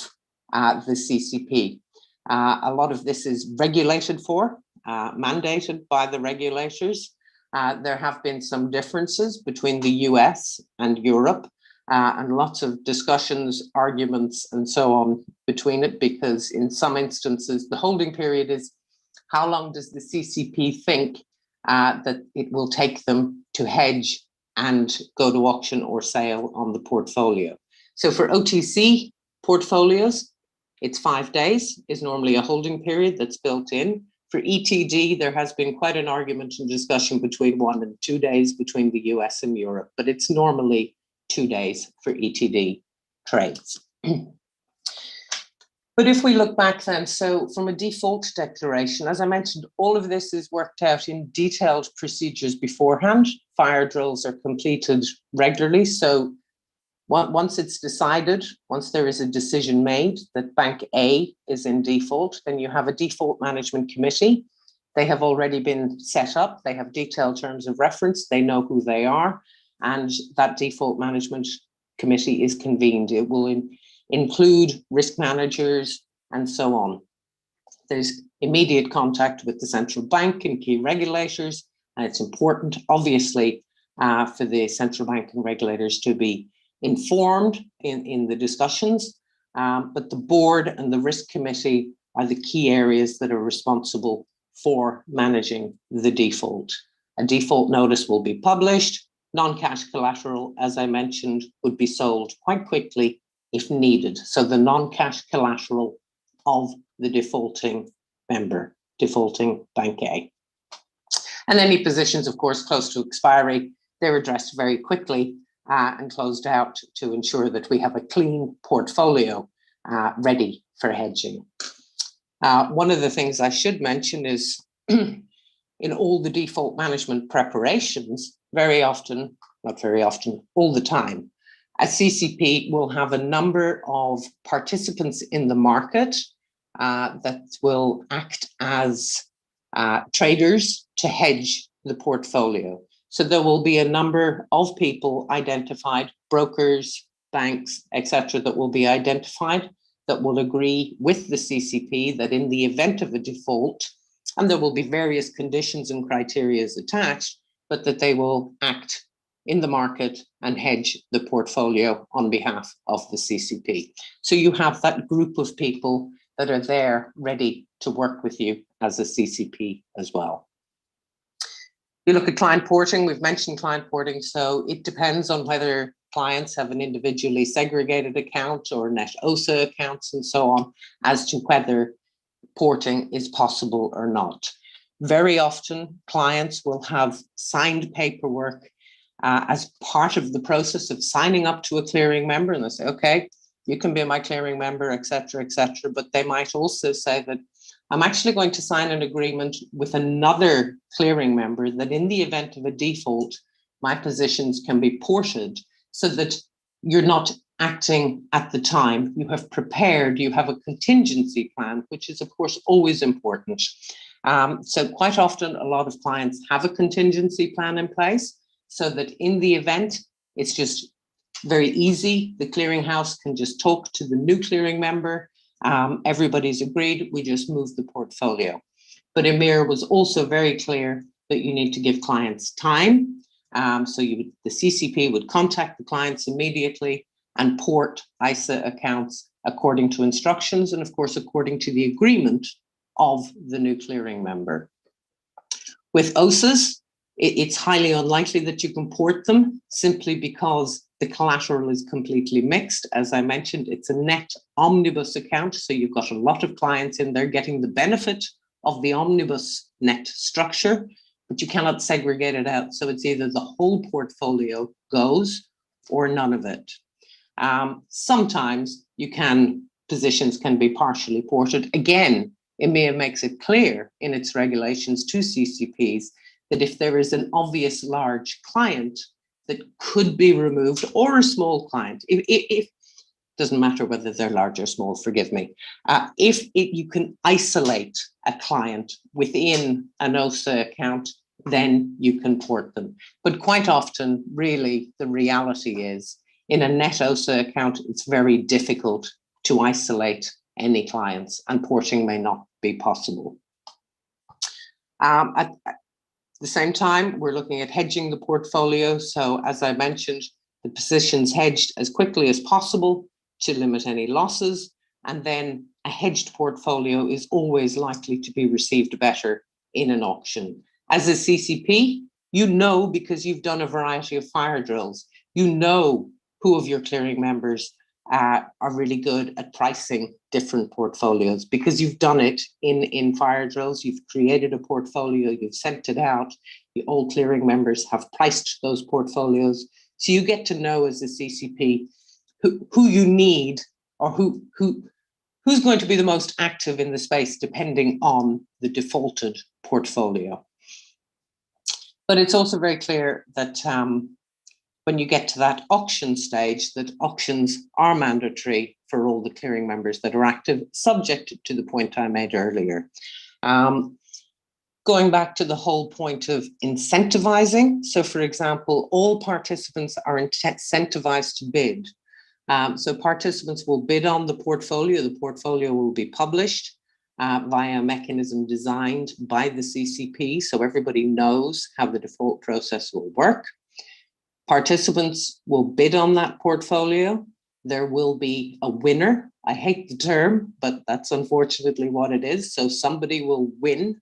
the CCP. A lot of this is regulated for, mandated by the regulators. There have been some differences between the US and Europe, and lots of discussions, arguments, and so on between it, because in some instances, the holding period is how long does the CCP think that it will take them to hedge and go to auction or sale on the portfolio. So for OTC portfolios, it's 5 days is normally a holding period that's built in. For ETD, there has been quite an argument and discussion between 1 and 2 days between the US and Europe, but it's normally 2 days for ETD trades. But if we look back then, so from a default declaration, as I mentioned, all of this is worked out in detailed procedures beforehand. Fire drills are completed regularly. So once it's decided, once there is a decision made that Bank A is in default, then you have a default management committee. They have already been set up. They have detailed terms of reference. They know who they are. And that default management committee is convened. It will include risk managers and so on. There's immediate contact with the central bank and key regulators. And it's important, obviously, for the central bank and regulators to be informed in the discussions. But the board and the risk committee are the key areas that are responsible for managing the default. A default notice will be published. Non-cash collateral, as I mentioned, would be sold quite quickly if needed. So the non-cash collateral of the defaulting member, defaulting Bank A. And any positions, of course, close to expiry, they're addressed very quickly and closed out to ensure that we have a clean portfolio ready for hedging. One of the things I should mention is in all the default management preparations, very often, not very often, all the time, a CCP will have a number of participants in the market that will act as traders to hedge the portfolio. So there will be a number of people identified, brokers, banks, etc., that will be identified that will agree with the CCP that in the event of a default, and there will be various conditions and criteria attached, but that they will act in the market and hedge the portfolio on behalf of the CCP. So you have that group of people that are there ready to work with you as a CCP as well. You look at client porting, we've mentioned client porting, so it depends on whether clients have an individually segregated account or net OSA accounts and so on as to whether porting is possible or not. Very often, clients will have signed paperwork as part of the process of signing up to a clearing member, and they say, okay, you can be my clearing member, etc., but they might also say that I'm actually going to sign an agreement with another clearing member that in the event of a default, my positions can be ported so that you're not acting at the time. You have prepared, you have a contingency plan, which is, of course, always important. So quite often, a lot of clients have a contingency plan in place so that in the event, it's just very easy. The clearinghouse can just talk to the new clearing member. Everybody's agreed, we just move the portfolio. But Emir was also very clear that you need to give clients time. So the CCP would contact the clients immediately and port ISA accounts according to instructions and, of course, according to the agreement of the new clearing member. With OSAs, it's highly unlikely that you can port them simply because the collateral is completely mixed. As I mentioned, it's a net omnibus account, so you've got a lot of clients in there getting the benefit of the omnibus net structure, but you cannot segregate it out. So it's either the whole portfolio goes or none of it. Sometimes positions can be partially ported. Again, EMEA makes it clear in its regulations to CCPs that if there is an obvious large client that could be removed, or a small client, if doesn't matter whether they're large or small, forgive me, you can isolate a client within an OSA account, then you can port them. But quite often, really, the reality is in a net OSA account, it's very difficult to isolate any clients, and porting may not be possible. At the same time, we're looking at hedging the portfolio. So as I mentioned, the positions hedged as quickly as possible to limit any losses. And then a hedged portfolio is always likely to be received better in an auction. As a CCP, you know, because you've done a variety of fire drills, you know who of your clearing members are really good at pricing different portfolios, because you've done it in fire drills. You've created a portfolio, you've sent it out, all clearing members have priced those portfolios. So you get to know as a CCP who you need, or who's going to be the most active in the space depending on the defaulted portfolio. But it's also very clear that when you get to that auction stage, that auctions are mandatory for all the clearing members that are active, subject to the point I made earlier. Going back to the whole point of incentivizing. So for example, all participants are incentivized to bid. So participants will bid on the portfolio. The portfolio will be published via a mechanism designed by the CCP, so everybody knows how the default process will work. Participants will bid on that portfolio. There will be a winner. I hate the term, but that's unfortunately what it is. So somebody will win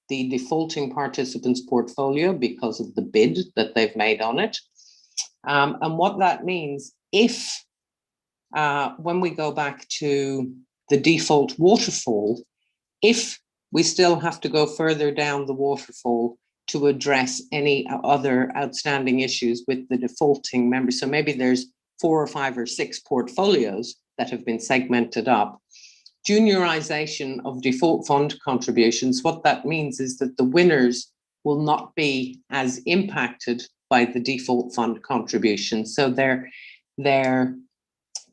the defaulting participant's portfolio because of the bid that they've made on it. And what that means, if when we go back to the default waterfall, if we still have to go further down the waterfall to address any other outstanding issues with the defaulting member, so maybe there's 4 or 5 or 6 portfolios that have been segmented up, juniorization of default fund contributions, what that means is that the winners will not be as impacted by the default fund contribution. So the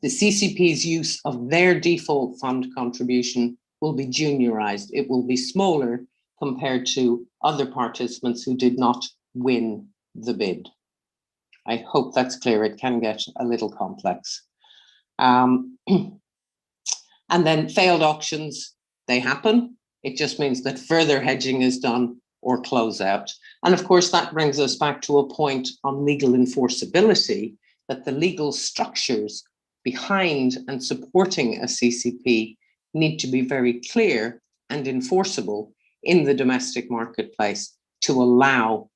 CCP's use of their default fund contribution will be juniorized. It will be smaller compared to other participants who did not win the bid. I hope that's clear. It can get a little complex. And then failed auctions, they happen. It just means that further hedging is done or close out. And of course, that brings us back to a point on legal enforceability, that the legal structures behind and supporting a CCP need to be very clear and enforceable in the domestic marketplace to allow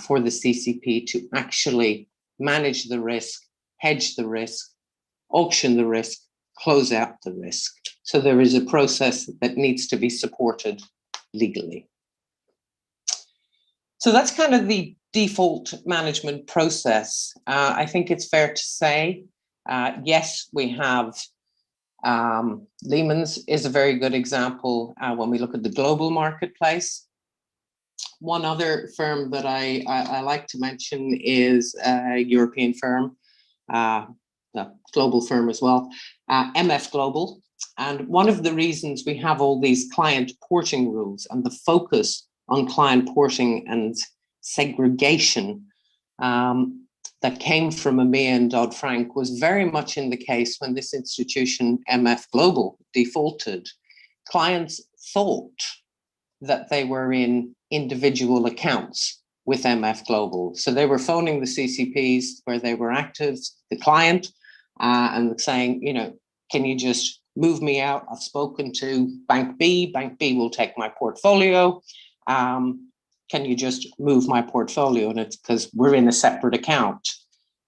for the CCP to actually manage the risk, hedge the risk, auction the risk, close out the risk. So there is a process that needs to be supported legally. So that's kind of the default management process. I think it's fair to say, yes, we have Lehman's is a very good example when we look at the global marketplace. One other firm that I like to mention is a European firm, a global firm as well, MF Global. And one of the reasons we have all these client porting rules and the focus on client porting and segregation that came from EMEA and Dodd-Frank was very much in the case when this institution, MF Global, defaulted. Clients thought that they were in individual accounts with MF Global. So they were phoning the CCPs where they were active, the client, and saying, you know, can you just move me out? I've spoken to Bank B. Bank B will take my portfolio. Can you just move my portfolio? And it's because we're in a separate account.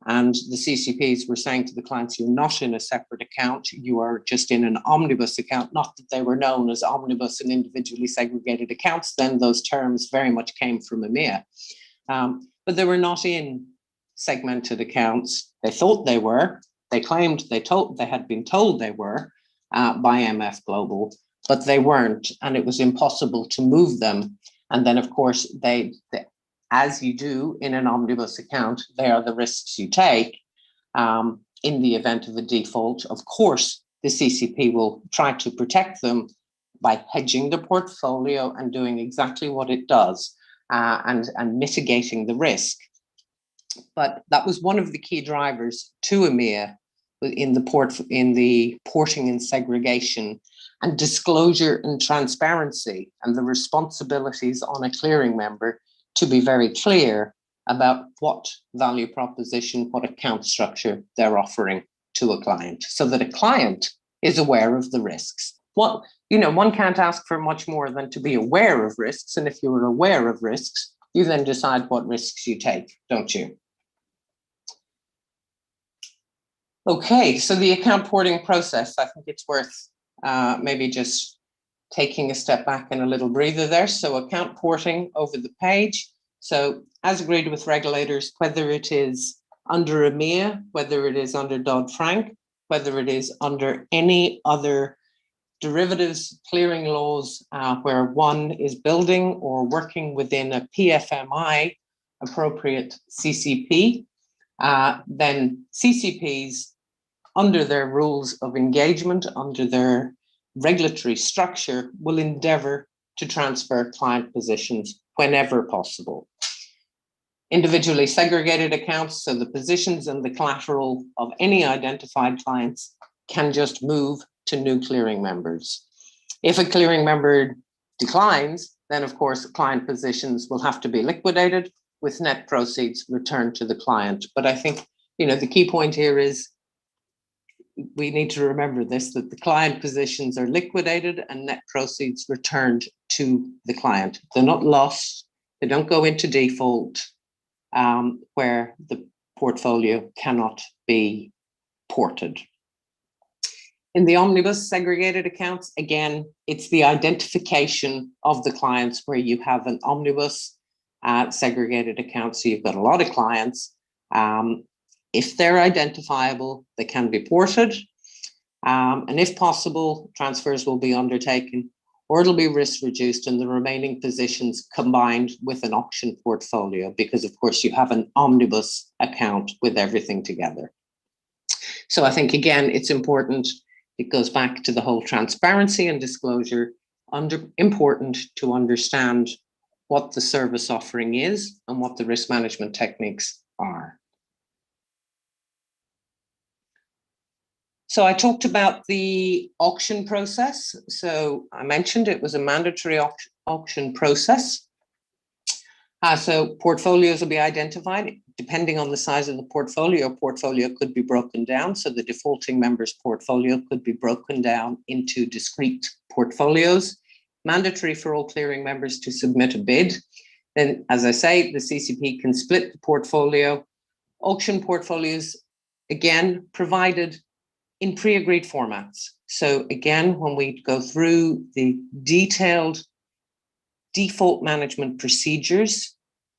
And the CCPs were saying to the clients, you're not in a separate account, you are just in an omnibus account. Not that they were known as omnibus and individually segregated accounts, then those terms very much came from EMEA. But they were not in segmented accounts. They thought they were, they claimed they had been told they were by MF Global, but they weren't, and it was impossible to move them. And then of course, as you do in an omnibus account, they are the risks you take. In the event of a default, of course, the CCP will try to protect them by hedging the portfolio and doing exactly what it does, and mitigating the risk. But that was one of the key drivers to EMEA in the porting and segregation and disclosure and transparency, and the responsibilities on a clearing member to be very clear about what value proposition, what account structure they're offering to a client, so that a client is aware of the risks. Well, you know, one can't ask for much more than to be aware of risks. And if you are aware of risks, you then decide what risks you take, don't you? Okay, so the account porting process, I think it's worth maybe just taking a step back and a little breather there. So account porting over the page. So as agreed with regulators, whether it is under EMEA, whether it is under Dodd-Frank, whether it is under any other derivatives clearing laws where one is building or working within a PFMI appropriate CCP, then CCPs, under their rules of engagement, under their regulatory structure, will endeavor to transfer client positions whenever possible. Individually segregated accounts, so the positions and the collateral of any identified clients can just move to new clearing members. If a clearing member declines, then of course client positions will have to be liquidated with net proceeds returned to the client. But I think, you know, the key point here is we need to remember this, that the client positions are liquidated and net proceeds returned to the client. They're not lost, they don't go into default, where the portfolio cannot be ported. In the omnibus segregated accounts, again, it's the identification of the clients where you have an omnibus segregated account. So you've got a lot of clients. If they're identifiable, they can be ported. And if possible, transfers will be undertaken, or it'll be risk reduced and the remaining positions combined with an auction portfolio, because of course you have an omnibus account with everything together. So I think, again, it's important. It goes back to the whole transparency and disclosure, important to understand what the service offering is and what the risk management techniques are. So I talked about the auction process. So I mentioned it was a mandatory auction process. So portfolios will be identified. Depending on the size of the portfolio could be broken down. So the defaulting member's portfolio could be broken down into discrete portfolios. Mandatory for all clearing members to submit a bid. Then, as I say, the CCP can split the portfolio. Auction portfolios, again, provided in pre-agreed formats. So again, when we go through the detailed default management procedures,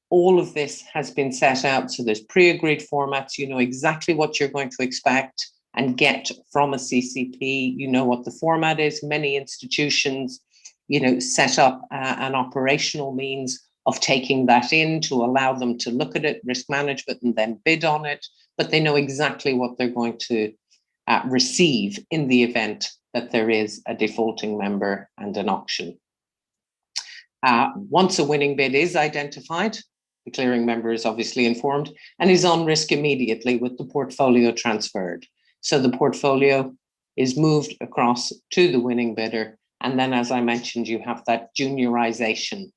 all of this has been set out. So there's pre-agreed formats. You know exactly what you're going to expect and get from a CCP. You know what the format is. Many institutions, you know, set up an operational means of taking that in to allow them to look at it, risk management, and then bid on it. But they know exactly what they're going to receive in the event that there is a defaulting member and an auction. Once a winning bid is identified, the clearing member is obviously informed and is on risk immediately with the portfolio transferred. So the portfolio is moved across to the winning bidder. And then, as I mentioned, you have that juniorization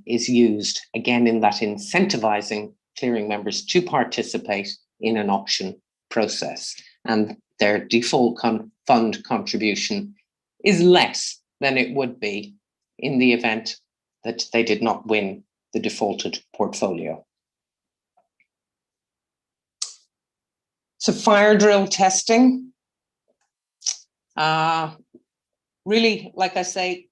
is used, again, in that incentivizing clearing members to participate in an auction process, and their default fund contribution is less than it would be in the event that they did not win the defaulted portfolio. So fire drill testing, really, like I say,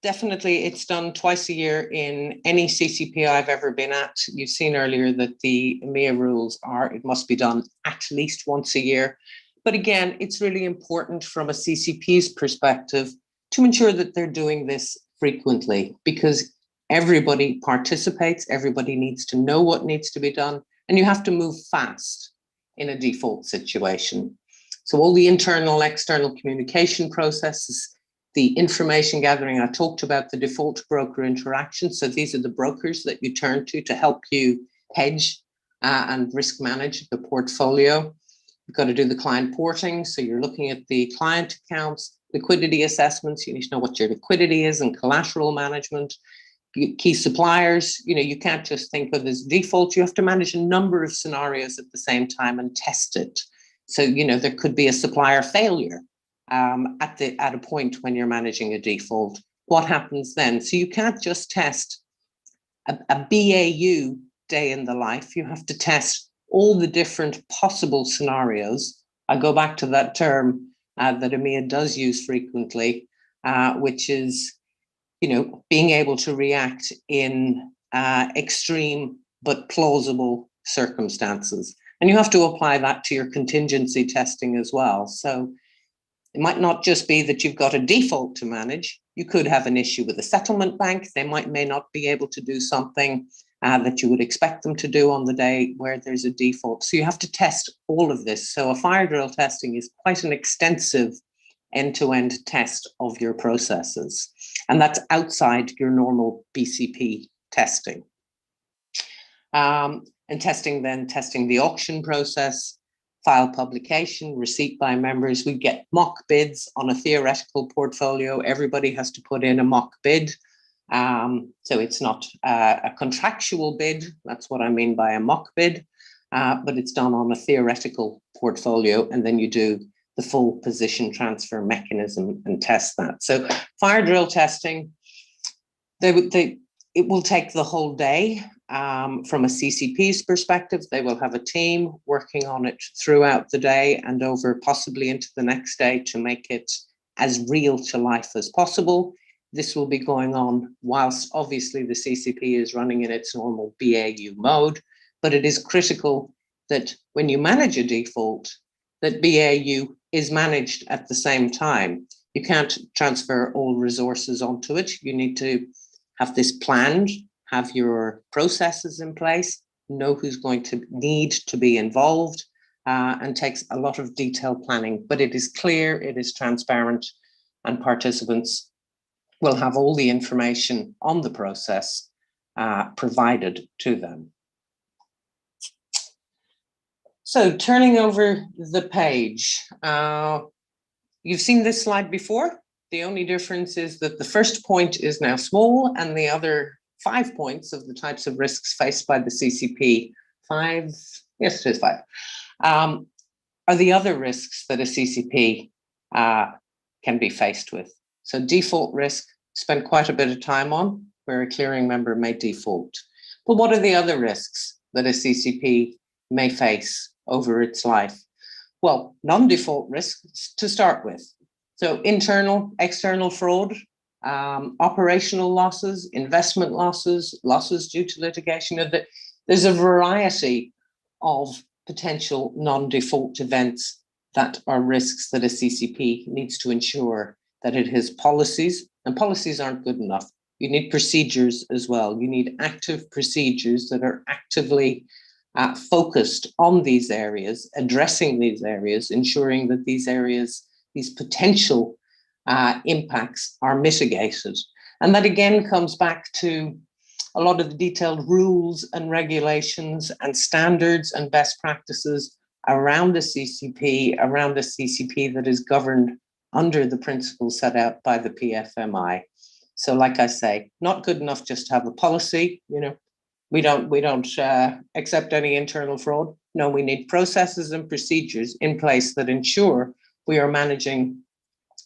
definitely it's done twice a year in any CCP I've ever been at. You've seen earlier that the EMEA rules are, it must be done at least once a year. But again, it's really important from a CCP's perspective to ensure that they're doing this frequently, because everybody participates, everybody needs to know what needs to be done, and you have to move fast in a default situation. So all the internal, external communication processes, the information gathering, I talked about the default broker interaction. So these are the brokers that you turn to help you hedge and risk manage the portfolio. You've got to do the client porting. So you're looking at the client accounts, liquidity assessments. You need to know what your liquidity is and collateral management. Key suppliers, you can't just think of as default. You have to manage a number of scenarios at the same time and test it. So, there could be a supplier failure at a point when you're managing a default. What happens then? So you can't just test a BAU day in the life. You have to test all the different possible scenarios. I go back to that term that EMEA does use frequently, which is, being able to react in extreme but plausible circumstances. And you have to apply that to your contingency testing as well. So it might not just be that you've got a default to manage. You could have an issue with a settlement bank. They may not be able to do something that you would expect them to do on the day where there's a default. So you have to test all of this. So a fire drill testing is quite an extensive end-to-end test of your processes. And that's outside your normal BCP testing. And testing the auction process, file publication, receipt by members. We get mock bids on a theoretical portfolio. Everybody has to put in a mock bid. So it's not a contractual bid. That's what I mean by a mock bid, but it's done on a theoretical portfolio. And then you do the full position transfer mechanism and test that. So fire drill testing, it will take the whole day. From a CCP's perspective, they will have a team working on it throughout the day and over possibly into the next day to make it as real to life as possible. This will be going on whilst obviously the CCP is running in its normal BAU mode, but it is critical that when you manage a default, that BAU is managed at the same time. You can't transfer all resources onto it. You need to have this planned, have your processes in place, know who's going to need to be involved, and takes a lot of detailed planning. But it is clear, it is transparent, and participants will have all the information on the process provided to them. So turning over the page, you've seen this slide before. The only difference is that the first point is now small and the other 5 points of the types of risks faced by the CCP, 5, yes, it is 5, are the other risks that a CCP can be faced with. So default risk, spent quite a bit of time on, where a clearing member may default. But what are the other risks that a CCP may face over its life? Well, non-default risks to start with. So internal, external fraud, operational losses, investment losses, losses due to litigation. There's a variety of potential non-default events that are risks that a CCP needs to ensure that it has policies, and policies aren't good enough. You need procedures as well. You need active procedures that are actively focused on these areas, addressing these areas, ensuring that these areas, these potential impacts are mitigated. And that again comes back to a lot of the detailed rules and regulations and standards and best practices around the CCP that is governed under the principles set out by the PFMI. So like I say, not good enough just to have a policy, we don't accept any internal fraud. No, we need processes and procedures in place that ensure we are managing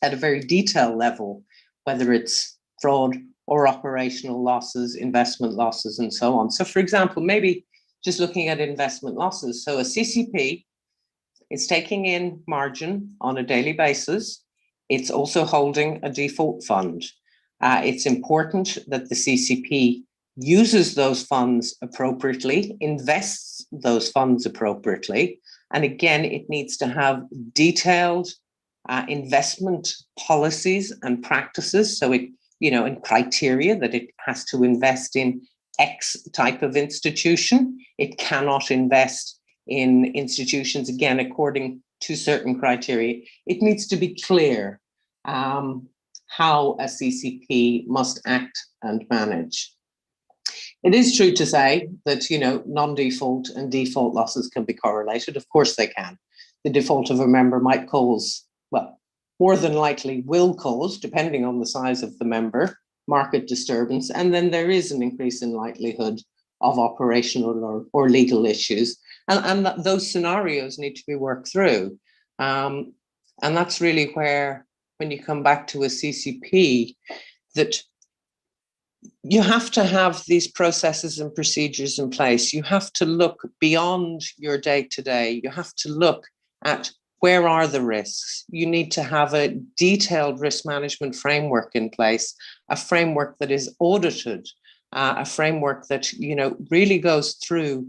at a very detailed level, whether it's fraud or operational losses, investment losses, and so on. So for example, maybe just looking at investment losses. So a CCP is taking in margin on a daily basis. It's also holding a default fund. It's important that the CCP uses those funds appropriately, invests those funds appropriately. And again, it needs to have detailed investment policies and practices. So it, and criteria that it has to invest in X type of institution. It cannot invest in institutions, again, according to certain criteria. It needs to be clear how a CCP must act and manage. It is true to say that, non-default and default losses can be correlated. Of course they can. The default of a member might cause, well, more than likely will cause, depending on the size of the member, market disturbance. And then there is an increase in likelihood of operational or legal issues. And those scenarios need to be worked through. And that's really where, when you come back to a CCP, that you have to have these processes and procedures in place. You have to look beyond your day-to-day. You have to look at where are the risks. You need to have a detailed risk management framework in place, a framework that is audited, a framework that really goes through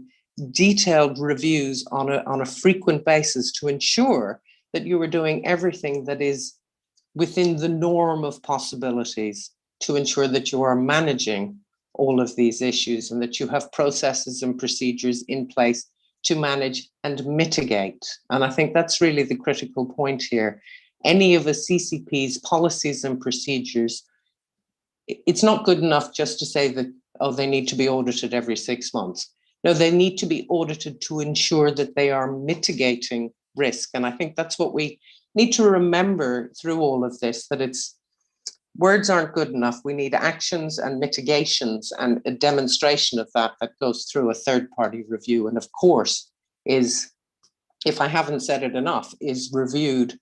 detailed reviews on a frequent basis to ensure that you are doing everything that is within the norm of possibilities, to ensure that you are managing all of these issues and that you have processes and procedures in place to manage and mitigate. And I think that's really the critical point here. Any of a CCP's policies and procedures, it's not good enough just to say that, they need to be audited every 6 months. No, they need to be audited to ensure that they are mitigating risk. And I think that's what we need to remember through all of this, that words aren't good enough. We need actions and mitigations, and a demonstration of that goes through a third-party review. And of course is, if I haven't said it enough, is reviewed.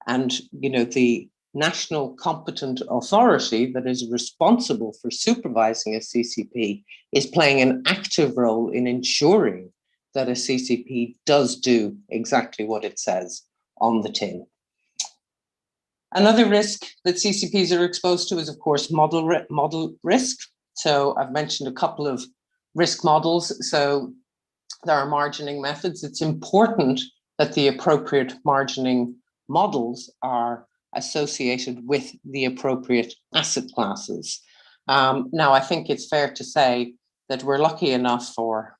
And, the national competent authority that is responsible for supervising a CCP is playing an active role in ensuring that a CCP does do exactly what it says on the tin. Another risk that CCPs are exposed to is, of course, model risk. So I've mentioned a couple of risk models. So there are margining methods. It's important that the appropriate margining models are associated with the appropriate asset classes. Now, I think it's fair to say that we're lucky enough, or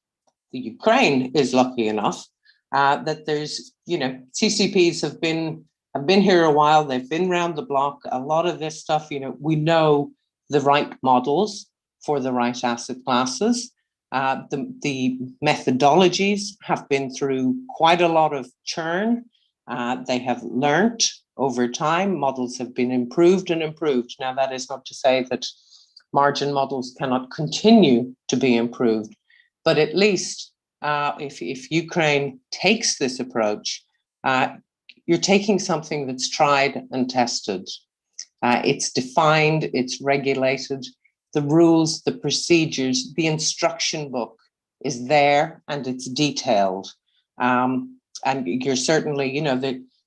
the Ukraine is lucky enough, that there's, CCPs have been here a while. They've been around the block. A lot of this stuff, we know the right models for the right asset classes. The methodologies have been through quite a lot of churn. They have learnt over time. Models have been improved and improved. Now, that is not to say that margin models cannot continue to be improved, but at least if Ukraine takes this approach, you're taking something that's tried and tested. It's defined, it's regulated. The rules, the procedures, the instruction book is there and it's detailed. And you're certainly,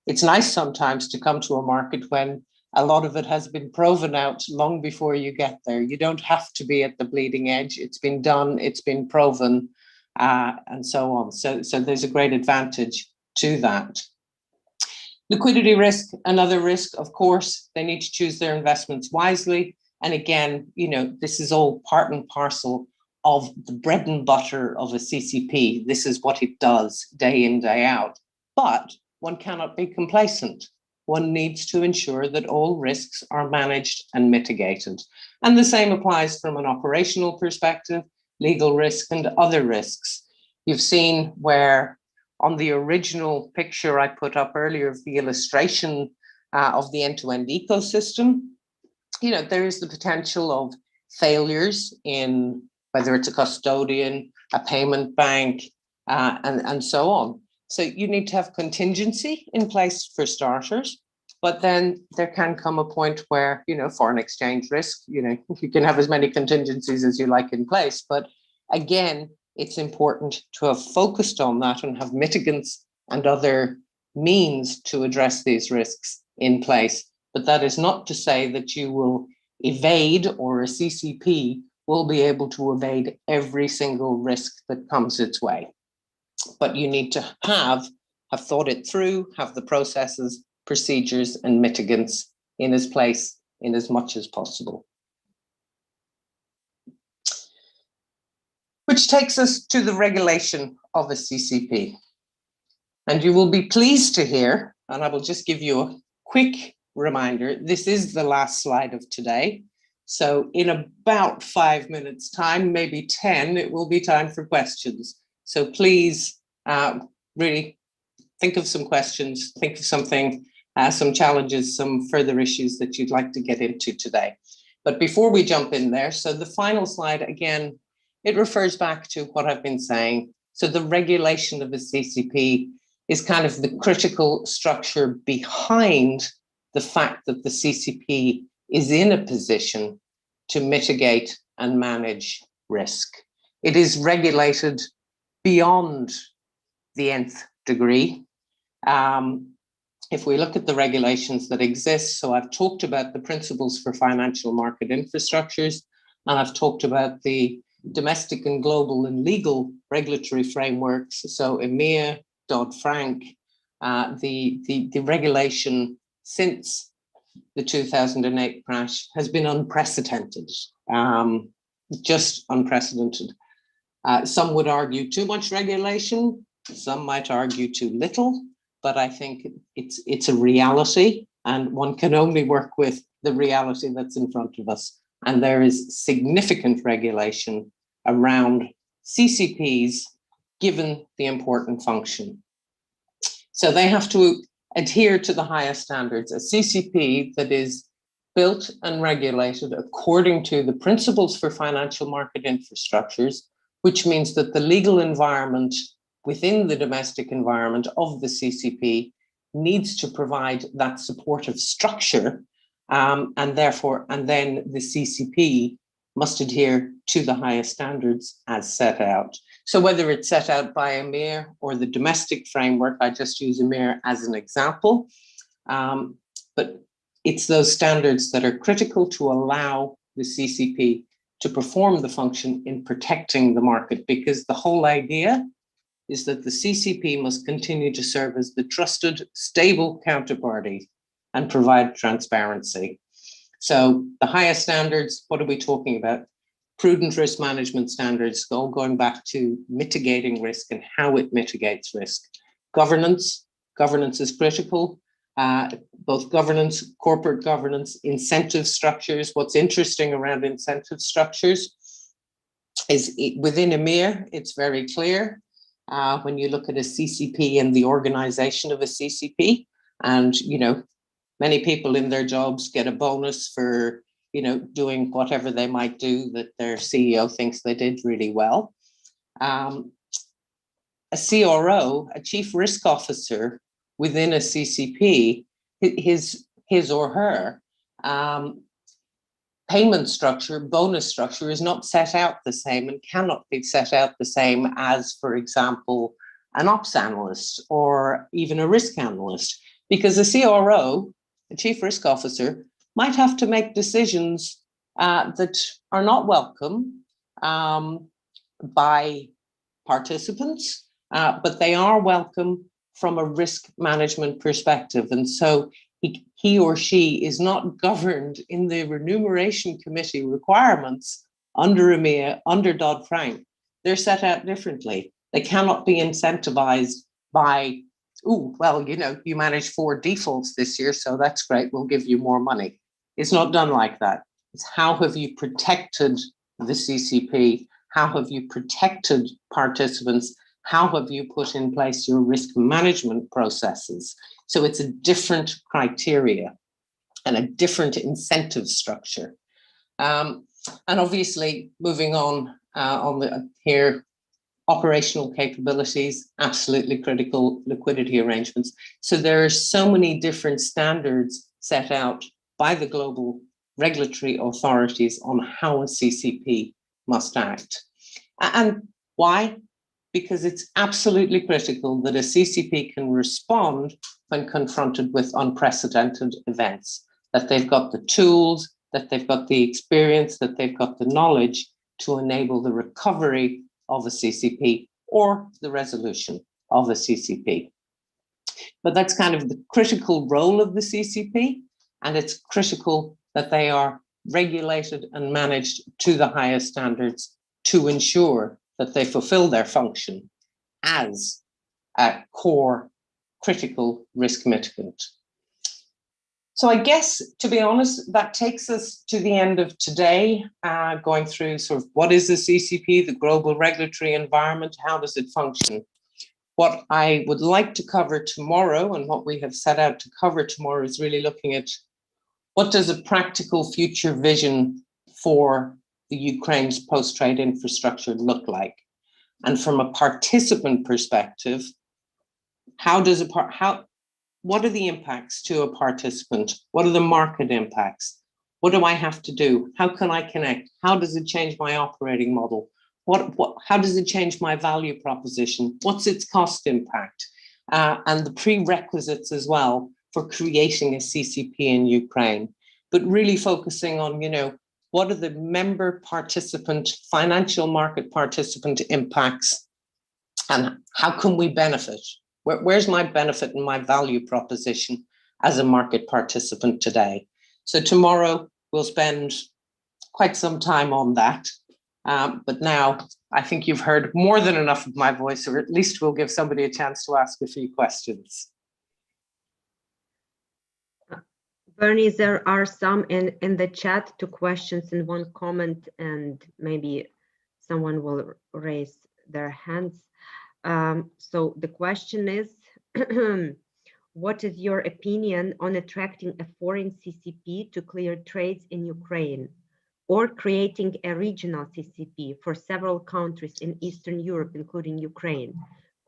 it's nice sometimes to come to a market when a lot of it has been proven out long before you get there. You don't have to be at the bleeding edge. It's been done, it's been proven, and so on. So there's a great advantage to that. Liquidity risk, another risk, of course. They need to choose their investments wisely. And again, this is all part and parcel of the bread and butter of a CCP. This is what it does day in, day out. But one cannot be complacent. One needs to ensure that all risks are managed and mitigated. And the same applies from an operational perspective, legal risk and other risks. You've seen where on the original picture I put up earlier of the illustration of the end-to-end ecosystem, there is the potential of failures in whether it's a custodian, a payment bank, and so on. So you need to have contingency in place for starters, but then there can come a point where, foreign exchange risk, you can have as many contingencies as you like in place. But again, it's important to have focused on that and have mitigants and other means to address these risks in place. But that is not to say that you will evade, or a CCP will be able to evade every single risk that comes its way. But you need to have thought it through, have the processes, procedures, and mitigants in its place in as much as possible. Which takes us to the regulation of a CCP. And you will be pleased to hear, and I will just give you a quick reminder, this is the last slide of today. So in about 5 minutes time, maybe 10, it will be time for questions. So please really think of some questions, think of something, some challenges, some further issues that you'd like to get into today. But before we jump in there, so the final slide, again, it refers back to what I've been saying. So the regulation of a CCP is kind of the critical structure behind the fact that the CCP is in a position to mitigate and manage risk. It is regulated beyond the nth degree. If we look at the regulations that exist, so I've talked about the principles for financial market infrastructures, and I've talked about the domestic and global and legal regulatory frameworks. So EMIR, Dodd-Frank, the regulation since the 2008 crash has been unprecedented, just unprecedented. Some would argue too much regulation, some might argue too little, but I think it's a reality, and one can only work with the reality that's in front of us. And there is significant regulation around CCPs, given the important function. So they have to adhere to the highest standards. A CCP that is built and regulated according to the principles for financial market infrastructures, which means that the legal environment within the domestic environment of the CCP needs to provide that supportive structure, and then the CCP must adhere to the highest standards as set out. So whether it's set out by EMIR or the domestic framework, I just use EMIR as an example, but it's those standards that are critical to allow the CCP to perform the function in protecting the market, because the whole idea is that the CCP must continue to serve as the trusted, stable counterparty and provide transparency. So the highest standards, what are we talking about? Prudent risk management standards, all going back to mitigating risk and how it mitigates risk. Governance is critical, both governance, corporate governance, incentive structures. What's interesting around incentive structures is within EMIR, it's very clear when you look at a CCP and the organization of a CCP, and many people in their jobs get a bonus for doing whatever they might do that their CEO thinks they did really well. A CRO, a chief risk officer within a CCP, his or her payment structure, bonus structure is not set out the same and cannot be set out the same as, for example, an ops analyst or even a risk analyst, because a CRO, a chief risk officer, might have to make decisions that are not welcome by participants, but they are welcome from a risk management perspective. And so he or she is not governed in the remuneration committee requirements under EMIR, under Dodd-Frank. They're set out differently. They cannot be incentivized by, oh, well, you managed 4 defaults this year, so that's great, we'll give you more money. It's not done like that. It's how have you protected the CCP? How have you protected participants? How have you put in place your risk management processes? So it's a different criteria and a different incentive structure. And obviously, moving on here operational capabilities, absolutely critical liquidity arrangements. So there are so many different standards set out by the global regulatory authorities on how a CCP must act. And why? Because it's absolutely critical that a CCP can respond when confronted with unprecedented events, that they've got the tools, that they've got the experience, that they've got the knowledge to enable the recovery of a CCP or the resolution of a CCP. But that's kind of the critical role of the CCP, and it's critical that they are regulated and managed to the highest standards to ensure that they fulfill their function as a core critical risk mitigant. So I guess, to be honest, that takes us to the end of today, going through sort of what is the CCP, the global regulatory environment, how does it function? What I would like to cover tomorrow, and what we have set out to cover tomorrow, is really looking at what does a practical future vision for the Ukraine's post-trade infrastructure look like? And from a participant perspective, what are the impacts to a participant? What are the market impacts? What do I have to do? How can I connect? How does it change my operating model? How does it change my value proposition? What's its cost impact? And the prerequisites as well for creating a CCP in Ukraine, but really focusing on, what are the member participant, financial market participant impacts, and how can we benefit? Where's my benefit and my value proposition as a market participant today? So tomorrow we'll spend quite some time on that. But now I think you've heard more than enough of my voice, or at least we'll give somebody a chance to ask a few questions. Bernie, there are some in the chat, 2 questions and 1 comment, and maybe someone will raise their hands. So the question is, what is your opinion on attracting a foreign CCP to clear trades in Ukraine, or creating a regional CCP for several countries in Eastern Europe, including Ukraine?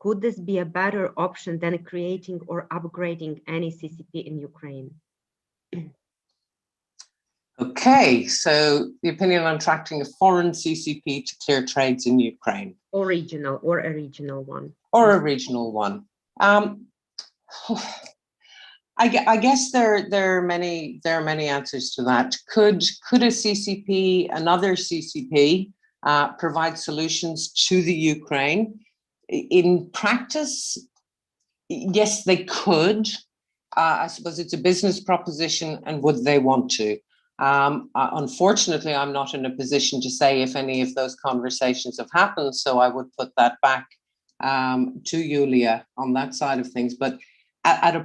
Could this be a better option than creating or upgrading any CCP in Ukraine? Okay, so the opinion on attracting a foreign CCP to clear trades in Ukraine. Or a regional one. Or a regional one. I guess there are many answers to that. Could a CCP, another CCP, provide solutions to the Ukraine? In practice, yes, they could. I suppose it's a business proposition, and would they want to? Unfortunately, I'm not in a position to say if any of those conversations have happened, so I would put that back to Yulia on that side of things. But at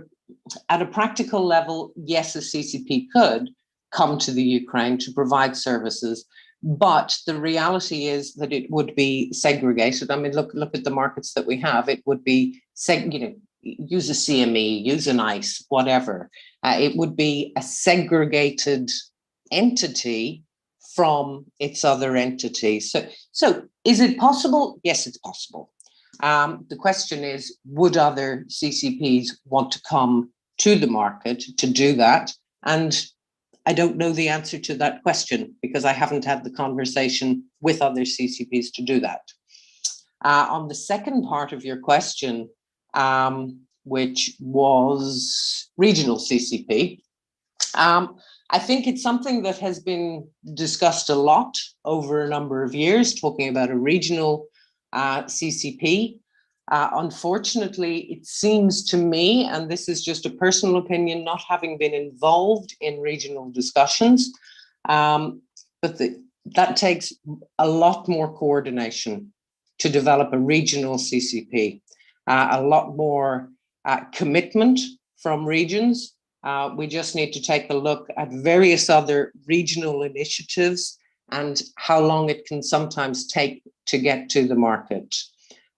a practical level, yes, a CCP could come to the Ukraine to provide services, but the reality is that it would be segregated. I mean, look at the markets that we have. It would be use a CME, use an ICE, whatever. It would be a segregated entity from its other entities. So is it possible? Yes, it's possible. The question is, would other CCPs want to come to the market to do that? And I don't know the answer to that question because I haven't had the conversation with other CCPs to do that. On the second part of your question, which was regional CCP, I think it's something that has been discussed a lot over a number of years, talking about a regional CCP. Unfortunately, it seems to me, and this is just a personal opinion, not having been involved in regional discussions, but that takes a lot more coordination to develop a regional CCP, a lot more commitment from regions. We just need to take a look at various other regional initiatives and how long it can sometimes take to get to the market.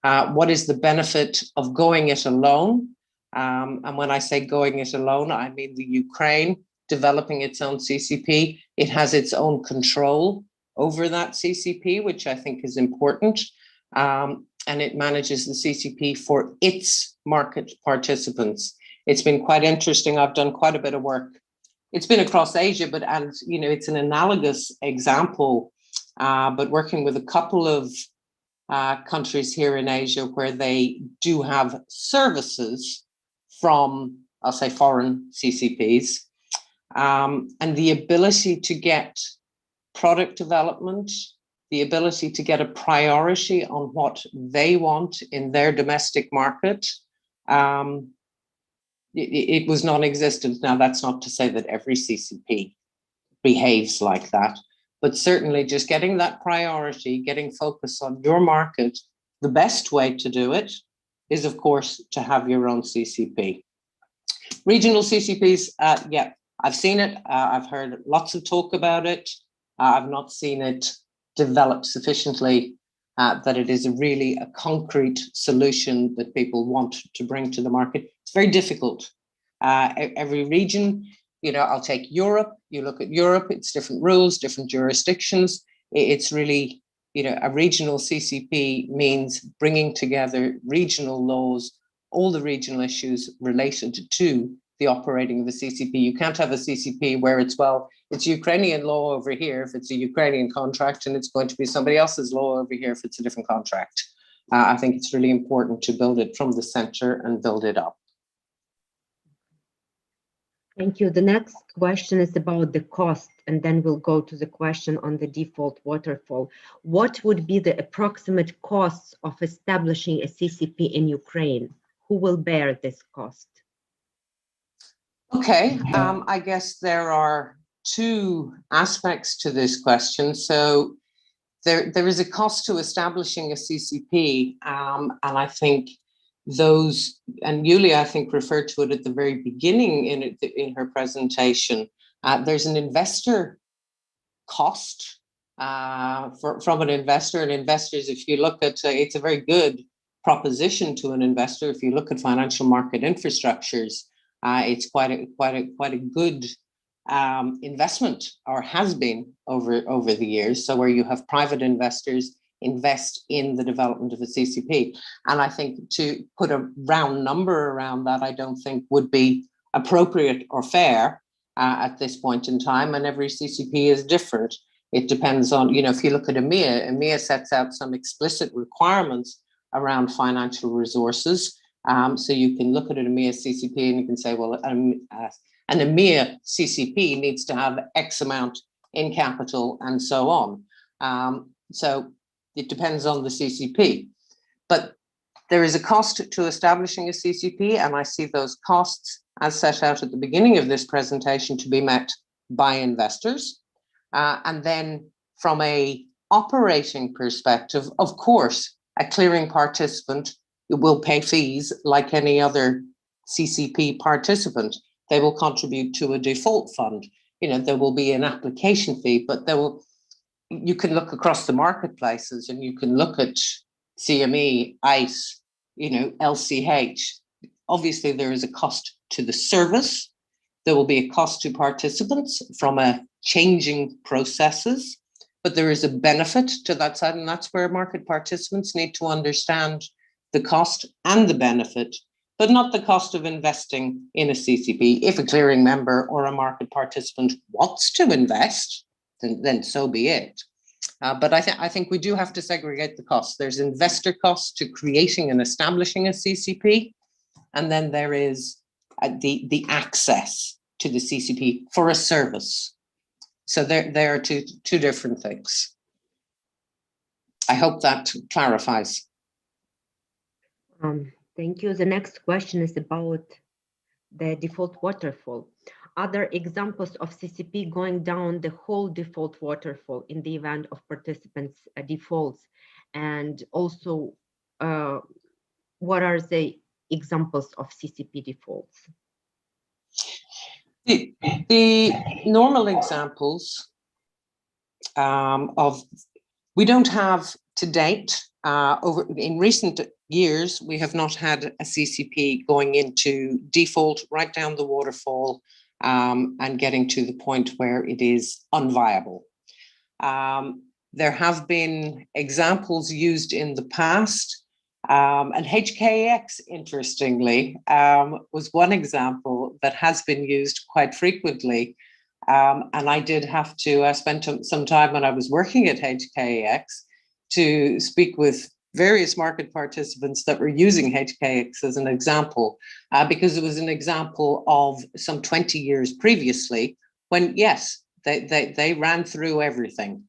What is the benefit of going it alone? And when I say going it alone, I mean the Ukraine developing its own CCP. It has its own control over that CCP, which I think is important. and it manages the CCP for its market participants. It's been quite interesting. I've done quite a bit of work. It's been across Asia, but it's an analogous example, but working with a couple of countries here in Asia where they do have services from, I'll say, foreign CCPs, and the ability to get product development, the ability to get a priority on what they want in their domestic market, it was non-existent. Now, that's not to say that every CCP behaves like that, but certainly just getting that priority, getting focus on your market, the best way to do it is, of course, to have your own CCP. Regional CCPs, yeah, I've seen it. I've heard lots of talk about it. I've not seen it developed sufficiently that it is really a concrete solution that people want to bring to the market. It's very difficult. Every region, I'll take Europe. You look at Europe, it's different rules, different jurisdictions. It's really, a regional CCP means bringing together regional laws, all the regional issues related to the operating of a CCP. You can't have a CCP where it's Ukrainian law over here if it's a Ukrainian contract, and it's going to be somebody else's law over here if it's a different contract. I think it's really important to build it from the center and build it up. Thank you. The next question is about the cost, and then we'll go to the question on the default waterfall. What would be the approximate costs of establishing a CCP in Ukraine? Who will bear this cost? Okay, I guess there are two aspects to this question. So there is a cost to establishing a CCP, and I think those, and Yulia, I think, referred to it at the very beginning in her presentation. There's an investor cost from an investor, and investors, if you look at, it's a very good proposition to an investor. If you look at financial market infrastructures, it's quite a good investment, or has been over the years. So where you have private investors invest in the development of a CCP. And I think to put a round number around that, I don't think would be appropriate or fair at this point in time. And every CCP is different. It depends on, if you look at EMEA sets out some explicit requirements around financial resources. So you can look at an EMEA CCP and you can say, well, an EMEA CCP needs to have X amount in capital and so on. So it depends on the CCP. But there is a cost to establishing a CCP, and I see those costs as set out at the beginning of this presentation to be met by investors. And then from a operating perspective, of course, a clearing participant will pay fees like any other CCP participant. They will contribute to a default fund. There will be an application fee, but you can look across the marketplaces and you can look at CME, ICE, LCH. Obviously, there is a cost to the service. There will be a cost to participants from a changing processes, but there is a benefit to that side, and that's where market participants need to understand the cost and the benefit, but not the cost of investing in a CCP. If a clearing member or a market participant wants to invest, then so be it. But I think we do have to segregate the costs. There's investor costs to creating and establishing a CCP, and then there is the access to the CCP for a service. So there are two different things. I hope that clarifies. Thank you. The next question is about the default waterfall. Are there examples of CCP going down the whole default waterfall in the event of participants' defaults? And also, what are the examples of CCP defaults? The normal examples we don't have to date. In recent years, we have not had a CCP going into default right down the waterfall and getting to the point where it is unviable. There have been examples used in the past And HKX, interestingly, was one example that has been used quite frequently. And I did have to spend some time when I was working at HKX to speak with various market participants that were using HKX as an example, because it was an example of some 20 years previously when, yes, they ran through everything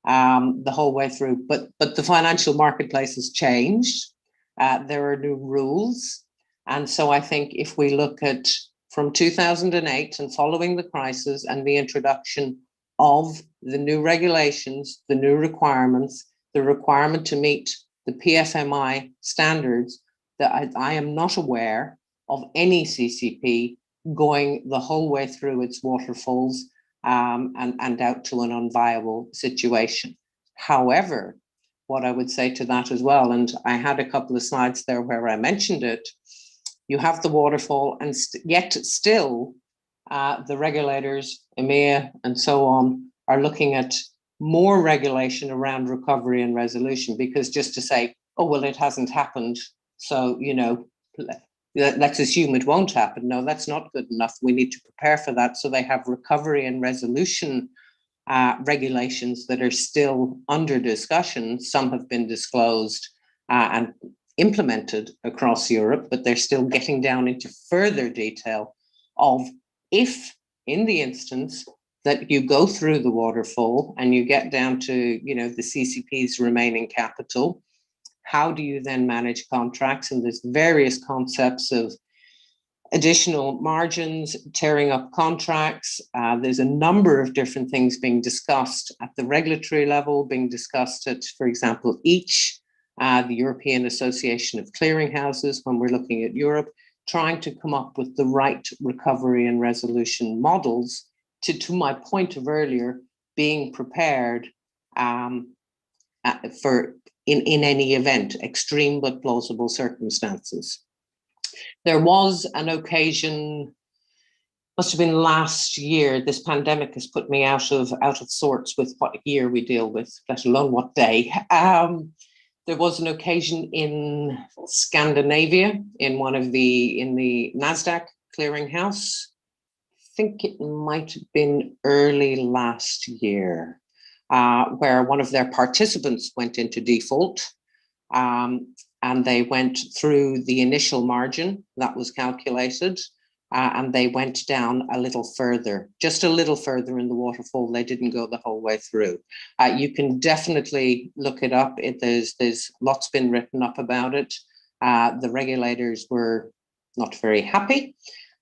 the whole way through, but the financial marketplace has changed. There are new rules. And so I think if we look at from 2008 and following the crisis and the introduction of the new regulations, the new requirements, the requirement to meet the PFMI standards, that I am not aware of any CCP going the whole way through its waterfalls and out to an unviable situation. However, what I would say to that as well, and I had a couple of slides there where I mentioned it, you have the waterfall, and yet still the regulators, EMEA and so on, are looking at more regulation around recovery and resolution, because just to say, oh, well, it hasn't happened, so, you know, let's assume it won't happen. No, that's not good enough. We need to prepare for that. So they have recovery and resolution regulations that are still under discussion. Some have been disclosed and implemented across Europe, but they're still getting down into further detail of if, in the instance that you go through the waterfall and you get down to, you know, the CCP's remaining capital, how do you then manage contracts? And there's various concepts of additional margins, tearing up contracts. There's a number of different things being discussed at the regulatory level, being discussed at, for example, each, the European Association of Clearinghouses, when we're looking at Europe, trying to come up with the right recovery and resolution models to my point of earlier, being prepared for in any event, extreme but plausible circumstances. There was an occasion, must have been last year. This pandemic has put me out of sorts with what year we deal with, let alone what day. There was an occasion in Scandinavia in the NASDAQ clearinghouse. I think it might have been early last year, where one of their participants went into default. And they went through the initial margin that was calculated, and they went down a little further, just a little further in the waterfall. They didn't go the whole way through. You can definitely look it up. There's lots been written up about it. The regulators were not very happy,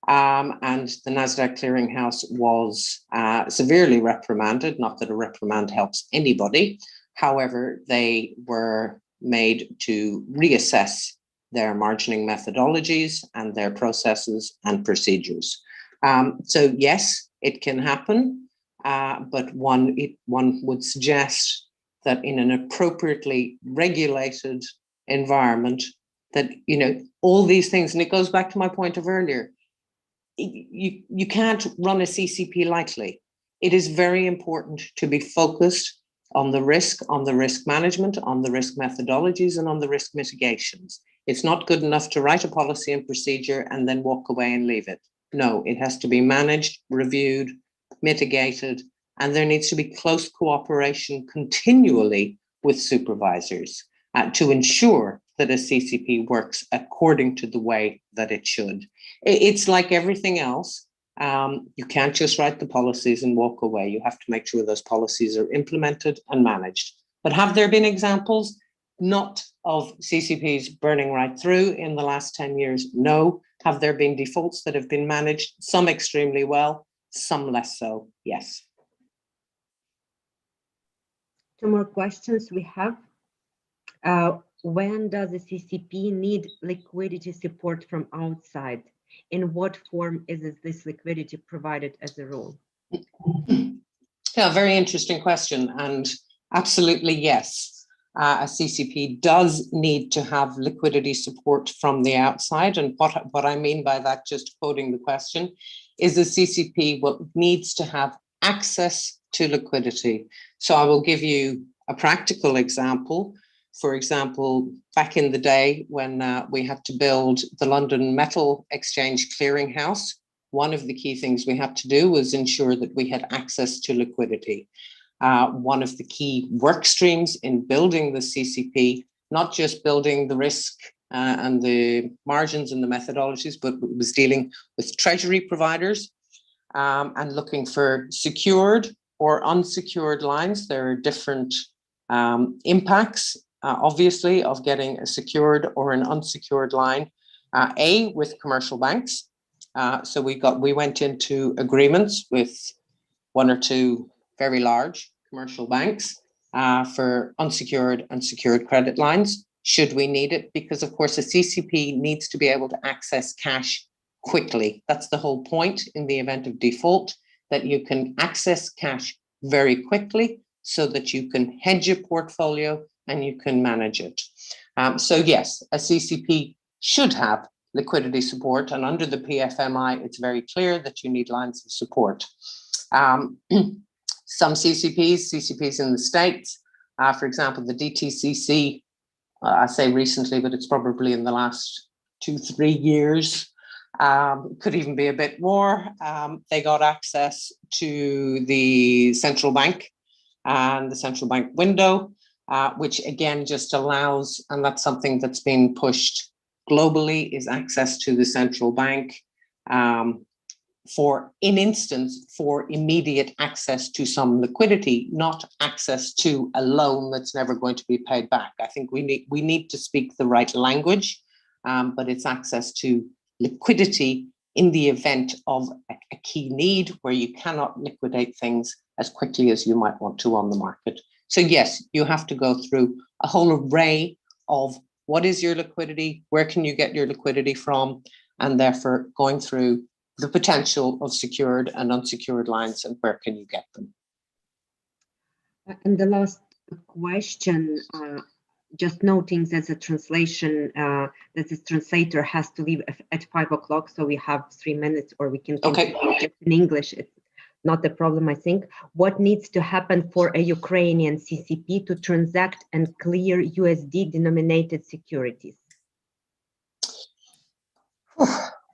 and the NASDAQ clearinghouse was severely reprimanded. Not that a reprimand helps anybody. However, they were made to reassess their margining methodologies and their processes and procedures. So yes, it can happen, but one would suggest that in an appropriately regulated environment, that, you know, all these things, and it goes back to my point of earlier, you can't run a CCP lightly. It is very important to be focused on the risk management, on the risk methodologies, and on the risk mitigations. It's not good enough to write a policy and procedure and then walk away and leave it. No, it has to be managed, reviewed, mitigated, and there needs to be close cooperation continually with supervisors to ensure that a CCP works according to the way that it should. It's like everything else. You can't just write the policies and walk away. You have to make sure those policies are implemented and managed. But have there been examples? Not of CCPs burning right through in the last 10 years. No. Have there been defaults that have been managed? Some extremely well, some less so, yes. Two more questions we have. When does the CCP need liquidity support from outside? In what form is this liquidity provided as a rule? Yeah, very interesting question. And absolutely, yes. A CCP does need to have liquidity support from the outside. And what I mean by that, just quoting the question, is the CCP needs to have access to liquidity. So I will give you a practical example. For example, back in the day when we had to build the London Metal Exchange Clearinghouse, one of the key things we had to do was ensure that we had access to liquidity. One of the key work streams in building the CCP, not just building the risk and the margins and the methodologies, but it was dealing with treasury providers and looking for secured or unsecured lines. There are different impacts, obviously, of getting a secured or an unsecured line. With commercial banks. So we went into agreements with one or two very large commercial banks for unsecured and secured credit lines, should we need it, because of course a CCP needs to be able to access cash quickly. That's the whole point in the event of default, that you can access cash very quickly so that you can hedge your portfolio and you can manage it. So yes, a CCP should have liquidity support, and under the PFMI, it's very clear that you need lines of support. Some CCPs in the States, for example, the DTCC, I say recently, but it's probably in the last 2-3 years, could even be a bit more. They got access to the central bank and the central bank window, which again just allows, and that's something that's been pushed globally, is access to the central bank for immediate access to some liquidity, not access to a loan that's never going to be paid back. I think we need to speak the right language, but it's access to liquidity in the event of a key need where you cannot liquidate things as quickly as you might want to on the market. So yes, you have to go through a whole array of what is your liquidity, where can you get your liquidity from, and therefore going through the potential of secured and unsecured lines and where can you get them. And the last question, just noting that the translation, that the translator has to leave at 5 o'clock, so we have 3 minutes, or we can continue just in English. It's not a problem, I think. What needs to happen for a Ukrainian CCP to transact and clear USD denominated securities?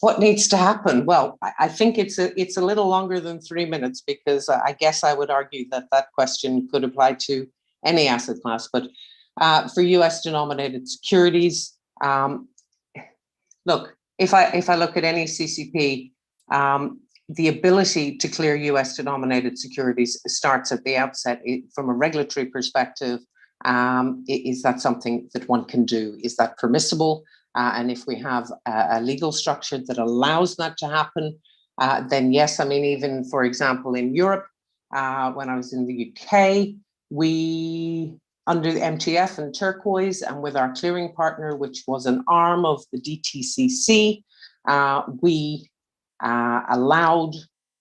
What needs to happen? Well, I think it's a little longer than 3 minutes, because I guess I would argue that question could apply to any asset class. But for US denominated securities, look, if I look at any CCP, the ability to clear US denominated securities starts at the outset. From a regulatory perspective, is that something that one can do? Is that permissible? And if we have a legal structure that allows that to happen, then yes. I mean, even for example, in Europe, when I was in the UK, we, under the MTF and Turquoise, and with our clearing partner, which was an arm of the DTCC, we allowed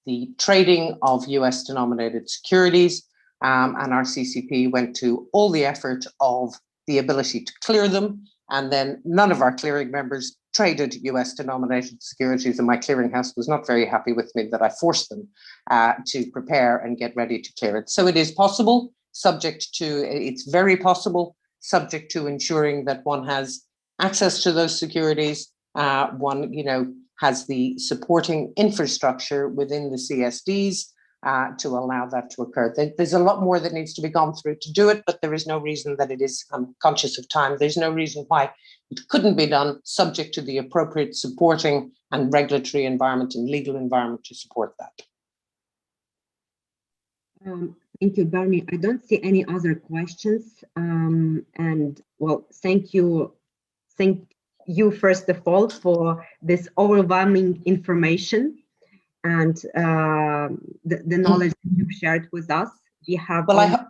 the trading of US denominated securities, and our CCP went to all the effort of the ability to clear them. And then none of our clearing members traded US denominated securities, and my clearinghouse was not very happy with me that I forced them to prepare and get ready to clear it. So it is possible, it's very possible, subject to ensuring that one has access to those securities, one, has the supporting infrastructure within the CSDs to allow that to occur. There's a lot more that needs to be gone through to do it, but there is no reason that it is, I'm conscious of time, there's no reason why it couldn't be done, subject to the appropriate supporting and regulatory environment and legal environment to support that. Thank you, Bernie. I don't see any other questions. And well, thank you first of all for this overwhelming information and the knowledge that you've shared with us. We have. Well,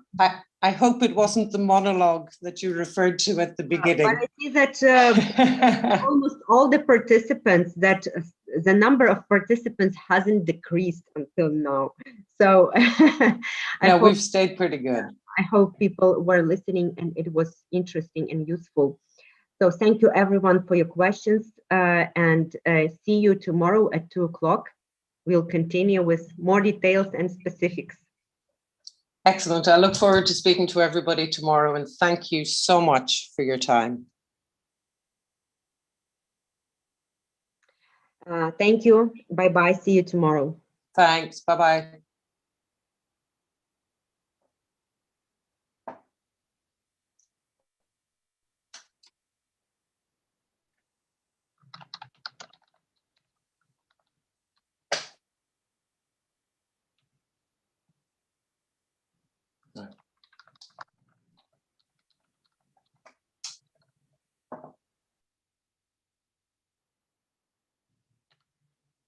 I hope it wasn't the monologue that you referred to at the beginning. But I see that almost all the participants, that the number of participants hasn't decreased until now. So we've stayed pretty good. I hope people were listening and it was interesting and useful. So thank you everyone for your questions, and see you tomorrow at 2 o'clock. We'll continue with more details and specifics. Excellent. I look forward to speaking to everybody tomorrow, and thank you so much for your time. Thank you. Bye-bye. See you tomorrow. Thanks. Bye-bye.